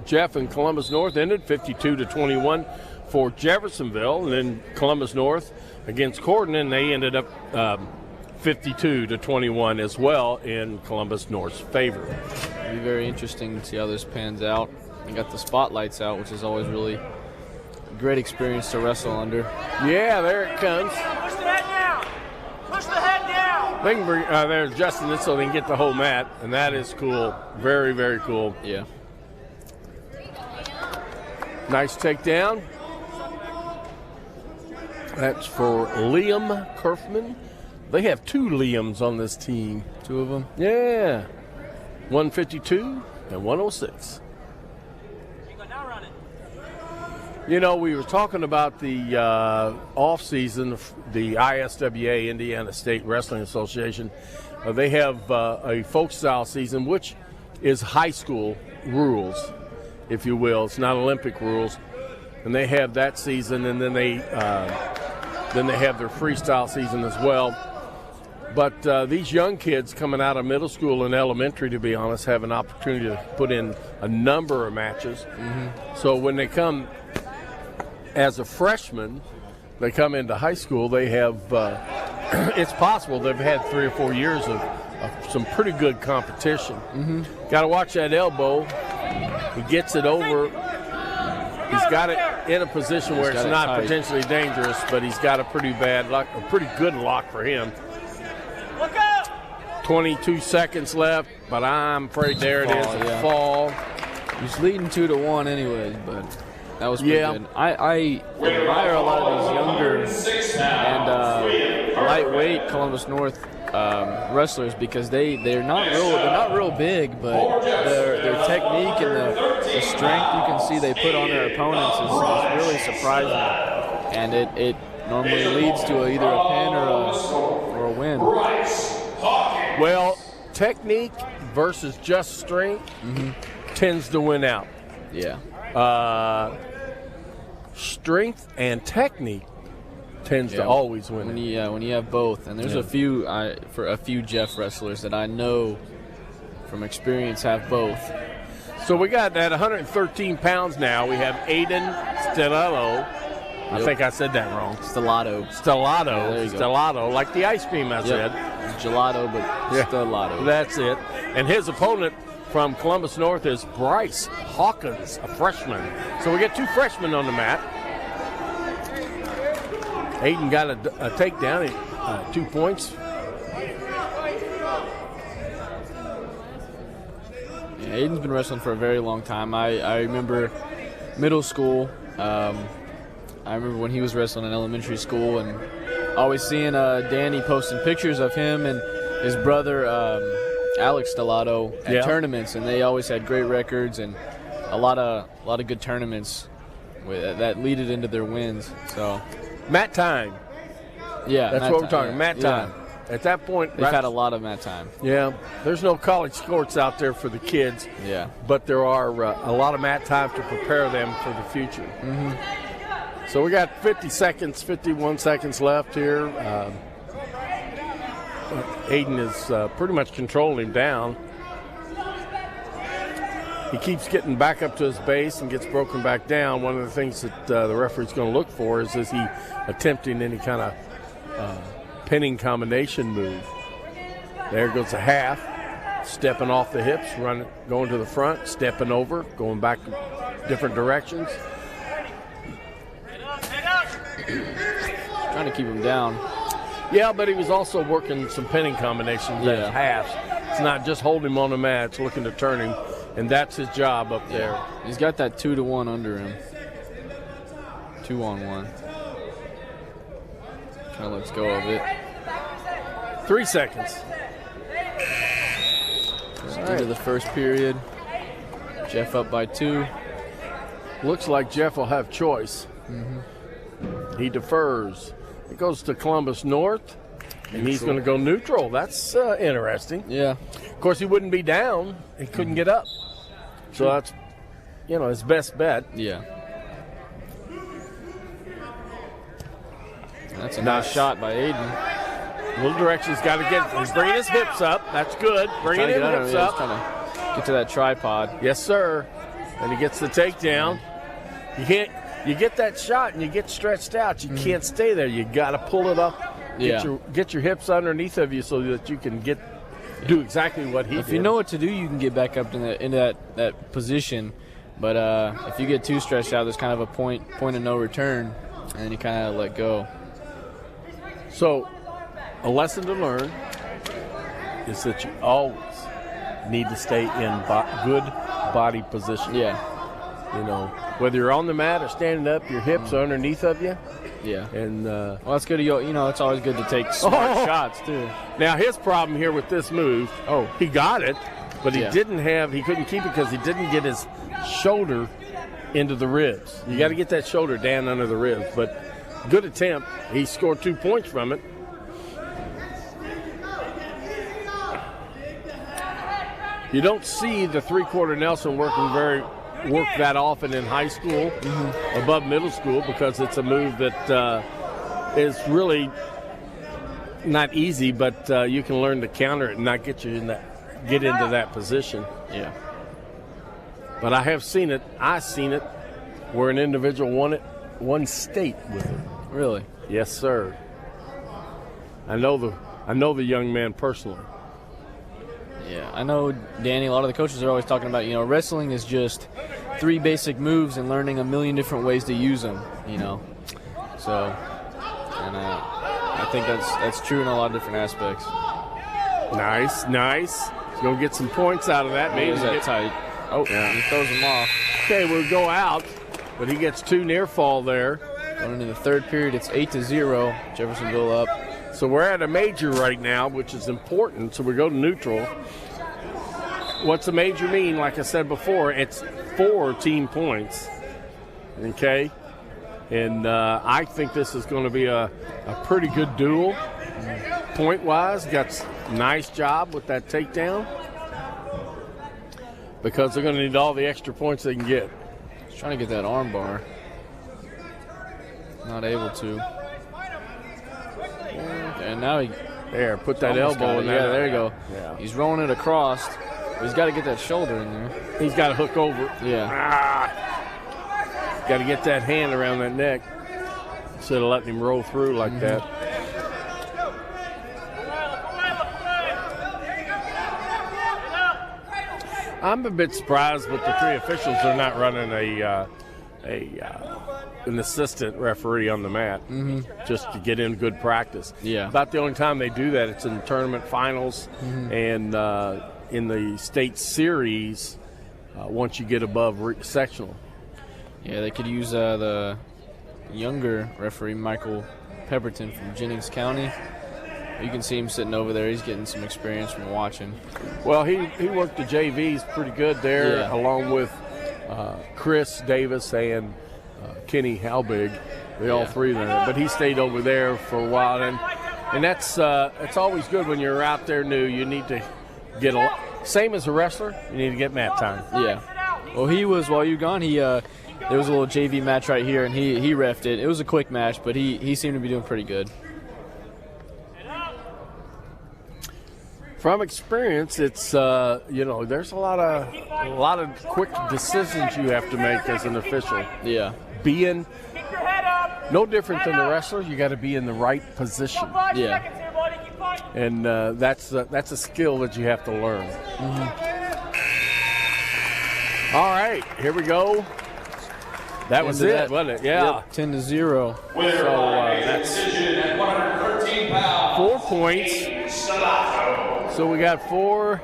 Jeff and Columbus North ended 52-21 for Jeffersonville, and then Columbus North against Corden, and they ended up 52-21 as well in Columbus North's favor. It'll be very interesting to see how this pans out. We got the spotlights out, which is always really a great experience to wrestle under. Yeah, there it comes. Push the head down. Push the head down. They can bring, they're adjusting it so they can get the whole mat, and that is cool. Very, very cool. Yeah. Nice takedown. That's for Liam Kerfman. They have two Liams on this team. Two of them? Yeah. 152 and 106. Now run it. You know, we were talking about the off season, the ISWA, Indiana State Wrestling Association. They have a folk style season, which is high school rules, if you will. It's not Olympic rules, and they have that season, and then they have their freestyle season as well. But these young kids coming out of middle school and elementary, to be honest, have an opportunity to put in a number of matches. So when they come as a freshman, they come into high school, they have, it's possible they've had 3 or 4 years of some pretty good competition. Got to watch that elbow. He gets it over. He's got it in a position where it's not potentially dangerous, but he's got a pretty good lock for him. 22 seconds left, but I'm afraid there it is, a fall. He's leading 2-1 anyways, but that was pretty good. I admire a lot of these younger and lightweight Columbus North wrestlers because they're not real big, but their technique and the strength you can see they put on their opponents is really surprising, and it normally leads to either a pin or a win. Well, technique versus just strength tends to win out. Yeah. Strength and technique tends to always win. When you have both, and there's a few Jeff wrestlers that I know from experience have both. So we got at 113 pounds now. We have Hayden Stellato. I think I said that wrong. Stellato, there you go. Like the ice cream I said. Gelato, but Stellato. That's it. And his opponent from Columbus North is Bryce Hawkins, a freshman. So we get 2 freshmen on the mat. Hayden got a takedown, 2 points. Yeah, Hayden's been wrestling for a very long time. I remember middle school. I remember when he was wrestling in elementary school and always seeing Danny posting pictures of him and his brother Alex Stellato at tournaments, and they always had great records and a lot of good tournaments that leaded into their wins. So mat time. Yeah, that's what we're talking. Mat time. At that point, they've had a lot of mat time. Yeah, there's no college sports out there for the kids. Yeah, but there are a lot of mat time to prepare them for the future. So we got 51 seconds left here. Hayden is pretty much controlling him down. He keeps getting back up to his base and gets broken back down. One of the things that the referee's going to look for is he attempting any kind of pinning combination move. There goes a half, stepping off the hips, going to the front, stepping over, going back different directions. Trying to keep him down. Yeah, but he was also working some pinning combinations as halves. It's not just holding him on the mat, it's looking to turn him, and that's his job up there. He's got that 2-1 under him. 2-on-1. Kind of lets go of it. 3 seconds. Into the first period. Jeff up by 2. Looks like Jeff will have choice. He defers. It goes to Columbus North, and he's going to go neutral. That's interesting. Yeah. Of course, he wouldn't be down. He couldn't get up. So that's, his best bet. Yeah. That's a nice shot by Hayden. Little direction. He's got to get. He's bringing his hips up. That's good. Bringing his hips up. He's trying to get to that tripod. Yes, sir. And he gets the takedown. You get that shot and you get stretched out. You can't stay there. You got to pull it up. Get your hips underneath of you so that you can do exactly what he did. If you know what to do, you can get back up into that position. But if you get too stretched out, there's kind of a point of no return, and then you kind of let go. So, a lesson to learn is that you always need to stay in good body position. Yeah. Whether you're on the mat or standing up, your hips are underneath of you. Yeah. And well, that's good. It's always good to take smart shots too. Now his problem here with this move, he got it, but he couldn't keep it because he didn't get his shoulder into the ribs. You got to get that shoulder down under the ribs. But good attempt. He scored 2 points from it. You don't see the three-quarter Nelson work that often in high school, above middle school, because it's a move that is really not easy, but you can learn to counter it and not get into that position. Yeah. But I have seen it. I've seen it where an individual won state with it. Really? Yes, sir. I know the young man personally. Yeah, I know, Danny, a lot of the coaches are always talking about, wrestling is just 3 basic moves and learning a million different ways to use them, So, and I think that's true in a lot of different aspects. Nice. He's going to get some points out of that. Maybe Is that tight? Oh, yeah. He throws him off. Okay, we'll go out, but he gets 2 near fall there. Going into the third period, it's 8-0. Jeffersonville up. So we're at a major right now, which is important. So we go to neutral. What's a major mean? Like I said before, it's 4 team points. Okay? And I think this is going to be a pretty good duel. Point-wise, got a nice job with that takedown. Because they're going to need all the extra points they can get. He's trying to get that arm bar. Not able to. And now he put that elbow in there. Yeah, there you go. Yeah. He's rolling it across. He's got to get that shoulder in there. He's got to hook over. Yeah. Got to get that hand around that neck instead of letting him roll through like that. I'm a bit surprised, but the 3 officials are not running an assistant referee on the mat just to get in good practice. Yeah. About the only time they do that, it's in tournament finals and in the state series once you get above sectional. Yeah, they could use the younger referee, Michael Pepperton from Jennings County. You can see him sitting over there. He's getting some experience from watching. Well, he worked the JVs pretty good there, along with Chris Davis and Kenny Halbig. They all 3 there. But he stayed over there for a while. And that's it's always good when you're out there new. You need to get same as a wrestler, you need to get mat time. Yeah. Well, while you were gone, there was a little JV match right here, and he reffed it. It was a quick match, but he seemed to be doing pretty good. From experience, it's there's a lot of quick decisions you have to make as an official. Yeah. Being no different than the wrestler, you got to be in the right position. Yeah. And that's a skill that you have to learn. All right, here we go. That was it, wasn't it? Yeah. Yep, 10-0. Winner by that's decision at 113 pounds. 4 points. So we got 4.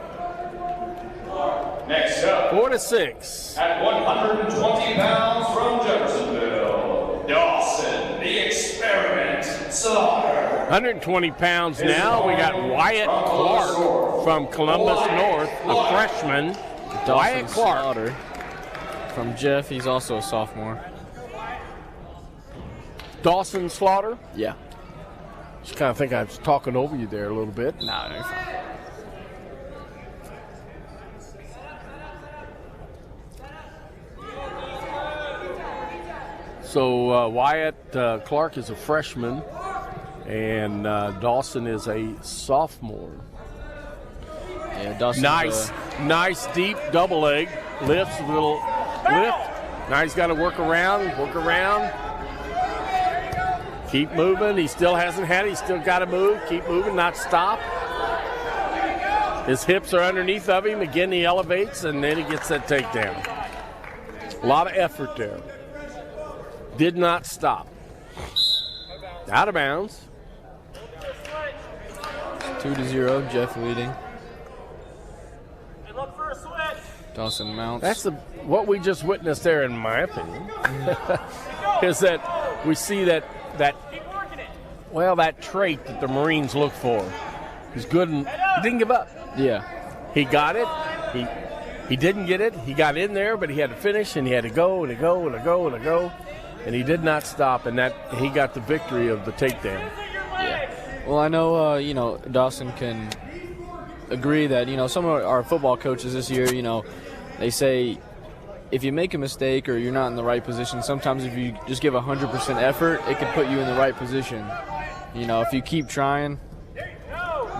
Next up, 4-6. at 120 pounds from Jeffersonville, Dawson, the Experiment Slaughter. 120 pounds now. We got Wyatt Clark from Columbus North, a freshman. Wyatt Clark. Slaughter from Jeff. He's also a sophomore. Dawson Slaughter. Yeah. Just kind of think I was talking over you there a little bit. No, you're fine. So Wyatt Clark is a freshman, and Dawson is a sophomore. Yeah, Dawson. Nice deep double leg. Lifts a little lift. Now he's got to work around. Keep moving. He still hasn't had it. He's still got to move. Keep moving, not stop. His hips are underneath of him. Again, he elevates, and then he gets that takedown. A lot of effort there. Did not stop. Out of bounds. 2-0, Jeff leading. Dawson mounts. That's what we just witnessed there, in my opinion, is that we see that trait that the Marines look for. He's good and he didn't give up. Yeah. He got it. He didn't get it. He got in there, but he had to finish, and he had to go and go and go and go, and he did not stop, and that he got the victory of the takedown. Yeah. Well, I know, Dawson can agree that, some of our football coaches this year, they say if you make a mistake or you're not in the right position, sometimes if you just give 100% effort, it can put you in the right position. If you keep trying.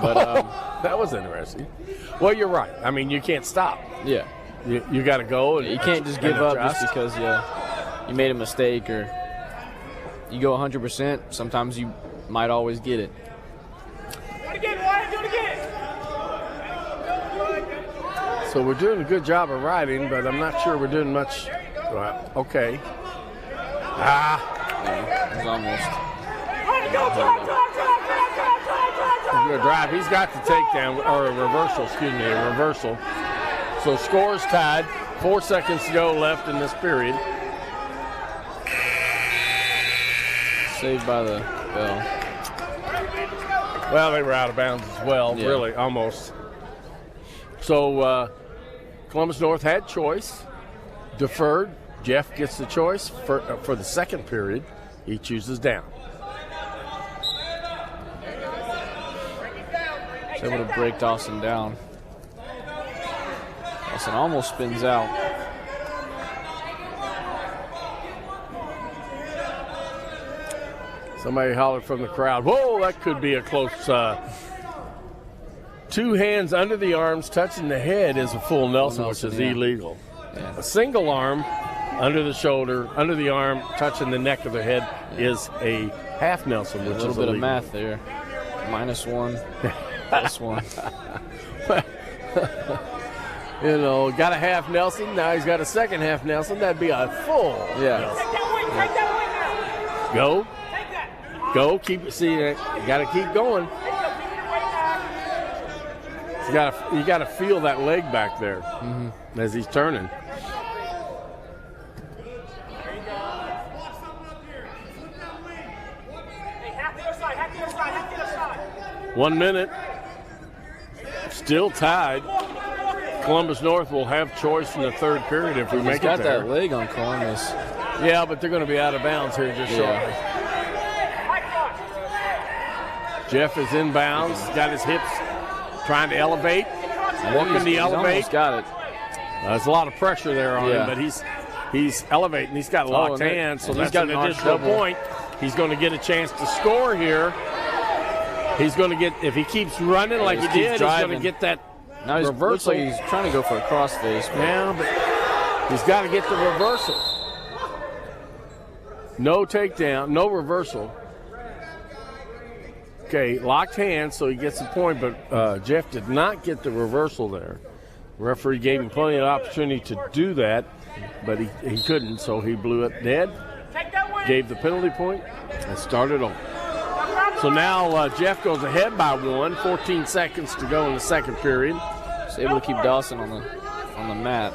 But that was interesting. Well, you're right. I mean, you can't stop. Yeah. You got to go. And you can't just give up just because you made a mistake or you go 100%. Sometimes you might always get it. Do it again, Wyatt. Do it again. So we're doing a good job of riding, but I'm not sure we're doing much. Okay. Yeah, it was almost. Good drive. He's got the takedown, or a reversal, a reversal. So score's tied. 4 seconds to go left in this period. Saved by the bell. Well, they were out of bounds as well, really, almost. So Columbus North had choice, deferred. Jeff gets the choice for the second period. He chooses down. He's able to break Dawson down. Dawson almost spins out. Somebody hollered from the crowd, whoa, that could be a close. 2 hands under the arms touching the head is a full Nelson, which is illegal. Yeah. A single arm under the shoulder, under the arm, touching the neck of the head is a half Nelson, which is illegal. A little bit of math there. -1, +1. Got a half Nelson. Now he's got a second half Nelson. That'd be a full Nelson. Go. Go. Keep it. See, you got to keep going. You got to feel that leg back there as he's turning. Hey, half the other side, half the other side, half the other side. 1 minute. Still tied. Columbus North will have choice in the third period if we make it there. He's got that leg on Columbus. Yeah, but they're going to be out of bounds here just shortly. Jeff is in bounds, got his hips trying to elevate, working the elevate. Almost got it. There's a lot of pressure there on him, but he's elevating. He's got locked hands, so that's got an additional point. He's going to get a chance to score here. He's going to get, if he keeps running like he did, he's going to get that reversal. Looks like he's trying to go for a crossface. Yeah, but he's got to get the reversal. No takedown, no reversal. Okay, locked hands, so he gets the point, but Jeff did not get the reversal there. The referee gave him plenty of opportunity to do that, but he couldn't, so he blew it dead, gave the penalty point, and started on. So now Jeff goes ahead by 1, 14 seconds to go in the second period. He's able to keep Dawson on the mat.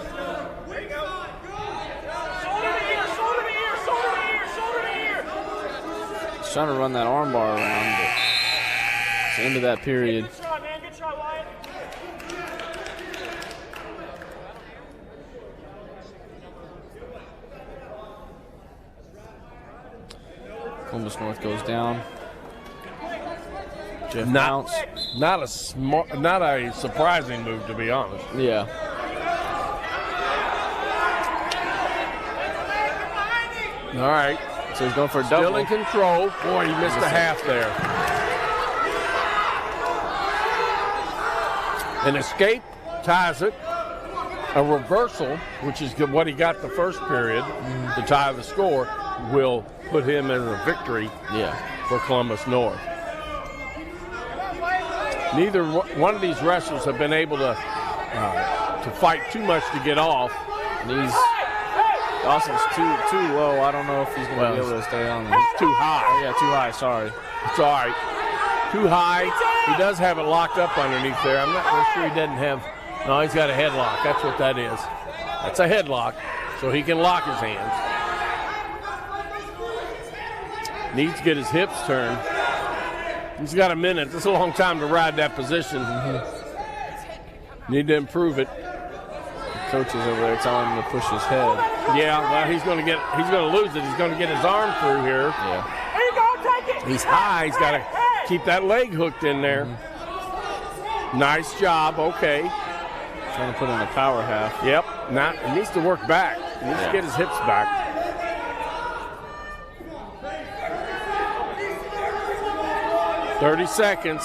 He's trying to run that arm bar around, but it's the end of that period. Good try, man. Good try, Wyatt. Columbus North goes down. Jeff not a surprising move, to be honest. Yeah. All right. So he's going for a double. Still in control. Boy, he missed a half there. An escape ties it. A reversal, which is what he got the first period to tie the score, will put him in a victory for Columbus North. Neither one of these wrestlers have been able to fight too much to get off. And Dawson's too low. I don't know if he's going to be able to stay on. He's too high. Oh, yeah, too high. Sorry. It's all right. Too high. He does have it locked up underneath there. I'm not really sure he doesn't have. No, he's got a headlock. That's what that is. That's a headlock, so he can lock his hands. Needs to get his hips turned. He's got a minute. That's a long time to ride that position. Need to improve it. coaches over there telling him to push his head. Yeah, well, he's going to lose it. He's going to get his arm through here. Yeah. Here you go, take it. He's high. He's got to keep that leg hooked in there. Nice job. Okay. Trying to put in a power half. Yep. Now he needs to work back. He needs to get his hips back. $30 seconds.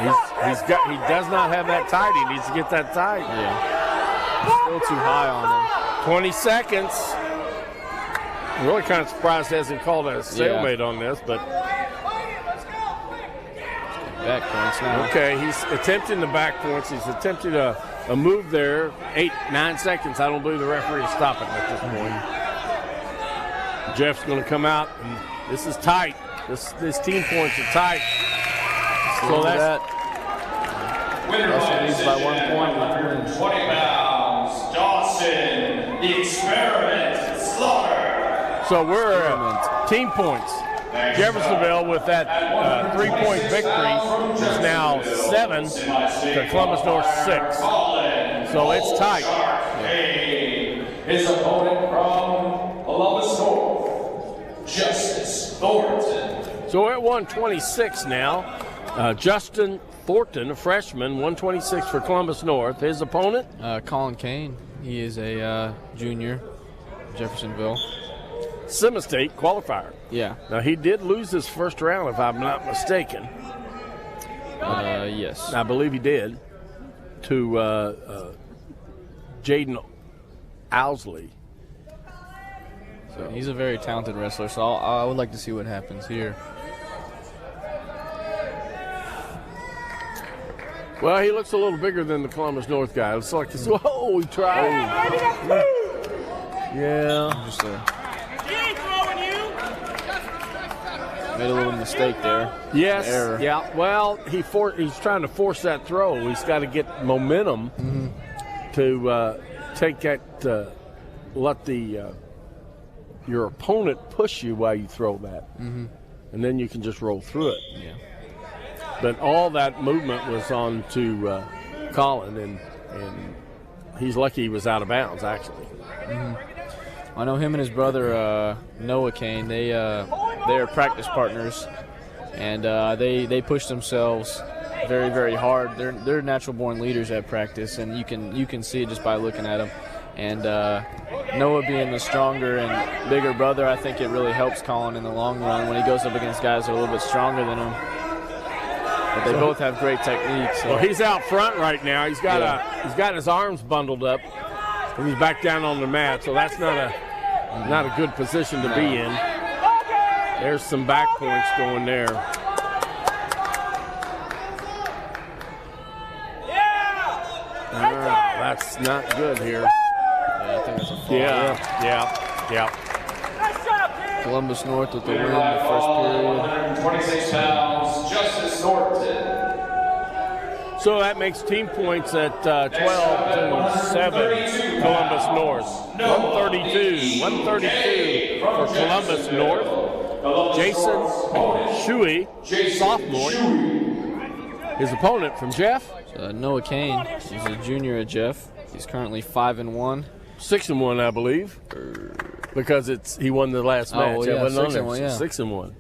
He does not have that tight. He needs to get that tight. Yeah. Still too high on him. 20 seconds. I'm really kind of surprised he hasn't called a stalemate on this, but back points now. okay, he's attempting the back points. He's attempting a move there. 8-9 seconds. I don't believe the referee will stop it at this point. Jeff's going to come out, and this is tight. This team points are tight. So that's Dawson leads by 1 point. 120 pounds. Dawson, the experiment, Slaughter. so we're team points. Jeffersonville with that 3-point victory is now 7 to Columbus North 6. So it's tight. His opponent from Columbus North, Justice Thornton. So we're at 126 now. Justin Thornton, a freshman, 126 for Columbus North. His opponent? Colin Kane. He is a junior, Jeffersonville. Semi-state qualifier. Yeah. Now, he did lose his first round, if I'm not mistaken. Yes. I believe he did, to Caden Owsley. So he's a very talented wrestler, so I would like to see what happens here. Well, he looks a little bigger than the Columbus North guy. It's like, whoa, he tried. Yeah. Just made a little mistake there. Yes. Error. Yeah. Well, he's trying to force that throw. He's got to get momentum to take that. Let your opponent push you while you throw that, and then you can just roll through it. Yeah. But all that movement was on to Colin, and he's lucky he was out of bounds, actually. I know him and his brother Noah Kane. They are practice partners, and they push themselves very, very hard. They're natural-born leaders at practice, and you can see it just by looking at them. And Noah being the stronger and bigger brother, I think it really helps Colin in the long run when he goes up against guys that are a little bit stronger than him. But they both have great techniques. So. Well, he's out front right now. He's got his arms bundled up, and he's back down on the mat. So that's not a good position to be in. There's some back points going there. That's not good here. Yeah, I think that's a fall. Yeah. Columbus North with the win in the first period. 126 pounds, Justice Thornton. So that makes team points at 12-7, Columbus North. 132 for Columbus North. Jason Shuey, sophomore. His opponent from Jeff? Noah Kane. He's a junior at Jeff. He's currently 5-1. 6-1, I believe, because he won the last match. Well, yeah, 6-1, yeah. 6-1.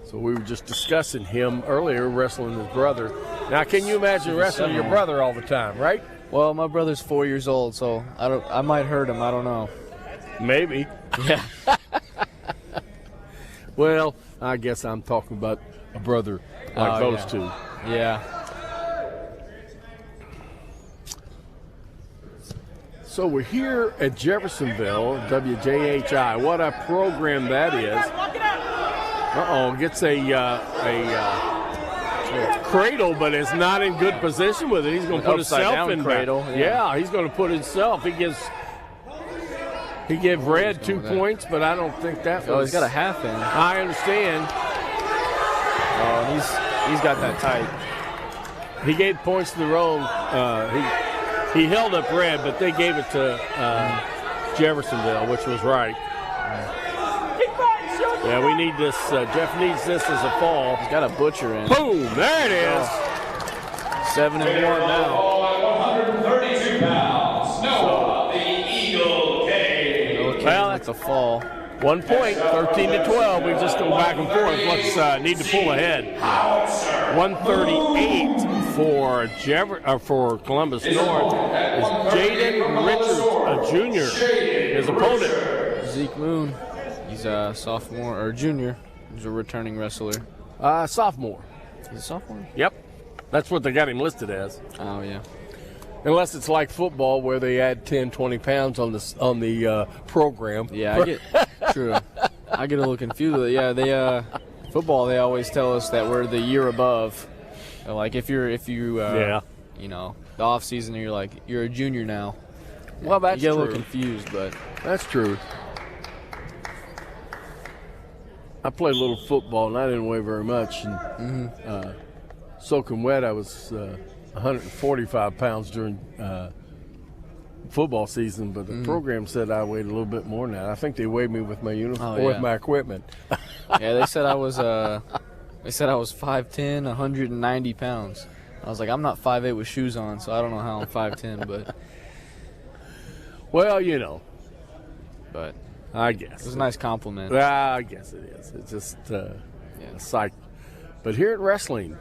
So we were just discussing him earlier, wrestling his brother. Now, can you imagine wrestling your brother all the time, right? Well, my brother's 4 years old, so I might hurt him. I don't know. Maybe. Yeah. Well, I guess I'm talking about a brother like those two. Yeah. So we're here at Jeffersonville, WJHI. What a program that is. Gets a cradle, but is not in good position with it. He's going to put himself in cradle. Yeah, he's going to put himself. He gave Red 2 points, but I don't think that was. Oh, he's got a half in. I understand. Oh, he's got that tight. He gave points to the wrong. He held up Red, but they gave it to Jeffersonville, which was right. Yeah, we need this. Jeff needs this as a fall. He's got a butcher in. Boom! There it is. 7-1 now. All at 132 pounds. Noah, the Eagle Cade. Well, that's a fall. 1 point, 13-12. We just go back and forth. Let's need to pull ahead. 138 for Columbus North is Jaden Richards, Jr. His opponent. Zeke Moon. He's a sophomore or junior. He's a returning wrestler. Sophomore. He's a sophomore? Yep. That's what they got him listed as. Oh, yeah. Unless it's like football where they add 10, 20 pounds on the program. Yeah, true. I get a little confused. Yeah, football, they always tell us that we're the year above. Like if you the off season, you're a junior now. Well, that's you get true. a little confused, but That's true. I played a little football, and I didn't weigh very much. And soaking wet, I was 145 pounds during football season, but the program said I weighed a little bit more than that. I think they weighed me with my uniform or with my equipment. Yeah, they said I was 5'10", 190 pounds. I was like, I'm not 5'8" with shoes on, so I don't know how I'm 5'10", but Well, but I guess it was a nice compliment. I guess it is. It's just a psych. But here at wrestling,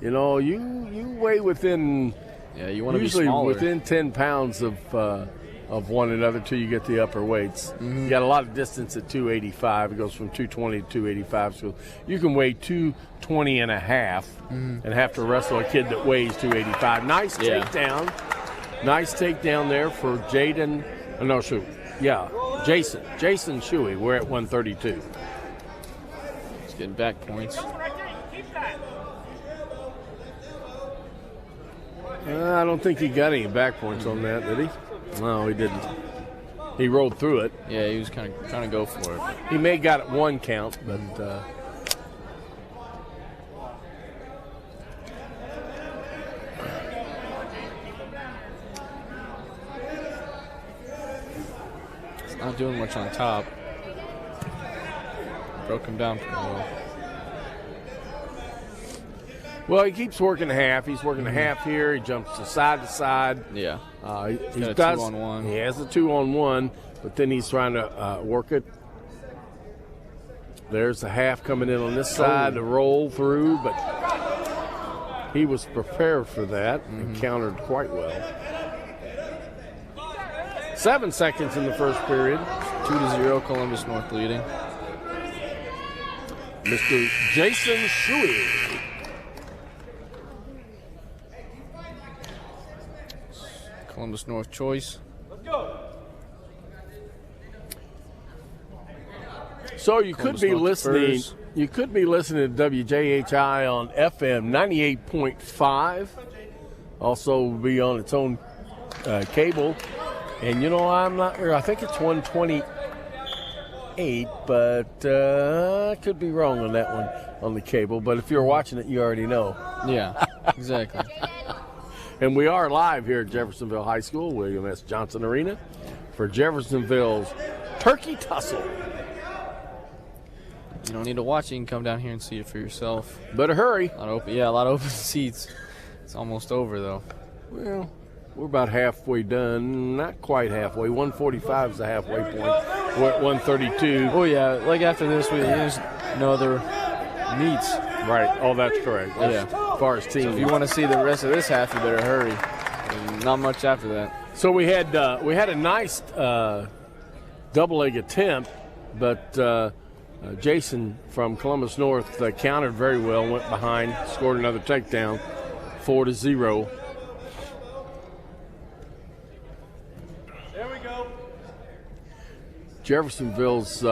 you weigh within you want to be usually smaller. within 10 pounds of one another till you get the upper weights. You got a lot of distance at 285. It goes from 220 to 285. So you can weigh 220 and a half and have to wrestle a kid that weighs 285. Nice takedown. Nice takedown there for Jaden. Jason Shuey. We're at 132. He's getting back points. I don't think he got any back points on that, did he? No, he didn't. He rolled through it. Yeah, he was kind of trying to go for it. He may have got it one count, but It's not doing much on top. Broke him down pretty well. well, he keeps working a half. He's working a half here. He jumps to side. Yeah. He got a does. 2-on-1. He has a 2-on-1, but then he's trying to work it. There's the half coming in on this side to roll through, but he was prepared for that and countered quite well. 7 seconds in the first period. 2-0, Columbus North leading. Mr. Jason Shuey. Columbus North choice. So you could be listening. You could be listening to WJHI on FM 98.5. Also be on its own cable. And I'm not. I think it's 128, but I could be wrong on that one on the cable. But if you're watching it, you already know. Yeah, exactly. And we are live here at Jeffersonville High School, William S. Johnson Arena, for Jeffersonville's Turkey Tussle. You don't need to watch it. You can come down here and see it for yourself. Better hurry. A lot of open seats. It's almost over, though. Well, we're about halfway done. Not quite halfway. 145 is the halfway point. We're at 132. Oh, yeah. Like after this, there's no other meets. Right. Oh, that's correct. As far as team. So if you want to see the rest of this half, you better hurry. And not much after that. So we had a nice double-leg attempt, but Jason from Columbus North countered very well, went behind, scored another takedown, 4-0. There we go. Jeffersonville's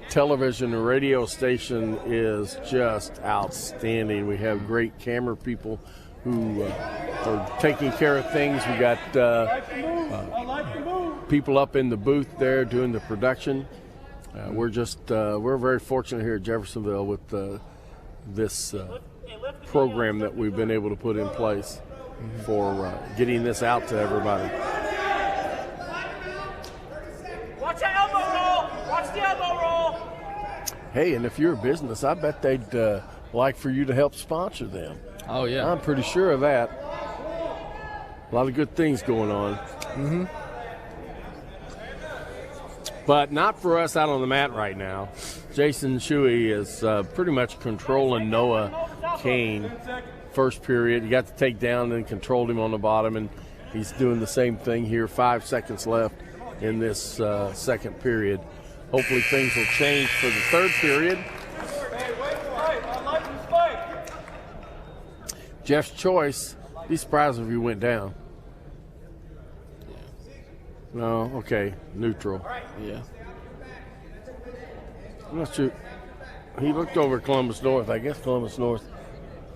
television and radio station is just outstanding. We have great camera people who are taking care of things. We got people up in the booth there doing the production. We're very fortunate here at Jeffersonville with this program that we've been able to put in place for getting this out to everybody. Watch the elbow roll. Watch the elbow roll. Hey, and if you're a business, I bet they'd like for you to help sponsor them. Oh, yeah. I'm pretty sure of that. A lot of good things going on. Mm-hmm. But not for us out on the mat right now. Jason Shuey is pretty much controlling Noah Kane. First period, he got the takedown and controlled him on the bottom, and he's doing the same thing here. 5 seconds left in this second period. Hopefully things will change for the third period. Jeff's choice. Be surprised if he went down. No, okay, neutral. Yeah. I'm not sure. He looked over Columbus North. I guess Columbus North.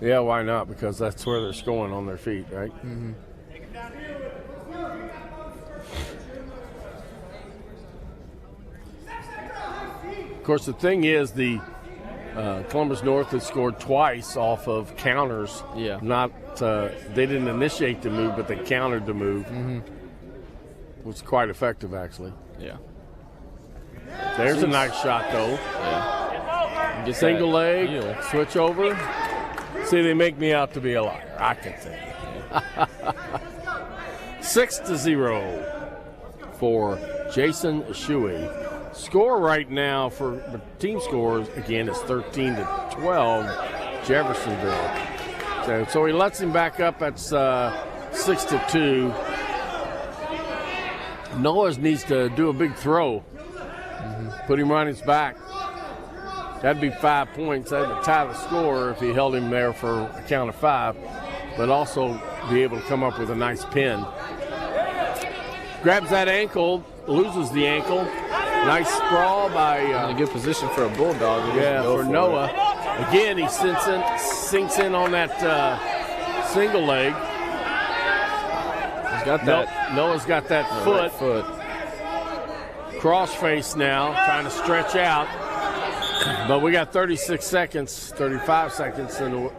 Yeah, why not? Because that's where they're scoring on their feet, right? Mm-hmm. Of course, the thing is, the Columbus North has scored twice off of counters. Yeah. Not they didn't initiate the move, but they countered the move. Mm-hmm. It was quite effective, actually. Yeah. There's a nice shot, though. Yeah. Get Single that leg, heel. switch over. See, they make me out to be a liar. I can think. 6-0 for Jason Shuey. Score right now for the team scores, again, is 13-12, Jeffersonville. So he lets him back up. That's 6-2. Noah's needs to do a big throw. Put him on his back. That'd be 5 points. That'd tie the score if he held him there for a count of 5, but also be able to come up with a nice pin. Grabs that ankle, loses the ankle. Nice sprawl by In a good position for a Bulldog. yeah, for Noah. Again, he sinks in on that single leg. He's got that. Noah's got that Right foot. Crossface now, trying to stretch out. But we got 36 seconds, 35 seconds, and the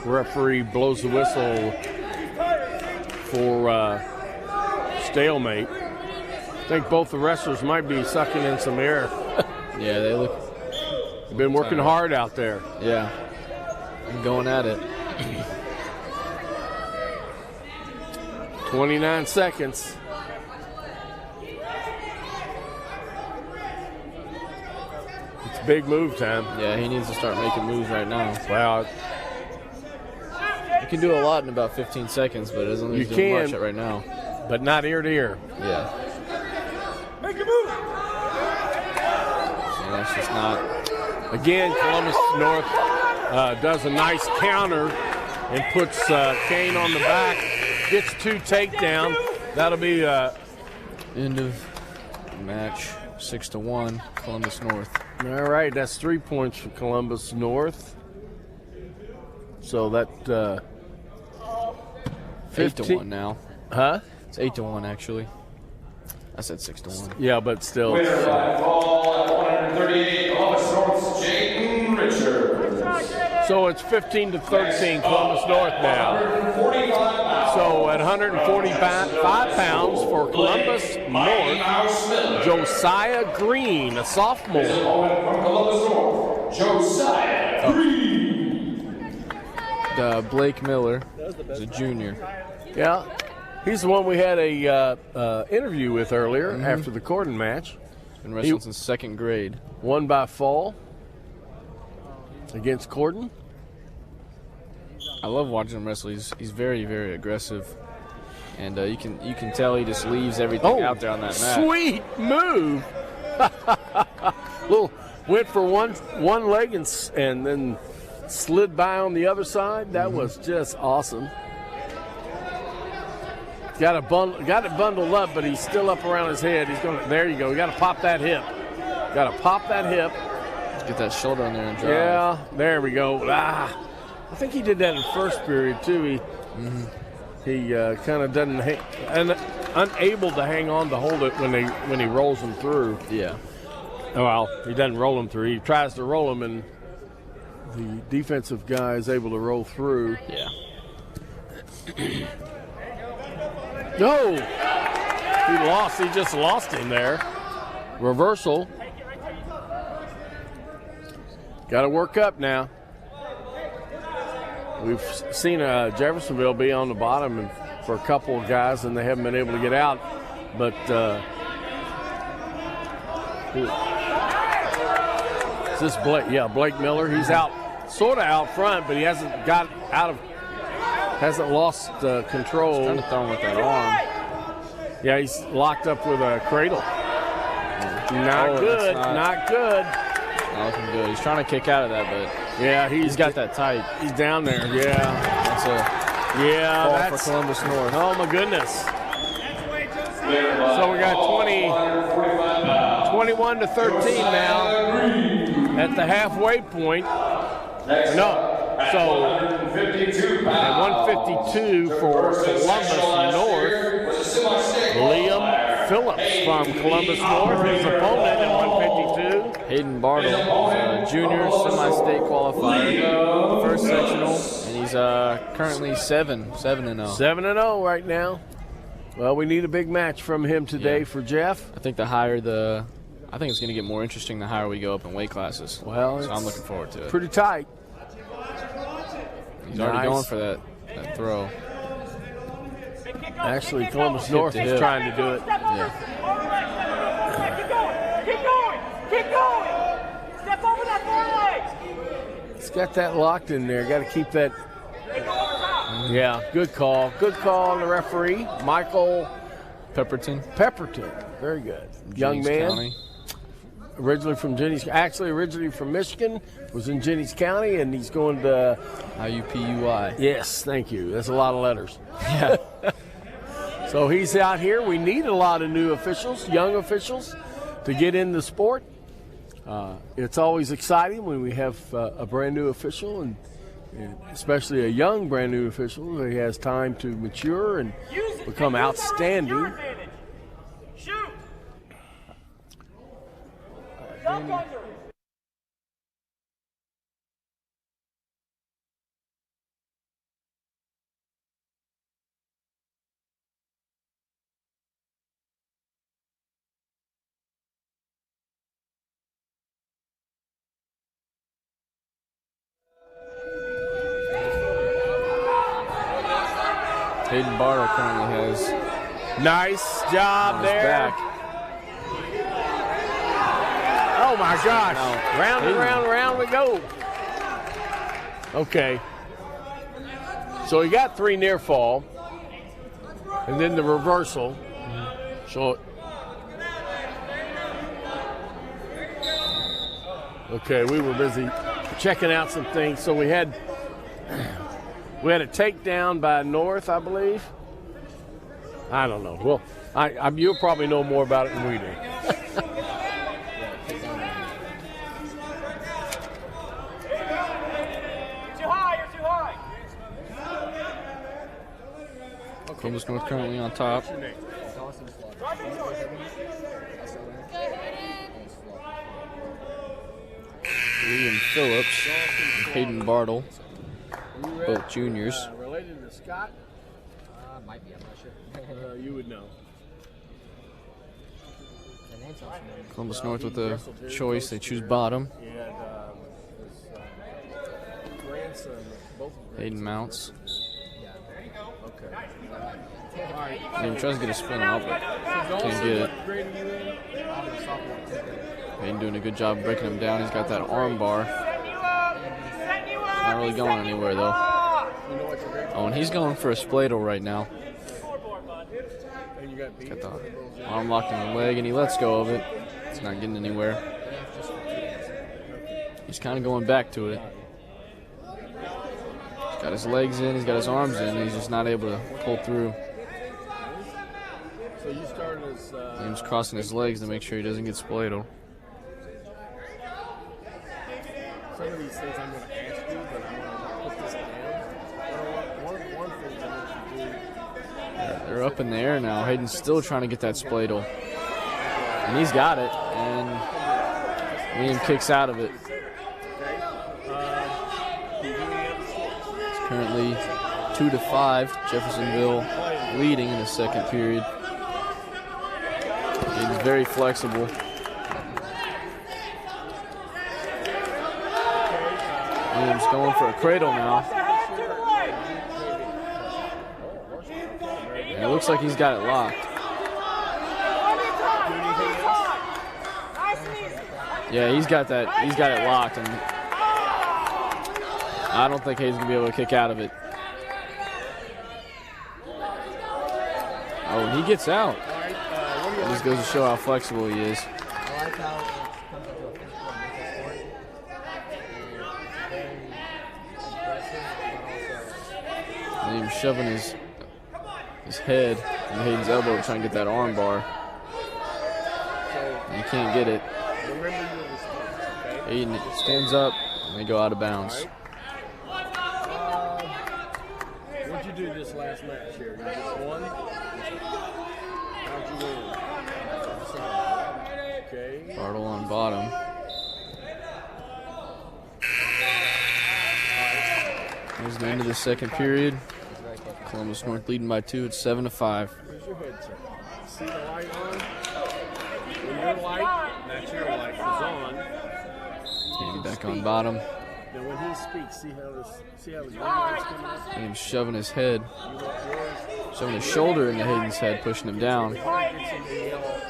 referee blows the whistle for stalemate. I think both the wrestlers might be sucking in some air. Yeah, they look. They've been working hard out there. Yeah. Going at it. 29 seconds. It's big move time. Yeah, he needs to start making moves right now. Wow. You can do a lot in about 15 seconds, but it doesn't You do can. much right now. But not ear to ear. Yeah. Make a move. And that's just not. Again, Columbus North does a nice counter and puts Kane on the back. Gets 2 takedown. That'll be End of match, 6-1, Columbus North. all right. That's 3 points for Columbus North. So that 8-1 now. huh? It's 8-1 actually. I said 6-1. Yeah, but still. Winner by fall at 138, Columbus North's Jaden Richards. So it's 15-13 Columbus North now. 145 pounds. So at 145 pounds for Columbus North, Mouse Miller. Josiah Green, a sophomore. Opponent from Columbus North, Josiah Green. Blake Miller is a junior. Yeah, he's the one we had a interview with earlier after the Corden match. Been wrestling since second grade. Won by fall against Corden. I love watching him wrestle. He's very, very aggressive, and you can tell he just leaves everything out there on that mat. Sweet move! Went for one leg and then slid by on the other side. That was just awesome. Got it bundled up, but he's still up around his head. He's going. There you go. You got to pop that hip. Got to pop that hip. Get that shoulder on there and drive. Yeah, there we go. I think he did that in the first period too. He kind of doesn't unable to hang on to hold it when he rolls them through. Yeah. Well, he doesn't roll them through. He tries to roll them, and the defensive guy is able to roll through. Yeah. No, he lost. He just lost him there. Reversal. Got to work up now. We've seen Jeffersonville be on the bottom and for a couple of guys, and they haven't been able to get out. But is this Blake? Yeah, Blake Miller. He's out, sort of out front, but he hasn't lost control. He's trying to throw him with that arm. Yeah, he's locked up with a cradle. Not good. Not good. Not looking good. He's trying to kick out of that, but yeah, he's got that tight. He's down there. Yeah, that's a ball for Columbus North. Oh my goodness. So we got 21 to 13 now at the halfway point. No. So at 152 for Columbus North. Liam Phillips from Columbus North, his opponent at 152. Hayden Bartle, junior semi-state qualifier, first sectional, and he's currently 7-0. 7-0 right now. Well, we need a big match from him today for Jeff. I think I think it's going to get more interesting the higher we go up in weight classes. Well, so I'm looking forward to it. Pretty tight. He's already going for that throw. Actually, Columbus North is trying to do it. Yeah. Keep going. Step over that forward leg. It's got that locked in there. Got to keep that. Yeah, good call. Good call on the referee, Michael Pepperton. Very good. Young man. County. Originally from originally from Michigan, was in Jennings County, and he's going to IUPUI. Yes, thank you. That's a lot of letters. Yeah. So he's out here. We need a lot of new officials, young officials, to get in the sport. It's always exciting when we have a brand new official, and especially a young brand new official who has time to mature and become outstanding. Shoot. Jump under. Hayden Bartle currently has. Nice job there. Back. Oh my gosh. Round and round we go. Okay. So he got 3 near fall. And then the reversal. So okay, we were busy checking out some things. So we had a takedown by North, I believe. I don't know. Well, you'll probably know more about it than we do. Too high, you're too high. Columbus North currently on top. William Phillips and Hayden Bartle, both juniors. Related to Scott? Might be, I'm not sure. You would know. Columbus North with a choice. They choose bottom. Hayden mounts. He tries to get a spin out, but can't get it. Hayden doing a good job breaking him down. He's got that arm bar. Not really going anywhere, though. Oh, and he's going for a spladle right now. Got the arm locked in the leg, and he lets go of it. It's not getting anywhere. He's kind of going back to it. He's got his legs in, he's got his arms in, and he's just not able to pull through. So you started as... He's crossing his legs to make sure he doesn't get spladle. Some of these things I'm going to ask you, but I'm going to put this down. One thing I want you to do... They're up in the air now. Hayden's still trying to get that spladle. And he's got it. And Liam kicks out of it. It's currently 2-5. Jeffersonville leading in the second period. Hayden's very flexible. Liam's going for a cradle now. It looks like he's got it locked. Yeah, he's got that. He's got it locked, and I don't think Hayden's gonna be able to kick out of it. Oh, and he gets out. This goes to show how flexible he is. I like how it comes into a physical and mental sport. And he's shoving his head in Hayden's elbow trying to get that arm bar. And he can't get it. Hayden stands up and they go out of bounds. What'd you do this last match here? You just won? How'd you win? Okay. Bartle on bottom. Here's the end of the second period. Columbus North leading by 2. It's 7-5. Where's your head, sir? See the light on? When your light, that's your light, is on. Hayden back on bottom. Then when he speaks, see how his ring light's coming up? Hayden shoving his head, You want yours? shoving his shoulder into Hayden's head, pushing him down. Before it gets into the yellow.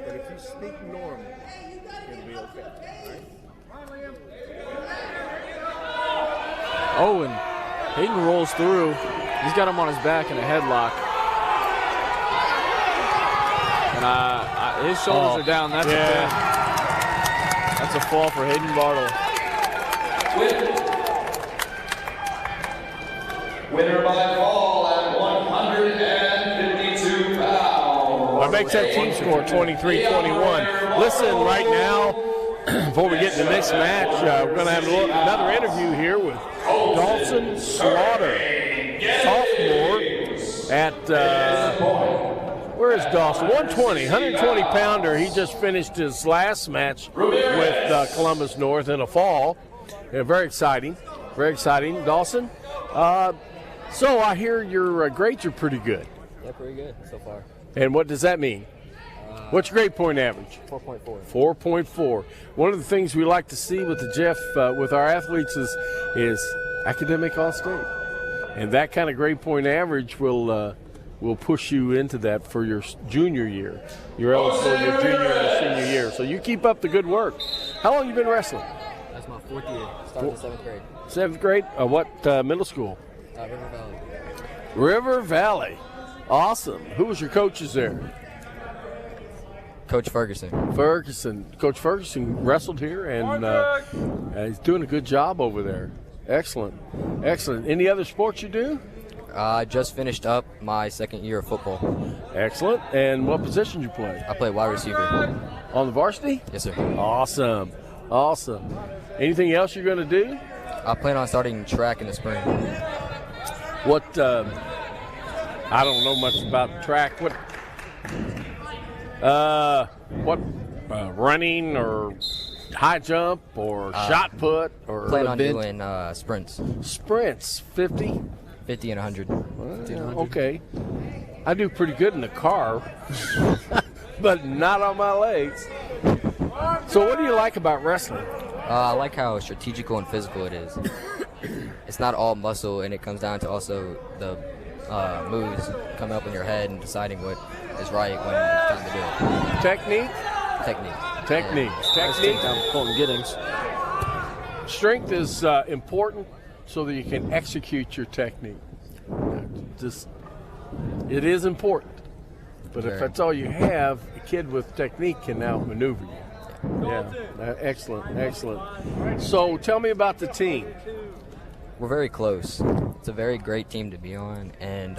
But if you speak normal, it'll be okay. All right? Oh, and Hayden rolls through. He's got him on his back in a headlock. And his shoulders are down. That's a fall for Hayden Bartle. Winner by fall at 152 pounds. That makes that team score 23-21. Listen, right now, before we get to the next match, we're going to have another interview here with Dawson Slaughter, sophomore at, where is Dawson? 120-pounder. He just finished his last match with Columbus North in a fall. Very exciting, Dawson. So I hear your grades are pretty good. Yeah, pretty good so far. And what does that mean? What's your grade point average? 4.4. 4.4. One of the things we like to see with with our athletes is academic all-state, and that kind of grade point average will push you into that for your junior year. You're eligible your junior and senior year. So you keep up the good work. How long you been wrestling? That's my 4th year. Started in 7th grade. 7th grade. What middle school? River Valley. River Valley. Awesome. Who was your coaches there? Coach Ferguson. Coach Ferguson wrestled here, and he's doing a good job over there. Excellent. Any other sports you do? I just finished up my 2nd year of football. Excellent. And what position you play? I play wide receiver. On the varsity? Yes, sir. Awesome. Anything else you're going to do? I plan on starting track in the spring. What? I don't know much about track. What? Running or high jump or shot put or Plan on doing sprints. Sprints, 50? 50 and 100. Okay. I do pretty good in the car, but not on my legs. So what do you like about wrestling? I like how strategical and physical it is. It's not all muscle, and it comes down to also the moves coming up in your head and deciding what is right when it's time to do it. Technique? Technique. Colton Giddings. Strength is important so that you can execute your technique. It is important. But if that's all you have, a kid with technique can outmaneuver you. Yeah, excellent. So tell me about the team. We're very close. It's a very great team to be on, and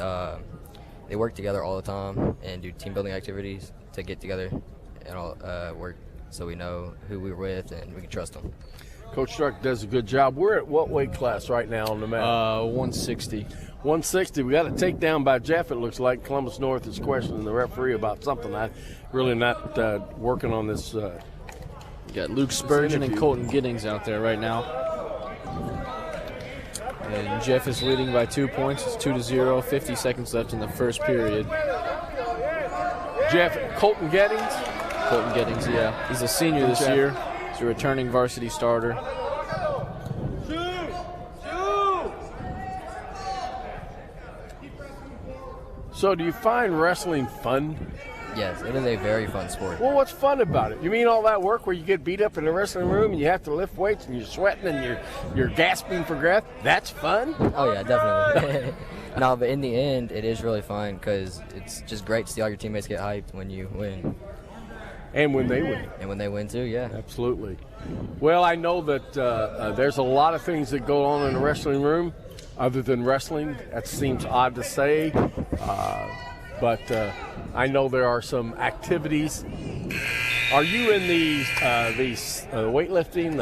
they work together all the time and do team building activities to get together and all work so we know who we're with and we can trust them. Coach Struck does a good job. We're at what weight class right now on the mat? 160. 160. We got a takedown by Jeff, it looks like. Columbus North is questioning the referee about something. I'm really not working on this. We got Luke Spurgeon and Colton Giddings out there right now. And Jeff is leading by 2 points. It's 2-0. 50 seconds left in the first period. Colton Giddings? Colton Giddings, yeah. He's a senior this year. He's a returning varsity starter. So do you find wrestling fun? Yes, it is a very fun sport. Well, what's fun about it? You mean all that work where you get beat up in the wrestling room and you have to lift weights and you're sweating and you're gasping for breath? That's fun? Oh, yeah, definitely. No, but in the end, it is really fun because it's just great to see all your teammates get hyped when you win. And when they win. And when they win, too, yeah. Absolutely. Well, I know that there's a lot of things that go on in the wrestling room other than wrestling. That seems odd to say. But I know there are some activities. Are you in the weightlifting?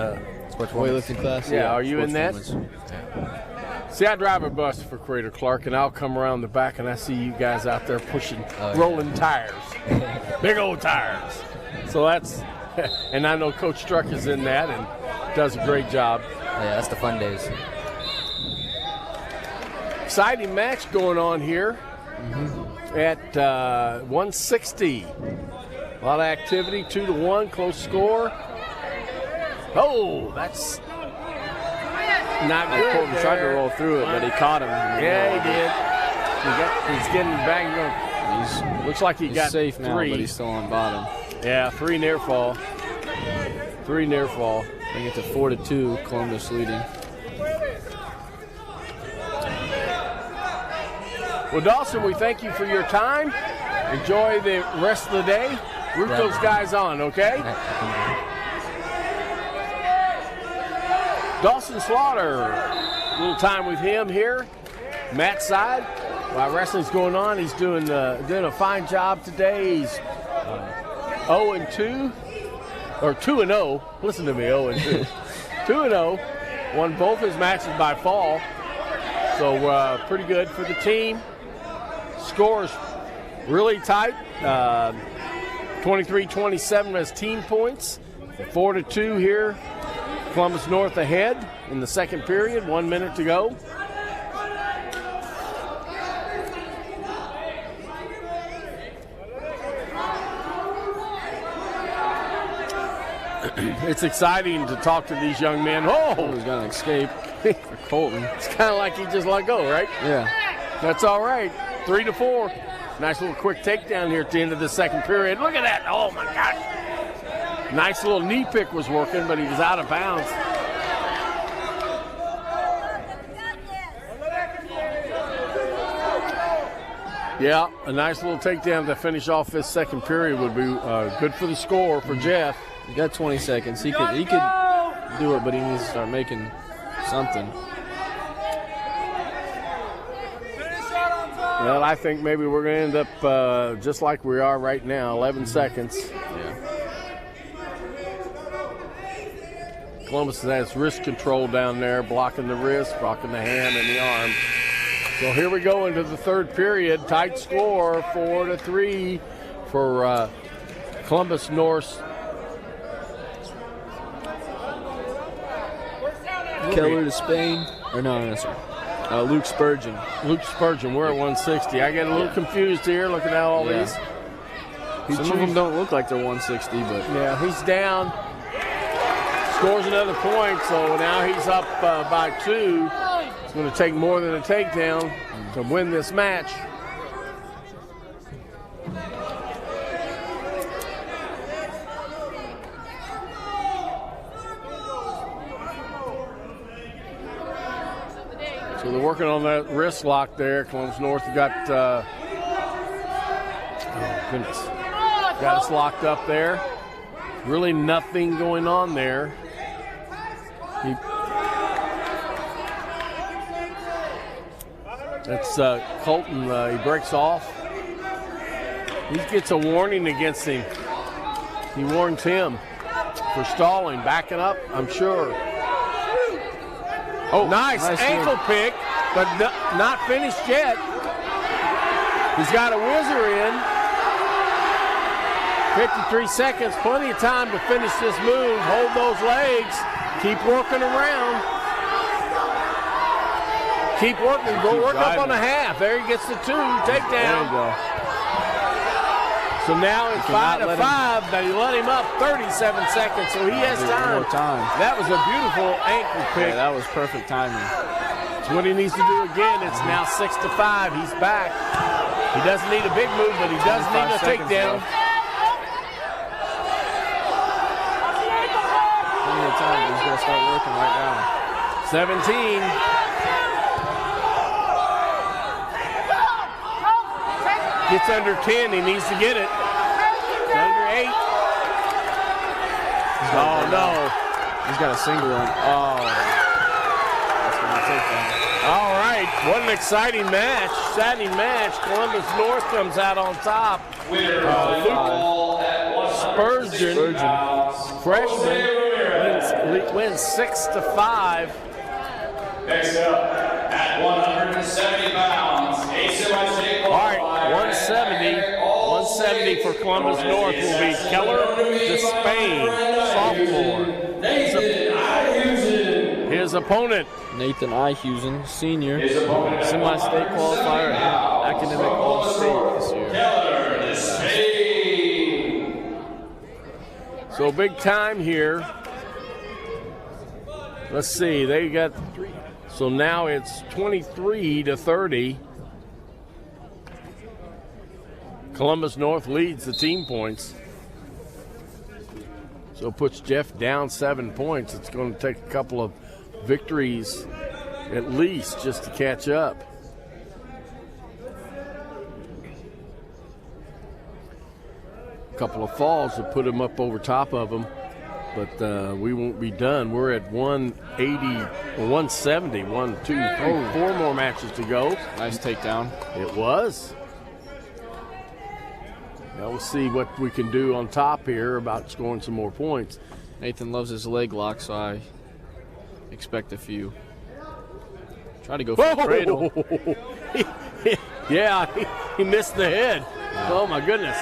Weightlifting class? Yeah, are you in that? Yeah. See, I drive a bus for Crater Clark, and I'll come around the back, and I see you guys out there pushing, rolling tires. Big old tires. So that's, and I know Coach Struck is in that and does a great job. Yeah, that's the fun days. Exciting match going on here at 160. A lot of activity, 2-1, close score. Oh, that's not good. Colton tried to roll through it, but he caught him. Yeah, he did. He's getting back. Looks like he got safe 3. now, but he's still on bottom. Yeah, 3 near fall. 3 near fall. Bring it to 4-2. Columbus leading. Well, Dawson, we thank you for your time. Enjoy the rest of the day. Root those guys on, okay? Dawson Slaughter, a little time with him here. Matt's side, while wrestling's going on, he's doing a fine job today. He's 0-2, or 2-0. Listen to me, 0-2. 2-0. Won both his matches by fall. So pretty good for the team. Scores really tight. 23-27 as team points. 4-2 here. Columbus North ahead in the second period. 1 minute to go. It's exciting to talk to these young men. Oh, he's got an escape for Colton. It's kind of like he just let go, right? Yeah. That's all right. 3-4. Nice little quick takedown here at the end of the second period. Look at that. Oh, my gosh. Nice little knee pick was working, but he was out of bounds. Yeah, a nice little takedown to finish off this second period would be good for the score for Jeff. He got 20 seconds. He could do it, but he needs to start making something. Well, I think maybe we're going to end up just like we are right now, 11 seconds. Yeah. Columbus has wrist control down there, blocking the wrist, blocking the hand and the arm. So here we go into the third period. Tight score, 4-3 for Columbus North. Keller to Spain. Or no, sir. Luke Spurgeon. Luke Spurgeon, we're at 160. I get a little confused here looking at all these. Some of them don't look like they're 160, but. Yeah, he's down. Scores another point, so now he's up by 2. It's going to take more than a takedown to win this match. So they're working on that wrist lock there. Columbus North got, oh goodness, got us locked up there. Really nothing going on there. That's Colton. He breaks off. He gets a warning against him. He warns him for stalling, backing up, I'm sure. Oh, nice ankle pick, but not finished yet. He's got a whizzer in. 53 seconds, plenty of time to finish this move. Hold those legs. Keep working around. Keep working. Go work up on the half. There he gets the 2. Takedown. There you go. So now it's 5-5, but he let him up 37 seconds, so he has time. More time. That was a beautiful ankle pick. Yeah, that was perfect timing. It's what he needs to do again. It's now 6-5. He's back. He doesn't need a big move, but he does need a takedown. Plenty of time, but he's going to start working right now. 17. Gets under 10. He needs to get it. Under 8. Oh, no. He's got a single one. Oh. That's going to take that. All right. What an exciting match. Columbus North comes out on top. Spurgeon, freshman, wins 6-5. Next up, at 170 pounds, a semi-state All right, 170 for Columbus North will be Keller Despain, sophomore. His opponent, Nathan Ihusen, senior, semi-state qualifier and academic all-state this year. So big time here. Let's see, they got, so now it's 23-30. Columbus North leads the team points. So it puts Jeff down 7 points. It's going to take a couple of victories at least just to catch up. A couple of falls to put him up over top of him, but we won't be done. We're at 170, 1, 2, 3, 4 more matches to go. Nice takedown. It was. Now we'll see what we can do on top here about scoring some more points. Nathan loves his leg lock, so I expect a few. Try to go for the cradle. Yeah, he missed the head. Oh my goodness.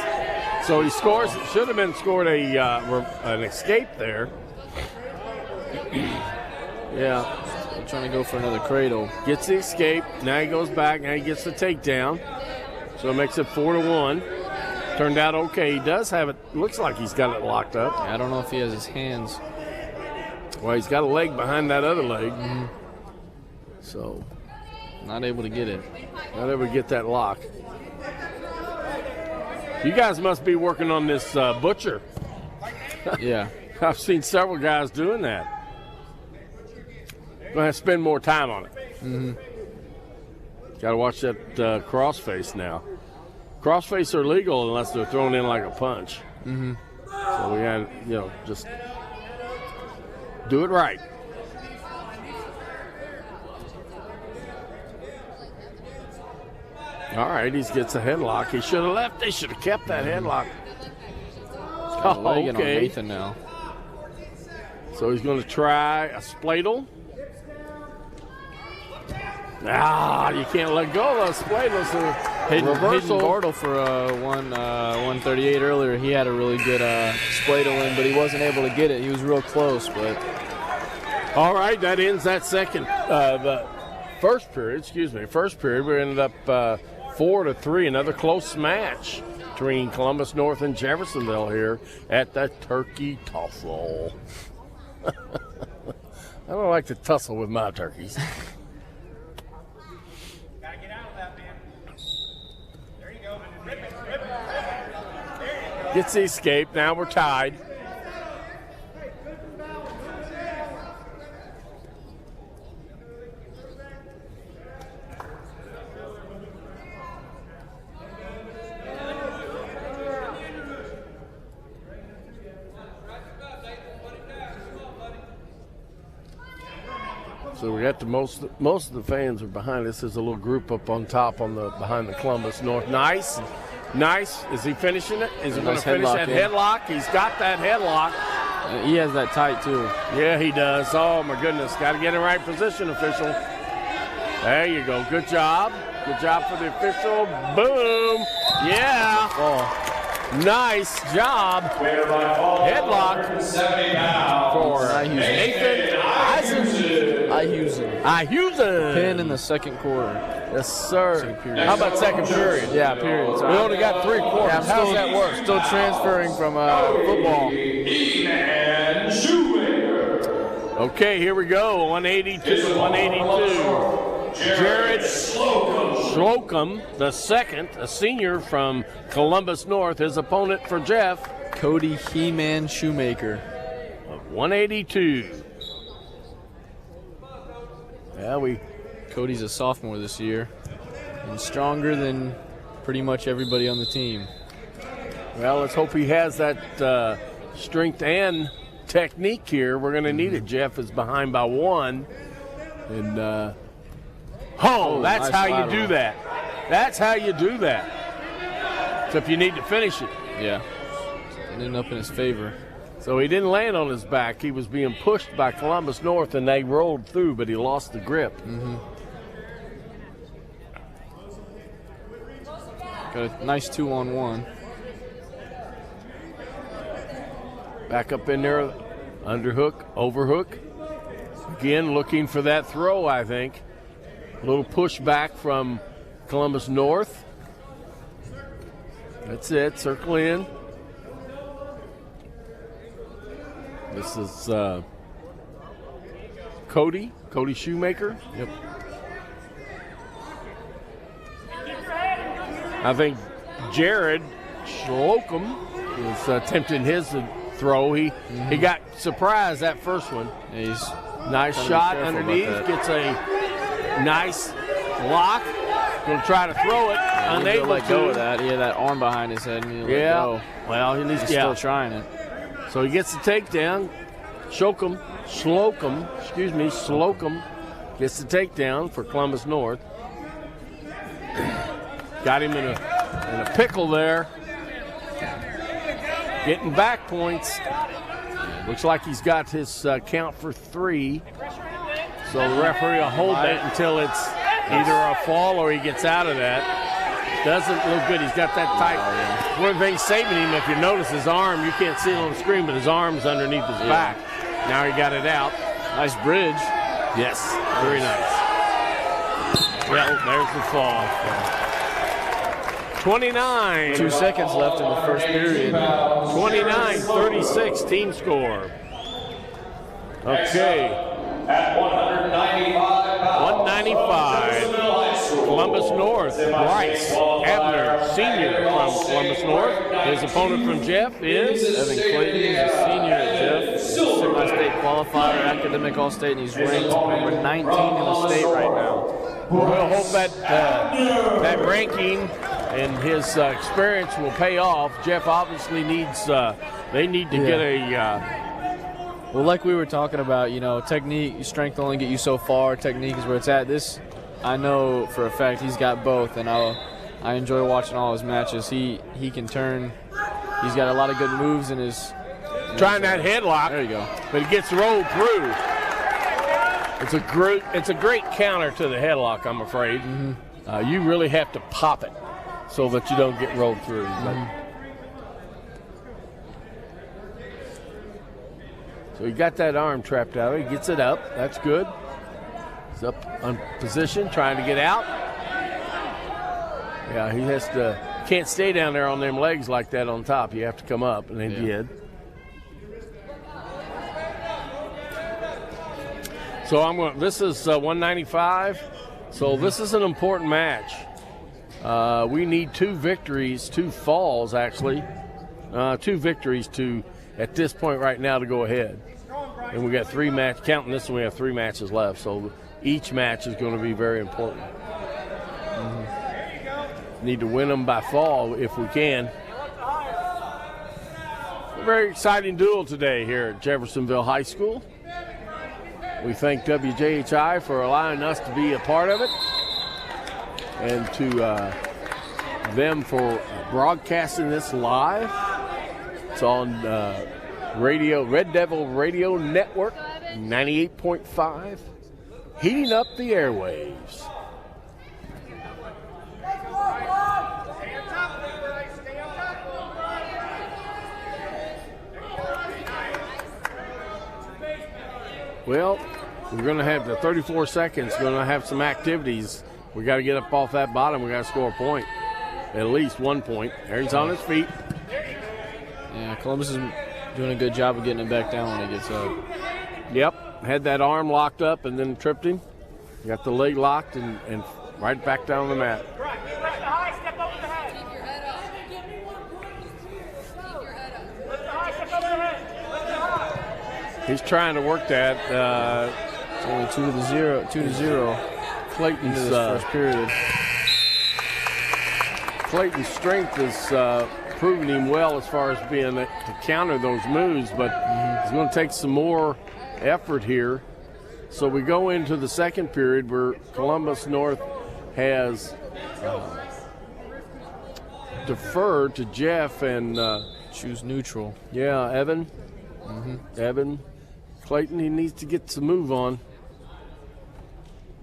So he scores. It should have been scored an escape there. Yeah. Still trying to go for another cradle. Gets the escape. Now he goes back. Now he gets the takedown. So it makes it 4-1. Turned out okay. He does have it. Looks like he's got it locked up. I don't know if he has his hands. Well, he's got a leg behind that other leg. Mm-hmm. So. Not able to get it. Not able to get that lock. You guys must be working on this butcher. Yeah. I've seen several guys doing that. Going to have to spend more time on it. Mm-hmm. Got to watch that crossface now. Crossface are legal unless they're thrown in like a punch. Mm-hmm. So we got to, just do it right. All right, he gets a headlock. He should have left. They should have kept that headlock. Oh, okay. On Nathan now. So he's going to try a spladle. You can't let go of those spladles. Hayden Bartle for 138 earlier. He had a really good spladle in, but he wasn't able to get it. He was real close, but. All right, that ends that the first period. First period, we ended up 4-3. Another close match between Columbus North and Jeffersonville here at the Turkey Tussle. I don't like to tussle with my turkeys. Gets the escape. Now we're tied. So we got the most of the fans are behind us. There's a little group up on top behind the Columbus North. Nice. Is he finishing it? Is he going to finish that headlock? He's got that headlock. He has that tight too. Yeah, he does. Oh my goodness! Got to get in the right position, official. There you go. Good job. Good job for the official. Boom. Yeah. Oh. Nice job. Headlock for Nathan Ihusen. Pin in the second quarter. Yes, sir. How about second period? Yeah, period. So we only got 3 quarters. How does that work? Still transferring from football. Okay, here we go. 182. Jared Slocum, the second, a senior from Columbus North. His opponent for Jeff, Cody He-Man Shoemaker. 182. Yeah, Cody's a sophomore this year and stronger than pretty much everybody on the team. Well, let's hope he has that strength and technique here. We're going to need it. Jeff is behind by 1. And, that's nice how lateral. you do that. That's how you do that. Except you need to finish it. Yeah. It ended up in his favor. So he didn't land on his back. He was being pushed by Columbus North, and they rolled through, but he lost the grip. Got a nice 2-on-1. Back up in there, underhook, overhook. Again, looking for that throw, I think. A little pushback from Columbus North. That's it, circle in. This is Cody Shoemaker. Yep. I think Jared Slocum was attempting his throw. He got surprised that first one. Yeah, he's nice shot underneath. Gets a nice lock. Going to try to throw it. Yeah, unable let to. go of that. He had that arm behind his head. And he let go. Well, he's still trying it. So he gets the takedown. Slocum gets the takedown for Columbus North. Got him in a pickle there. Getting back points. Looks like he's got his count for 3. So the referee will hold that until it's either a fall or he gets out of that. Doesn't look good. He's got that tight. One of the things saving him, if you notice his arm, you can't see it on the screen, but his arm's underneath his back. Now he got it out. Nice bridge. Yes, very nice. Well, there's the fall. 29. 2 seconds left in the first period. 29-36 team score. Okay. At 195 pounds. 195. Columbus North. Bryce Abner, senior from Columbus North. His opponent from Jeff is Evan Clayton. He's a senior at Jeff. Semi-state qualifier, academic all-state, and he's ranked number 19 in the state right now. We'll hope that that ranking and his experience will pay off. Jeff obviously needs, they need to get a... Well, like we were talking about, technique, strength only get you so far. Technique is where it's at. This, I know for a fact, he's got both, and I enjoy watching all his matches. He can turn. He's got a lot of good moves in his. Trying that headlock. There you go. But it gets rolled through. It's a great counter to the headlock, I'm afraid. You really have to pop it so that you don't get rolled through. So he got that arm trapped out. He gets it up. That's good. He's up on position, trying to get out. Yeah, he has to. Can't stay down there on them legs like that on top. You have to come up, and they did. So this is 195. So this is an important match. We need 2 victories, 2 falls actually, 2 victories at this point right now to go ahead. And we got 3 matches, counting this one, we have 3 matches left. So each match is going to be very important. Need to win them by fall if we can. A very exciting duel today here at Jeffersonville High School. We thank WJHI for allowing us to be a part of it, and to them for broadcasting this live. It's on Red Devil Radio Network, 98.5, heating up the airwaves. Well, we're going to have the 34 seconds, going to have some activities. We got to get up off that bottom. We got to score a point, at least 1 point. There he's on his feet. Yeah, Columbus is doing a good job of getting him back down when he gets up. Yep, had that arm locked up and then tripped him. Got the leg locked and right back down the mat. Step over the head. Lift the high, step over the head. Lift the high. He's trying to work that. It's only 2-0. Clayton's Into this first period. Clayton's strength is proving him well as far as being to counter those moves, but it's going to take some more effort here. So we go into the second period where Columbus North has deferred to Jeff and choose neutral. Yeah, Evan. Evan. Clayton, he needs to get some move on.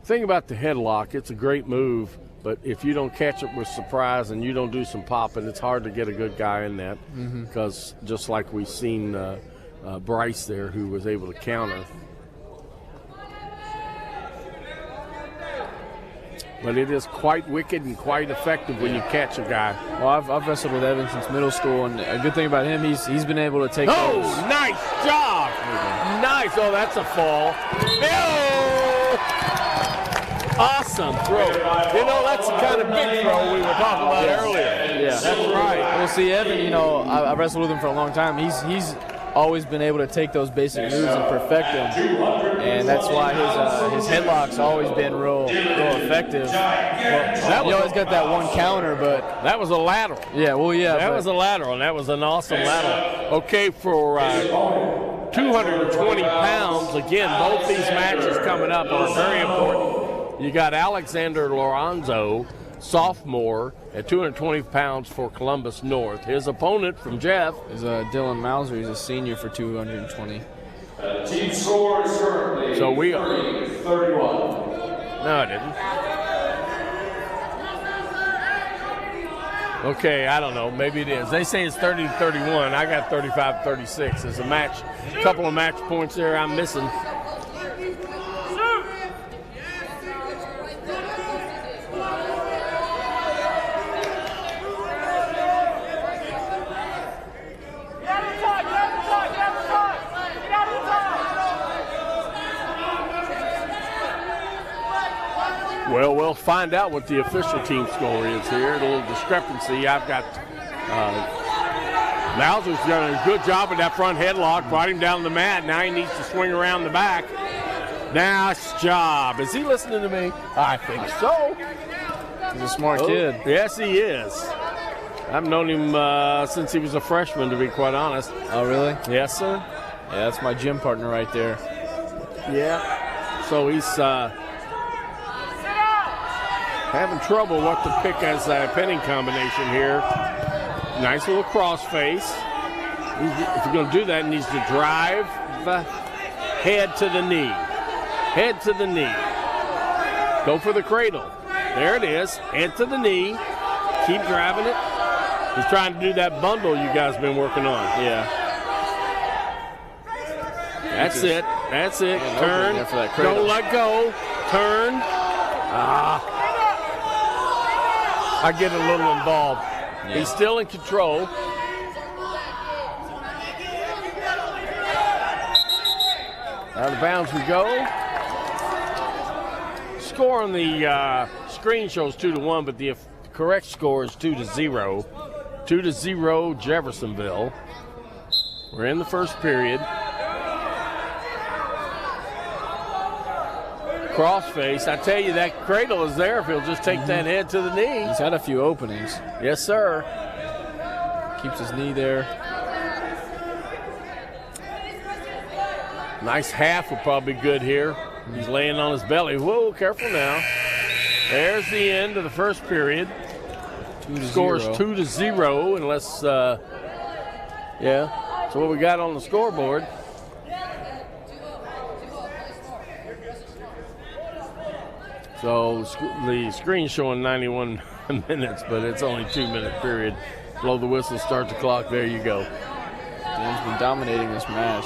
Thing about the headlock, it's a great move, but if you don't catch it with surprise and you don't do some popping, it's hard to get a good guy in that because just like we've seen Bryce there who was able to counter. But it is quite wicked and quite effective when you catch a guy. Well, I've wrestled with Evan since middle school, and a good thing about him, he's been able to take Oh, those. nice job! Nice. Oh, that's a fall. Oh! Awesome throw. You know, that's the kind of big throw we were talking about earlier. Yeah, that's right. Well, see, Evan, you know, I wrestled with him for a long time. He's always been able to take those basic moves and perfect them, and that's why his headlock's always been real effective. Well, he always got that one counter, but that was a lateral. Yeah, well, yeah, that was a lateral, and that was an awesome lateral. Okay, for 220 pounds, again, both these matches coming up are very important. You got Alexander Lorenzo, sophomore, at 220 pounds for Columbus North. His opponent from Jeff is Dylan Mauser. He's a senior for 220. Team score is currently so we are 31. No, I didn't. Okay, I don't know. Maybe it is. They say it's 30-31. I got 35-36. There's a couple of match points there I'm missing. Well, we'll find out what the official team score is here. A little discrepancy. I've got Mauser's done a good job with that front headlock, brought him down the mat. Now he needs to swing around the back. Nice job. Is he listening to me? I think so. He's a smart kid. Yes, he is. I've known him since he was a freshman, to be quite honest. Oh, really? Yes, sir. Yeah, that's my gym partner right there. Yeah. So he's having trouble what to pick as a pinning combination here. Nice little cross face. If you're going to do that, he needs to drive the head to the knee. Head to the knee. Go for the cradle. There it is. Head to the knee. Keep driving it. He's trying to do that bundle you guys have been working on. Yeah. That's it. That's it. Turn. Don't let go. Turn. I get a little involved. Yeah. He's still in control. Out of bounds we go. Score on the screen shows 2-1, but the correct score is 2-0. 2-0 Jeffersonville. We're in the first period. Crossface. I tell you, that cradle is there if he'll just take that head to the knee. He's had a few openings. Yes, sir. Keeps his knee there. Nice half will probably be good here. He's laying on his belly. Whoa, careful now. There's the end of the first period. Scores 2-0 unless, yeah. So what we got on the scoreboard. So the screen showing 91 minutes, but it's only 2-minute period. Blow the whistle, start the clock. There you go. Dan's been dominating this match.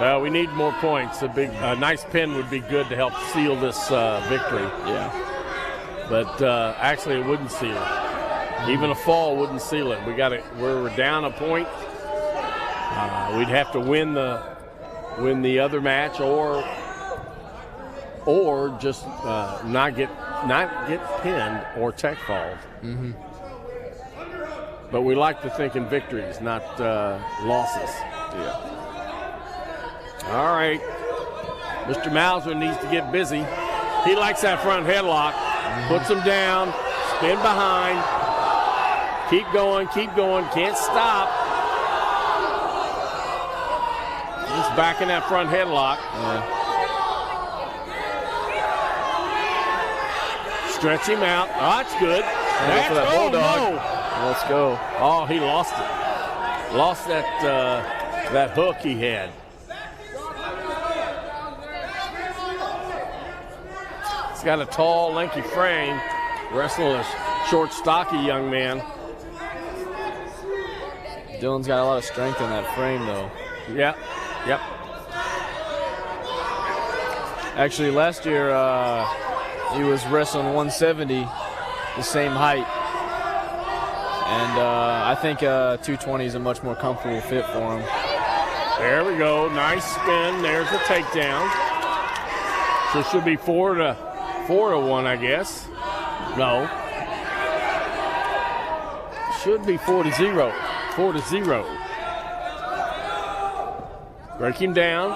Well, we need more points. A nice pin would be good to help seal this victory. Yeah. But actually, it wouldn't seal it. Even a fall wouldn't seal it. We're down a point. We'd have to win the other match or or just not get pinned or tech falls. Mm-hmm. But we like to think in victories, not losses. Yeah. All right. Mr. Mauser needs to get busy. He likes that front headlock. Puts him down. Spin behind. Keep going, keep going. Can't stop. Just back in that front headlock. Yeah. Stretch him out. Oh, that's good. That's for that bulldog. No. Let's go. Oh, he lost it. Lost that hook he had. He's got a tall, lanky frame. Wrestling a short, stocky young man. Dylan's got a lot of strength in that frame, though. Yep. Actually, last year he was wrestling 170, the same height. And I think 220 is a much more comfortable fit for him. There we go. Nice spin. There's the takedown. So it should be 4-1, I guess. No. Should be 4-0. 4-0. Break him down.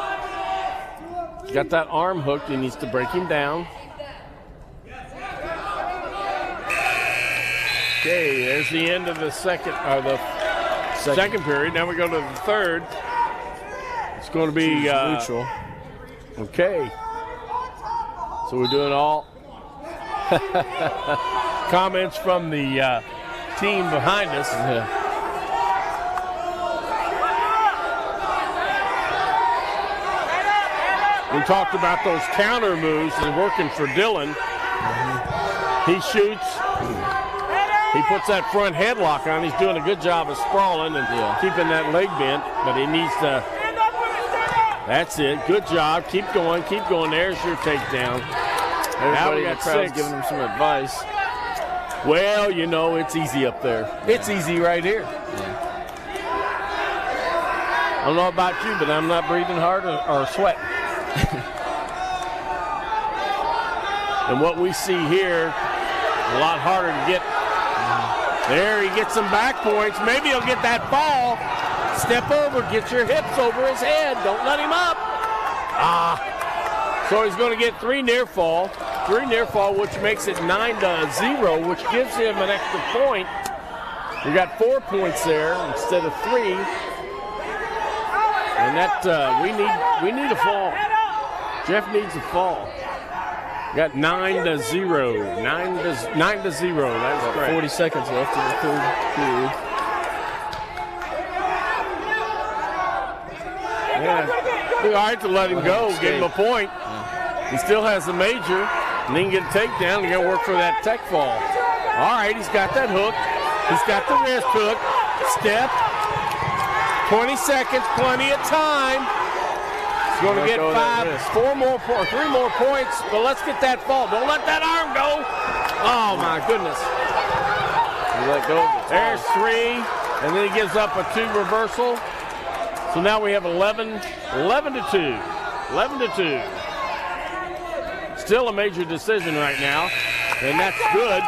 He's got that arm hooked. He needs to break him down. Okay, there's the end of the second period. Now we go to the third. It's going to be neutral. Okay. So we're doing all comments from the team behind us. Yeah. We talked about those counter moves that are working for Dylan. He shoots. He puts that front headlock on. He's doing a good job of sprawling and keeping that leg bent, but he needs to. That's it. Good job. Keep going. Keep going. There's your takedown. Now we got 6. Giving him some advice. Well, you know, it's easy up there. Yeah. It's easy right here. Yeah. I don't know about you, but I'm not breathing hard or sweating. And what we see here, a lot harder to get. There, he gets some back points. Maybe he'll get that fall. Step over, get your hips over his head. Don't let him up. So he's going to get 3 near fall. 3 near fall, which makes it 9-0, which gives him an extra point. We got 4 points there instead of 3. And that we need a fall. Jeff needs a fall. Got 9-0. 9-0. That's great. 40 seconds left in the third period. Yeah. Be all right to let him go, give him a point. Yeah. He still has the major, and he can get a takedown. He's going to work for that tech fall. All right, he's got that hook. He's got the wrist hook. Step. 20 seconds, plenty of time. He's going to get 3 more points, but let's get that fall. Don't let that arm go. Oh, my goodness. Let go of it. There's 3, and then he gives up a 2 reversal. So now we have 11-2. 11-2. Still a major decision right now, and that's good.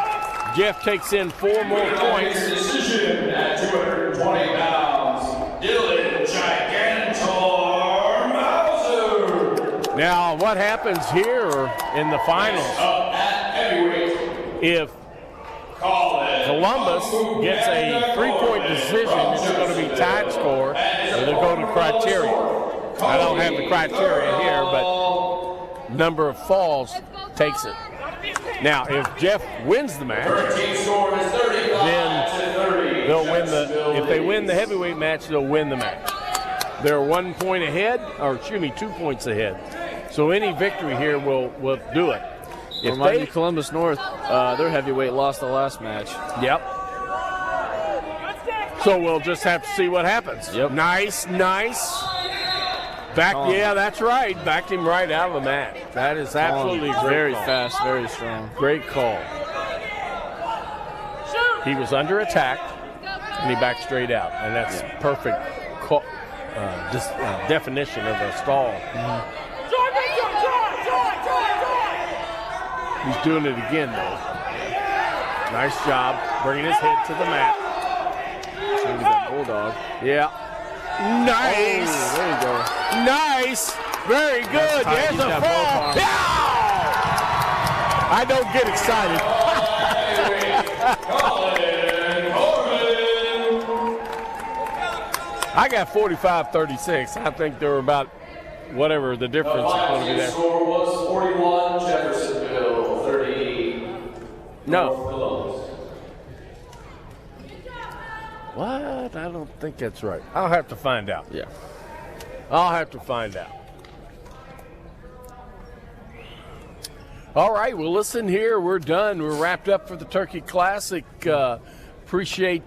Jeff takes in 4 more points. Decision at 220 pounds. Dylan Gigantor Mauser. Now, what happens here in the finals? Up at heavyweight. If Columbus gets a 3-point decision, it's going to be tied score, and they'll go to criteria. I don't have the criteria here, but number of falls takes it. Now, if Jeff wins the match, then they'll win if they win the heavyweight match, they'll win the match. They're 1 point ahead, or excuse me, 2 points ahead. So any victory here will do it. If they Columbus North, their heavyweight lost the last match. Yep. So we'll just have to see what happens. Yep. Nice. Back, yeah, that's right. Backed him right out of the match. That is absolutely great. Very call. fast, very strong. Great call. He was under attack, and he backed straight out, and that's perfect definition of a stall. He's doing it again, though. Nice job bringing his head to the mat. Look at that bulldog. Yeah. Nice. Oh, there you go. Nice. Very good. There's a fall. Yeah! I don't get excited. I got 45-36. I think they were about whatever the difference is going to be there. The score was 41, Jeffersonville 30. No. Columbus. What? I don't think that's right. I'll have to find out. Yeah. I'll have to find out. All right, well, listen here. We're done. We're wrapped up for the Turkey Classic. Appreciate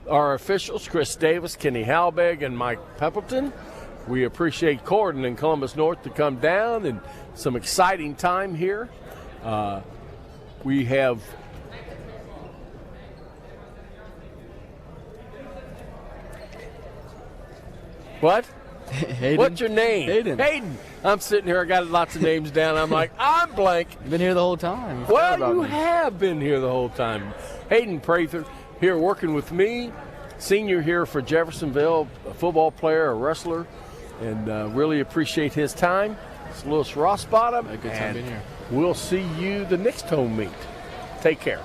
our officials, Chris Davis, Kenny Halbeg, and Mike Peppleton. We appreciate Corden and Columbus North to come down, and some exciting time here. We have what? Hayden. What's your name? Hayden. Hayden. I'm sitting here. I got lots of names down. I'm like, I'm blank. You've been here the whole time. You forgot Well, about you me. have been here the whole time. Hayden Prather here working with me, senior here for Jeffersonville, a football player, a wrestler, and really appreciate his time. It's Lewis Rossbottom. Had a good time being here. We'll see you the next home meet. Take care.